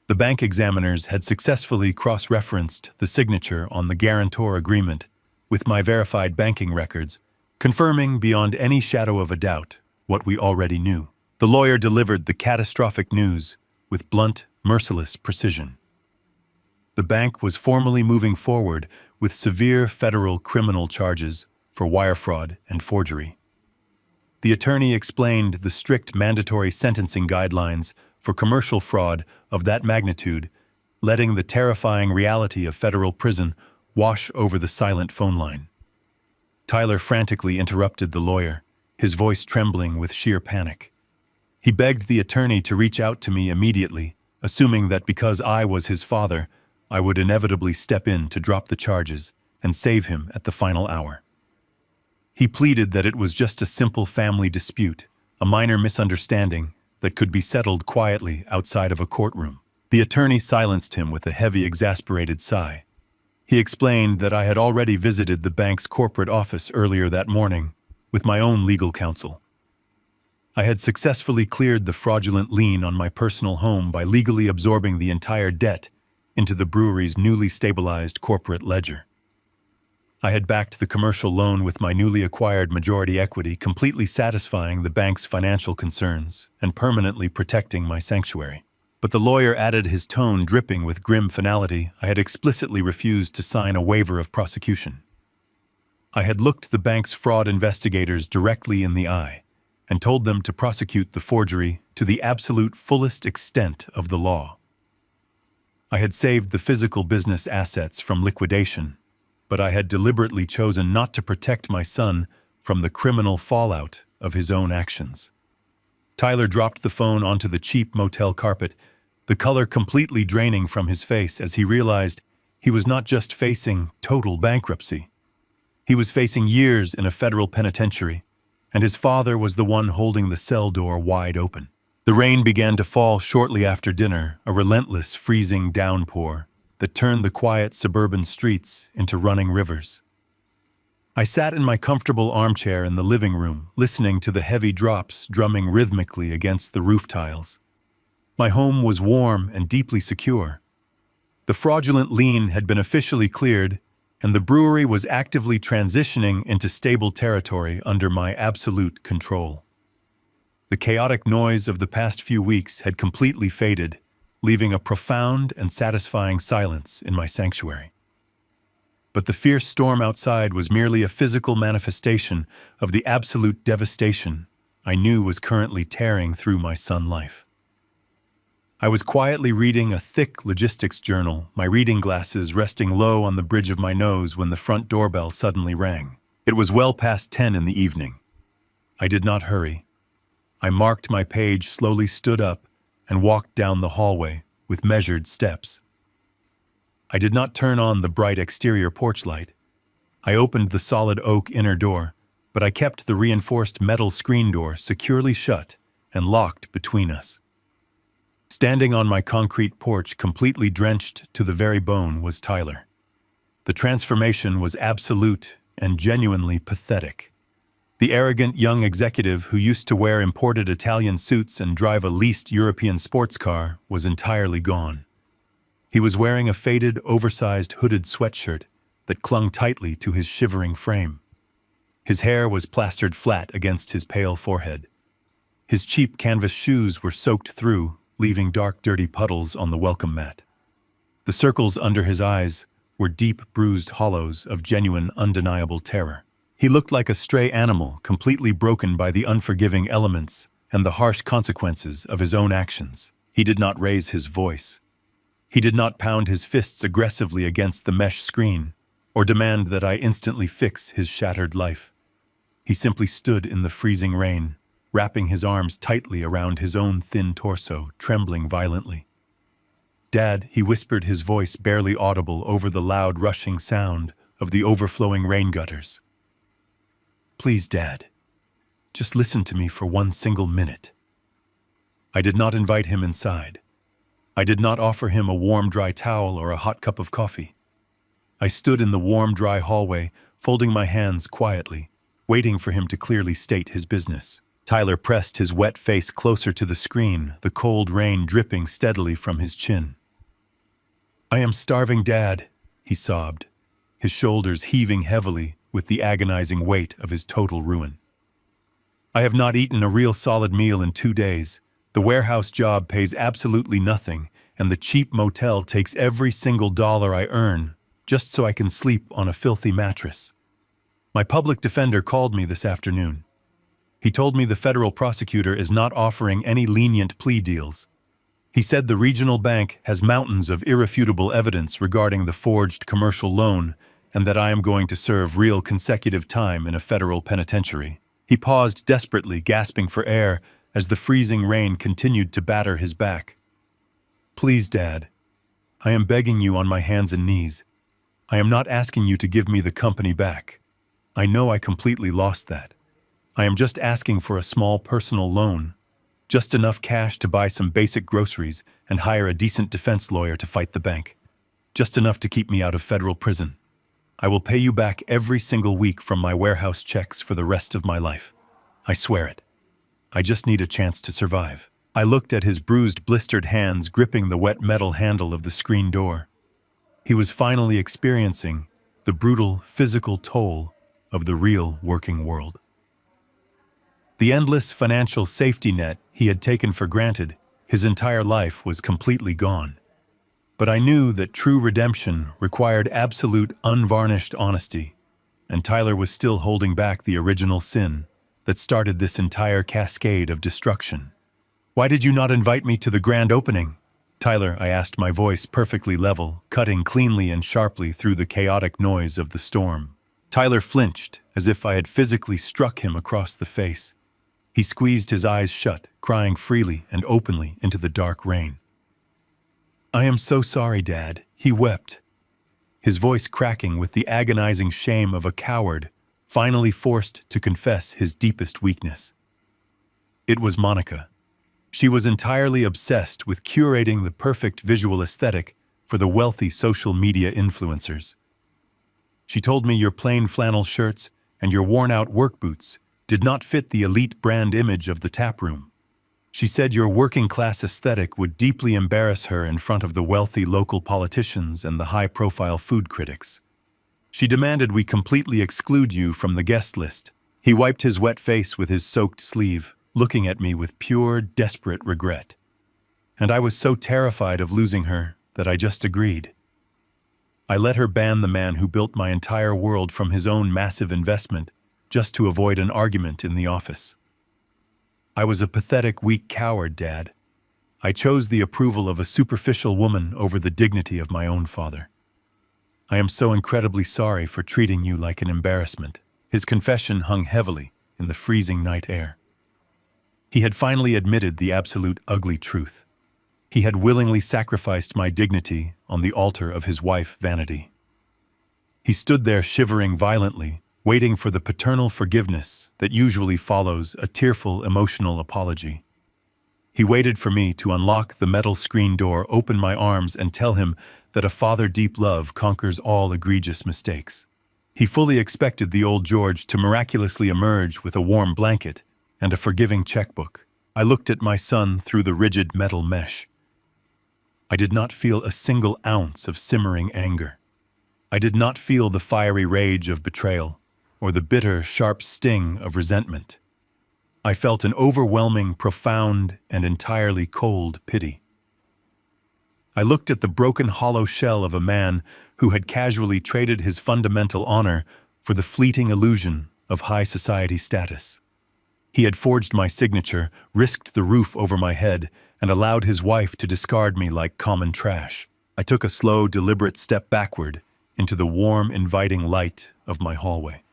The bank examiners had successfully cross-referenced the signature on the guarantor agreement with my verified banking records, confirming beyond any shadow of a doubt what we already knew. The lawyer delivered the catastrophic news with blunt, merciless precision. The bank was formally moving forward with severe federal criminal charges for wire fraud and forgery. The attorney explained the strict mandatory sentencing guidelines for commercial fraud of that magnitude, letting the terrifying reality of federal prison wash over the silent phone line. Tyler frantically interrupted the lawyer, his voice trembling with sheer panic. He begged the attorney to reach out to me immediately, assuming that because I was his father, I would inevitably step in to drop the charges and save him at the final hour. He pleaded that it was just a simple family dispute, a minor misunderstanding that could be settled quietly outside of a courtroom. The attorney silenced him with a heavy, exasperated sigh. He explained that I had already visited the bank's corporate office earlier that morning with my own legal counsel. I had successfully cleared the fraudulent lien on my personal home by legally absorbing the entire debt into the brewery's newly stabilized corporate ledger. I had backed the commercial loan with my newly acquired majority equity, completely satisfying the bank's financial concerns and permanently protecting my sanctuary. But the lawyer added, his tone dripping with grim finality. I had explicitly refused to sign a waiver of prosecution. I had looked the bank's fraud investigators directly in the eye and told them to prosecute the forgery to the absolute fullest extent of the law. I had saved the physical business assets from liquidation, but I had deliberately chosen not to protect my son from the criminal fallout of his own actions. Tyler dropped the phone onto the cheap motel carpet, the color completely draining from his face as he realized he was not just facing total bankruptcy. He was facing years in a federal penitentiary, and his father was the one holding the cell door wide open. The rain began to fall shortly after dinner, a relentless, freezing downpour that turned the quiet suburban streets into running rivers. I sat in my comfortable armchair in the living room, listening to the heavy drops drumming rhythmically against the roof tiles. My home was warm and deeply secure. The fraudulent lien had been officially cleared, and the brewery was actively transitioning into stable territory under my absolute control. The chaotic noise of the past few weeks had completely faded, leaving a profound and satisfying silence in my sanctuary. But the fierce storm outside was merely a physical manifestation of the absolute devastation I knew was currently tearing through my son's life. I was quietly reading a thick logistics journal, my reading glasses resting low on the bridge of my nose when the front doorbell suddenly rang. It was well past 10 in the evening. I did not hurry. I marked my page, slowly stood up, and walked down the hallway with measured steps. I did not turn on the bright exterior porch light. I opened the solid oak inner door, but I kept the reinforced metal screen door securely shut and locked between us. Standing on my concrete porch, completely drenched to the very bone, was Tyler. The transformation was absolute and genuinely pathetic. The arrogant young executive who used to wear imported Italian suits and drive a leased European sports car was entirely gone. He was wearing a faded, oversized hooded sweatshirt that clung tightly to his shivering frame. His hair was plastered flat against his pale forehead. His cheap canvas shoes were soaked through, leaving dark, dirty puddles on the welcome mat. The circles under his eyes were deep, bruised hollows of genuine, undeniable terror. He looked like a stray animal, completely broken by the unforgiving elements and the harsh consequences of his own actions. He did not raise his voice. He did not pound his fists aggressively against the mesh screen or demand that I instantly fix his shattered life. He simply stood in the freezing rain, wrapping his arms tightly around his own thin torso, trembling violently. "Dad," he whispered, his voice barely audible over the loud rushing sound of the overflowing rain gutters. "Please, Dad, just listen to me for one single minute." I did not invite him inside. I did not offer him a warm, dry towel or a hot cup of coffee. I stood in the warm, dry hallway, folding my hands quietly, waiting for him to clearly state his business. Tyler pressed his wet face closer to the screen, the cold rain dripping steadily from his chin. "I am starving, Dad," he sobbed, his shoulders heaving heavily with the agonizing weight of his total ruin. "I have not eaten a real solid meal in 2 days. The warehouse job pays absolutely nothing, and the cheap motel takes every single dollar I earn just so I can sleep on a filthy mattress. My public defender called me this afternoon. He told me the federal prosecutor is not offering any lenient plea deals. He said the regional bank has mountains of irrefutable evidence regarding the forged commercial loan and that I am going to serve real consecutive time in a federal penitentiary." He paused desperately, gasping for air as the freezing rain continued to batter his back. "Please, Dad, I am begging you on my hands and knees. I am not asking you to give me the company back. I know I completely lost that. I am just asking for a small personal loan, just enough cash to buy some basic groceries and hire a decent defense lawyer to fight the bank. Just enough to keep me out of federal prison. I will pay you back every single week from my warehouse checks for the rest of my life. I swear it. I just need a chance to survive." I looked at his bruised, blistered hands gripping the wet metal handle of the screen door. He was finally experiencing the brutal physical toll of the real working world. The endless financial safety net he had taken for granted his entire life was completely gone. But I knew that true redemption required absolute, unvarnished honesty, and Tyler was still holding back the original sin that started this entire cascade of destruction. "Why did you not invite me to the grand opening?" "Tyler," I asked, my voice perfectly level, cutting cleanly and sharply through the chaotic noise of the storm. Tyler flinched, as if I had physically struck him across the face. He squeezed his eyes shut, crying freely and openly into the dark rain. "I am so sorry, Dad," he wept, his voice cracking with the agonizing shame of a coward finally forced to confess his deepest weakness. It was Monica. She was entirely obsessed with curating the perfect visual aesthetic for the wealthy social media influencers. She told me your plain flannel shirts and your worn-out work boots did not fit the elite brand image of the tap room. She said your working-class aesthetic would deeply embarrass her in front of the wealthy local politicians and the high-profile food critics. She demanded we completely exclude you from the guest list. He wiped his wet face with his soaked sleeve, looking at me with pure, desperate regret. And I was so terrified of losing her that I just agreed. I let her ban the man who built my entire world from his own massive investment just to avoid an argument in the office. I was a pathetic, weak coward, Dad. I chose the approval of a superficial woman over the dignity of my own father. I am so incredibly sorry for treating you like an embarrassment. His confession hung heavily in the freezing night air. He had finally admitted the absolute ugly truth. He had willingly sacrificed my dignity on the altar of his wife vanity. He stood there shivering violently, waiting for the paternal forgiveness that usually follows a tearful, emotional apology. He waited for me to unlock the metal screen door, open my arms, and tell him that a father-deep love conquers all egregious mistakes. He fully expected the old George to miraculously emerge with a warm blanket and a forgiving checkbook. I looked at my son through the rigid metal mesh. I did not feel a single ounce of simmering anger. I did not feel the fiery rage of betrayal or the bitter, sharp sting of resentment. I felt an overwhelming, profound, and entirely cold pity. I looked at the broken, hollow shell of a man who had casually traded his fundamental honor for the fleeting illusion of high society status. He had forged my signature, risked the roof over my head, and allowed his wife to discard me like common trash. I took a slow, deliberate step backward into the warm, inviting light of my hallway.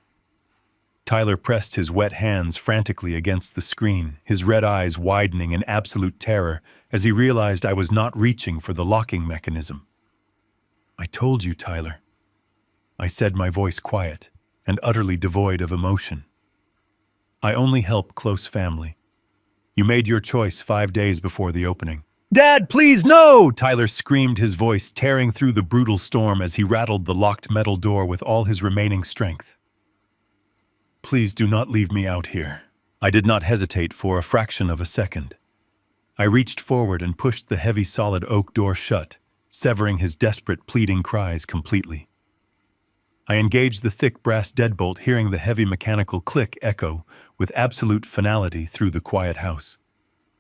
Tyler pressed his wet hands frantically against the screen, his red eyes widening in absolute terror as he realized I was not reaching for the locking mechanism. "I told you, Tyler," I said, my voice quiet and utterly devoid of emotion. "I only help close family. You made your choice 5 days before the opening." "Dad, please, no!" Tyler screamed, his voice tearing through the brutal storm as he rattled the locked metal door with all his remaining strength. "Please do not leave me out here." I did not hesitate for a fraction of a second. I reached forward and pushed the heavy solid oak door shut, severing his desperate pleading cries completely. I engaged the thick brass deadbolt, hearing the heavy mechanical click echo with absolute finality through the quiet house.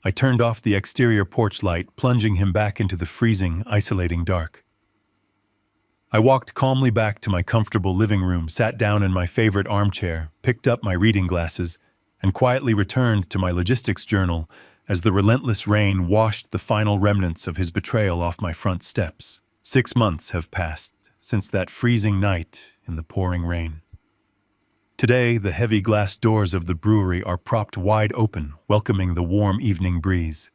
I turned off the exterior porch light, plunging him back into the freezing, isolating dark. I walked calmly back to my comfortable living room, sat down in my favorite armchair, picked up my reading glasses, and quietly returned to my logistics journal as the relentless rain washed the final remnants of his betrayal off my front steps. 6 months have passed since that freezing night in the pouring rain. Today, the heavy glass doors of the brewery are propped wide open, welcoming the warm evening breeze.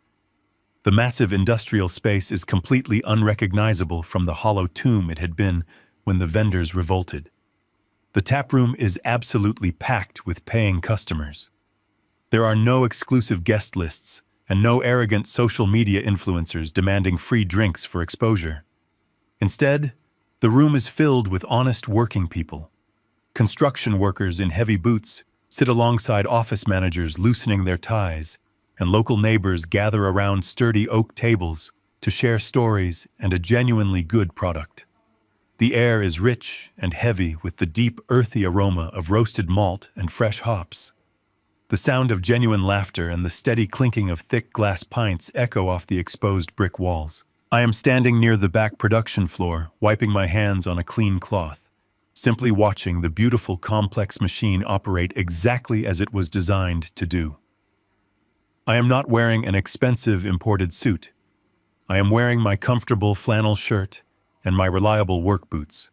The massive industrial space is completely unrecognizable from the hollow tomb it had been when the vendors revolted. The taproom is absolutely packed with paying customers. There are no exclusive guest lists and no arrogant social media influencers demanding free drinks for exposure. Instead, the room is filled with honest working people. Construction workers in heavy boots sit alongside office managers loosening their ties, and local neighbors gather around sturdy oak tables to share stories and a genuinely good product. The air is rich and heavy with the deep, earthy aroma of roasted malt and fresh hops. The sound of genuine laughter and the steady clinking of thick glass pints echo off the exposed brick walls. I am standing near the back production floor, wiping my hands on a clean cloth, simply watching the beautiful, complex machine operate exactly as it was designed to do. I am not wearing an expensive imported suit. I am wearing my comfortable flannel shirt and my reliable work boots.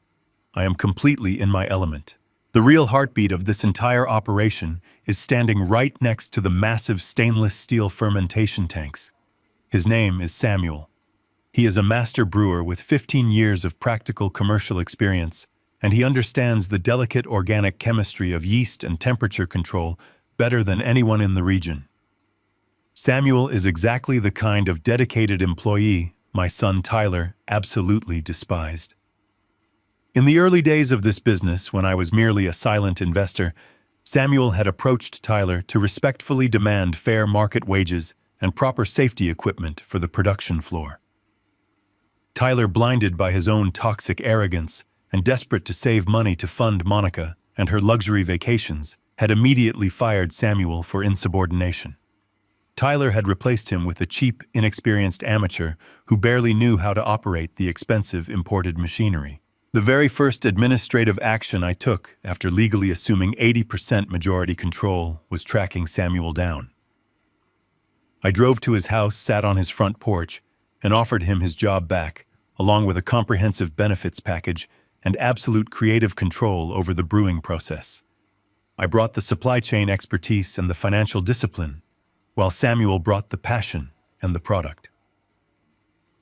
I am completely in my element. The real heartbeat of this entire operation is standing right next to the massive stainless steel fermentation tanks. His name is Samuel. He is a master brewer with 15 years of practical commercial experience, and he understands the delicate organic chemistry of yeast and temperature control better than anyone in the region. Samuel is exactly the kind of dedicated employee my son Tyler absolutely despised. In the early days of this business, when I was merely a silent investor, Samuel had approached Tyler to respectfully demand fair market wages and proper safety equipment for the production floor. Tyler, blinded by his own toxic arrogance and desperate to save money to fund Monica and her luxury vacations, had immediately fired Samuel for insubordination. Tyler had replaced him with a cheap, inexperienced amateur who barely knew how to operate the expensive imported machinery. The very first administrative action I took after legally assuming 80% majority control was tracking Samuel down. I drove to his house, sat on his front porch, and offered him his job back, along with a comprehensive benefits package and absolute creative control over the brewing process. I brought the supply chain expertise and the financial discipline, while Samuel brought the passion and the product.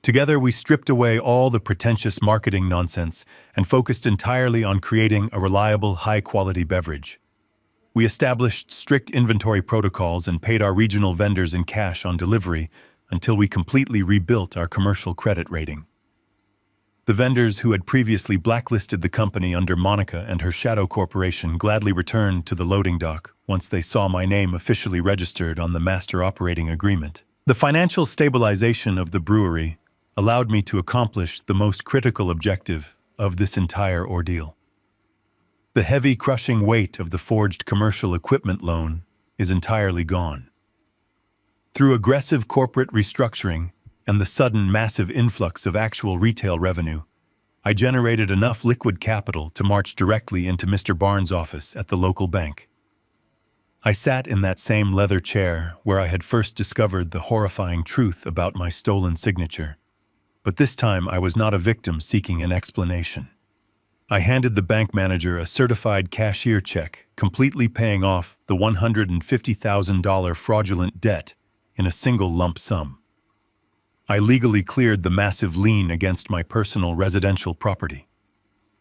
Together, we stripped away all the pretentious marketing nonsense and focused entirely on creating a reliable, high-quality beverage. We established strict inventory protocols and paid our regional vendors in cash on delivery until we completely rebuilt our commercial credit rating. The vendors who had previously blacklisted the company under Monica and her shadow corporation gladly returned to the loading dock once they saw my name officially registered on the master operating agreement. The financial stabilization of the brewery allowed me to accomplish the most critical objective of this entire ordeal. The heavy, crushing weight of the forged commercial equipment loan is entirely gone. Through aggressive corporate restructuring and the sudden massive influx of actual retail revenue, I generated enough liquid capital to march directly into Mr. Barnes' office at the local bank. I sat in that same leather chair where I had first discovered the horrifying truth about my stolen signature. But this time I was not a victim seeking an explanation. I handed the bank manager a certified cashier check, completely paying off the $150,000 fraudulent debt in a single lump sum. I legally cleared the massive lien against my personal residential property.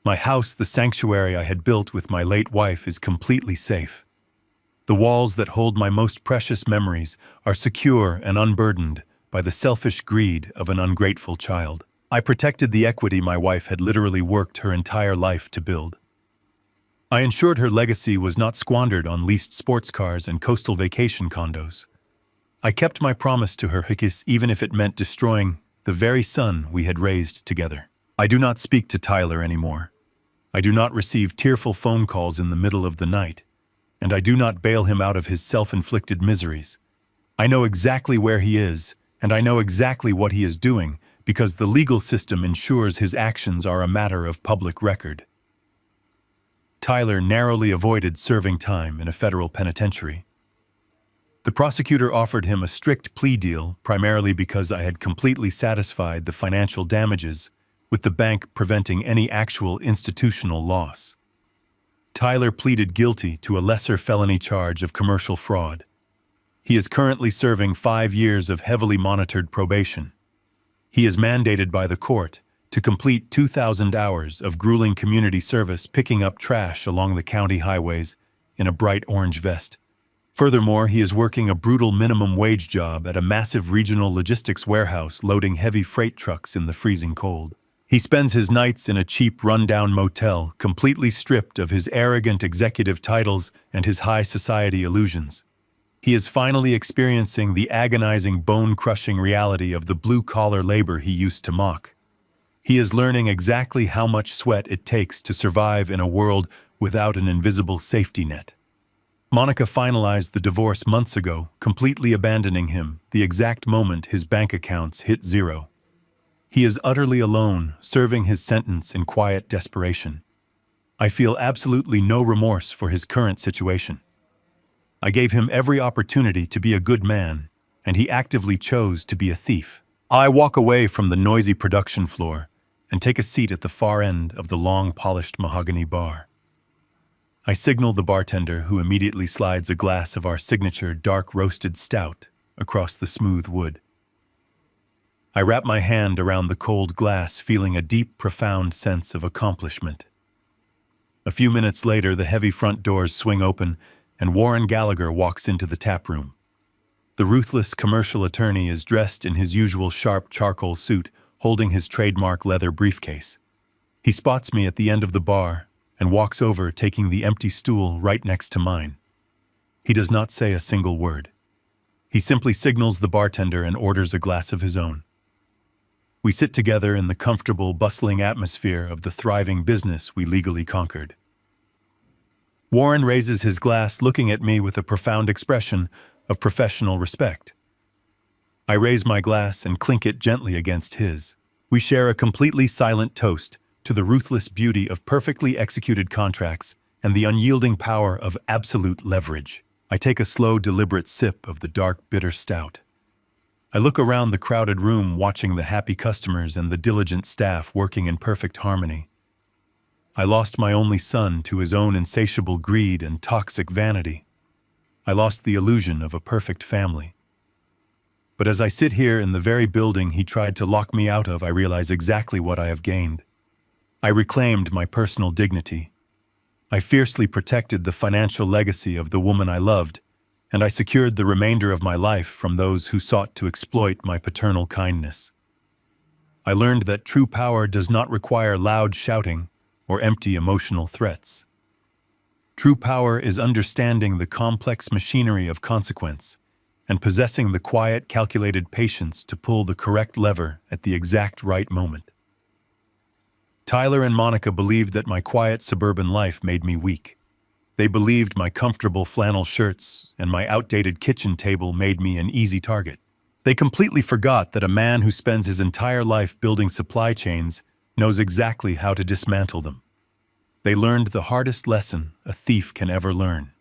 My house, the sanctuary I had built with my late wife, is completely safe. The walls that hold my most precious memories are secure and unburdened by the selfish greed of an ungrateful child. I protected the equity my wife had literally worked her entire life to build. I ensured her legacy was not squandered on leased sports cars and coastal vacation condos. I kept my promise to her, even if it meant destroying the very son we had raised together. I do not speak to Tyler anymore. I do not receive tearful phone calls in the middle of the night, and I do not bail him out of his self-inflicted miseries. I know exactly where he is, and I know exactly what he is doing, because the legal system ensures his actions are a matter of public record. Tyler narrowly avoided serving time in a federal penitentiary. The prosecutor offered him a strict plea deal primarily because I had completely satisfied the financial damages, with the bank preventing any actual institutional loss. Tyler pleaded guilty to a lesser felony charge of commercial fraud. He is currently serving 5 years of heavily monitored probation. He is mandated by the court to complete 2,000 hours of grueling community service picking up trash along the county highways in a bright orange vest. Furthermore, he is working a brutal minimum wage job at a massive regional logistics warehouse loading heavy freight trucks in the freezing cold. He spends his nights in a cheap, run-down motel, completely stripped of his arrogant executive titles and his high society illusions. He is finally experiencing the agonizing, bone-crushing reality of the blue-collar labor he used to mock. He is learning exactly how much sweat it takes to survive in a world without an invisible safety net. Monica finalized the divorce months ago, completely abandoning him the exact moment his bank accounts hit zero. He is utterly alone, serving his sentence in quiet desperation. I feel absolutely no remorse for his current situation. I gave him every opportunity to be a good man, and he actively chose to be a thief. I walk away from the noisy production floor and take a seat at the far end of the long, polished mahogany bar. I signal the bartender, who immediately slides a glass of our signature dark roasted stout across the smooth wood. I wrap my hand around the cold glass, feeling a deep, profound sense of accomplishment. A few minutes later, the heavy front doors swing open, and Warren Gallagher walks into the tap room. The ruthless commercial attorney is dressed in his usual sharp charcoal suit, holding his trademark leather briefcase. He spots me at the end of the bar and walks over, taking the empty stool right next to mine. He does not say a single word. He simply signals the bartender and orders a glass of his own. We sit together in the comfortable, bustling atmosphere of the thriving business we legally conquered. Warren raises his glass, looking at me with a profound expression of professional respect. I raise my glass and clink it gently against his. We share a completely silent toast to the ruthless beauty of perfectly executed contracts and the unyielding power of absolute leverage. I take a slow, deliberate sip of the dark, bitter stout. I look around the crowded room, watching the happy customers and the diligent staff working in perfect harmony. I lost my only son to his own insatiable greed and toxic vanity. I lost the illusion of a perfect family. But as I sit here in the very building he tried to lock me out of, I realize exactly what I have gained. I reclaimed my personal dignity. I fiercely protected the financial legacy of the woman I loved, and I secured the remainder of my life from those who sought to exploit my paternal kindness. I learned that true power does not require loud shouting or empty emotional threats. True power is understanding the complex machinery of consequence and possessing the quiet, calculated patience to pull the correct lever at the exact right moment. Tyler and Monica believed that my quiet suburban life made me weak. They believed my comfortable flannel shirts and my outdated kitchen table made me an easy target. They completely forgot that a man who spends his entire life building supply chains knows exactly how to dismantle them. They learned the hardest lesson a thief can ever learn.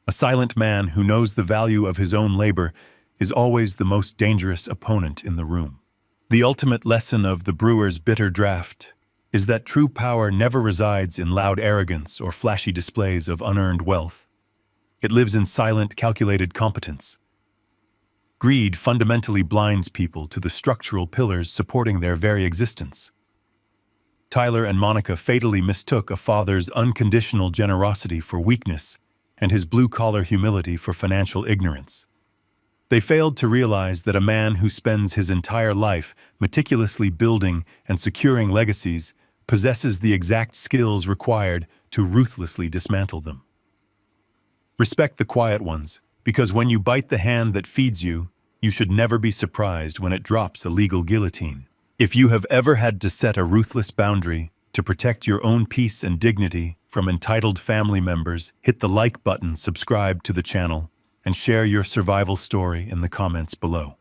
A silent man who knows the value of his own labor is always the most dangerous opponent in the room. The ultimate lesson of the brewer's bitter draft is that true power never resides in loud arrogance or flashy displays of unearned wealth. It lives in silent, calculated competence. Greed fundamentally blinds people to the structural pillars supporting their very existence. Tyler and Monica fatally mistook a father's unconditional generosity for weakness and his blue-collar humility for financial ignorance. They failed to realize that a man who spends his entire life meticulously building and securing legacies possesses the exact skills required to ruthlessly dismantle them. Respect the quiet ones, because when you bite the hand that feeds you, you should never be surprised when it drops a legal guillotine. If you have ever had to set a ruthless boundary to protect your own peace and dignity from entitled family members, hit the like button, subscribe to the channel, and share your survival story in the comments below.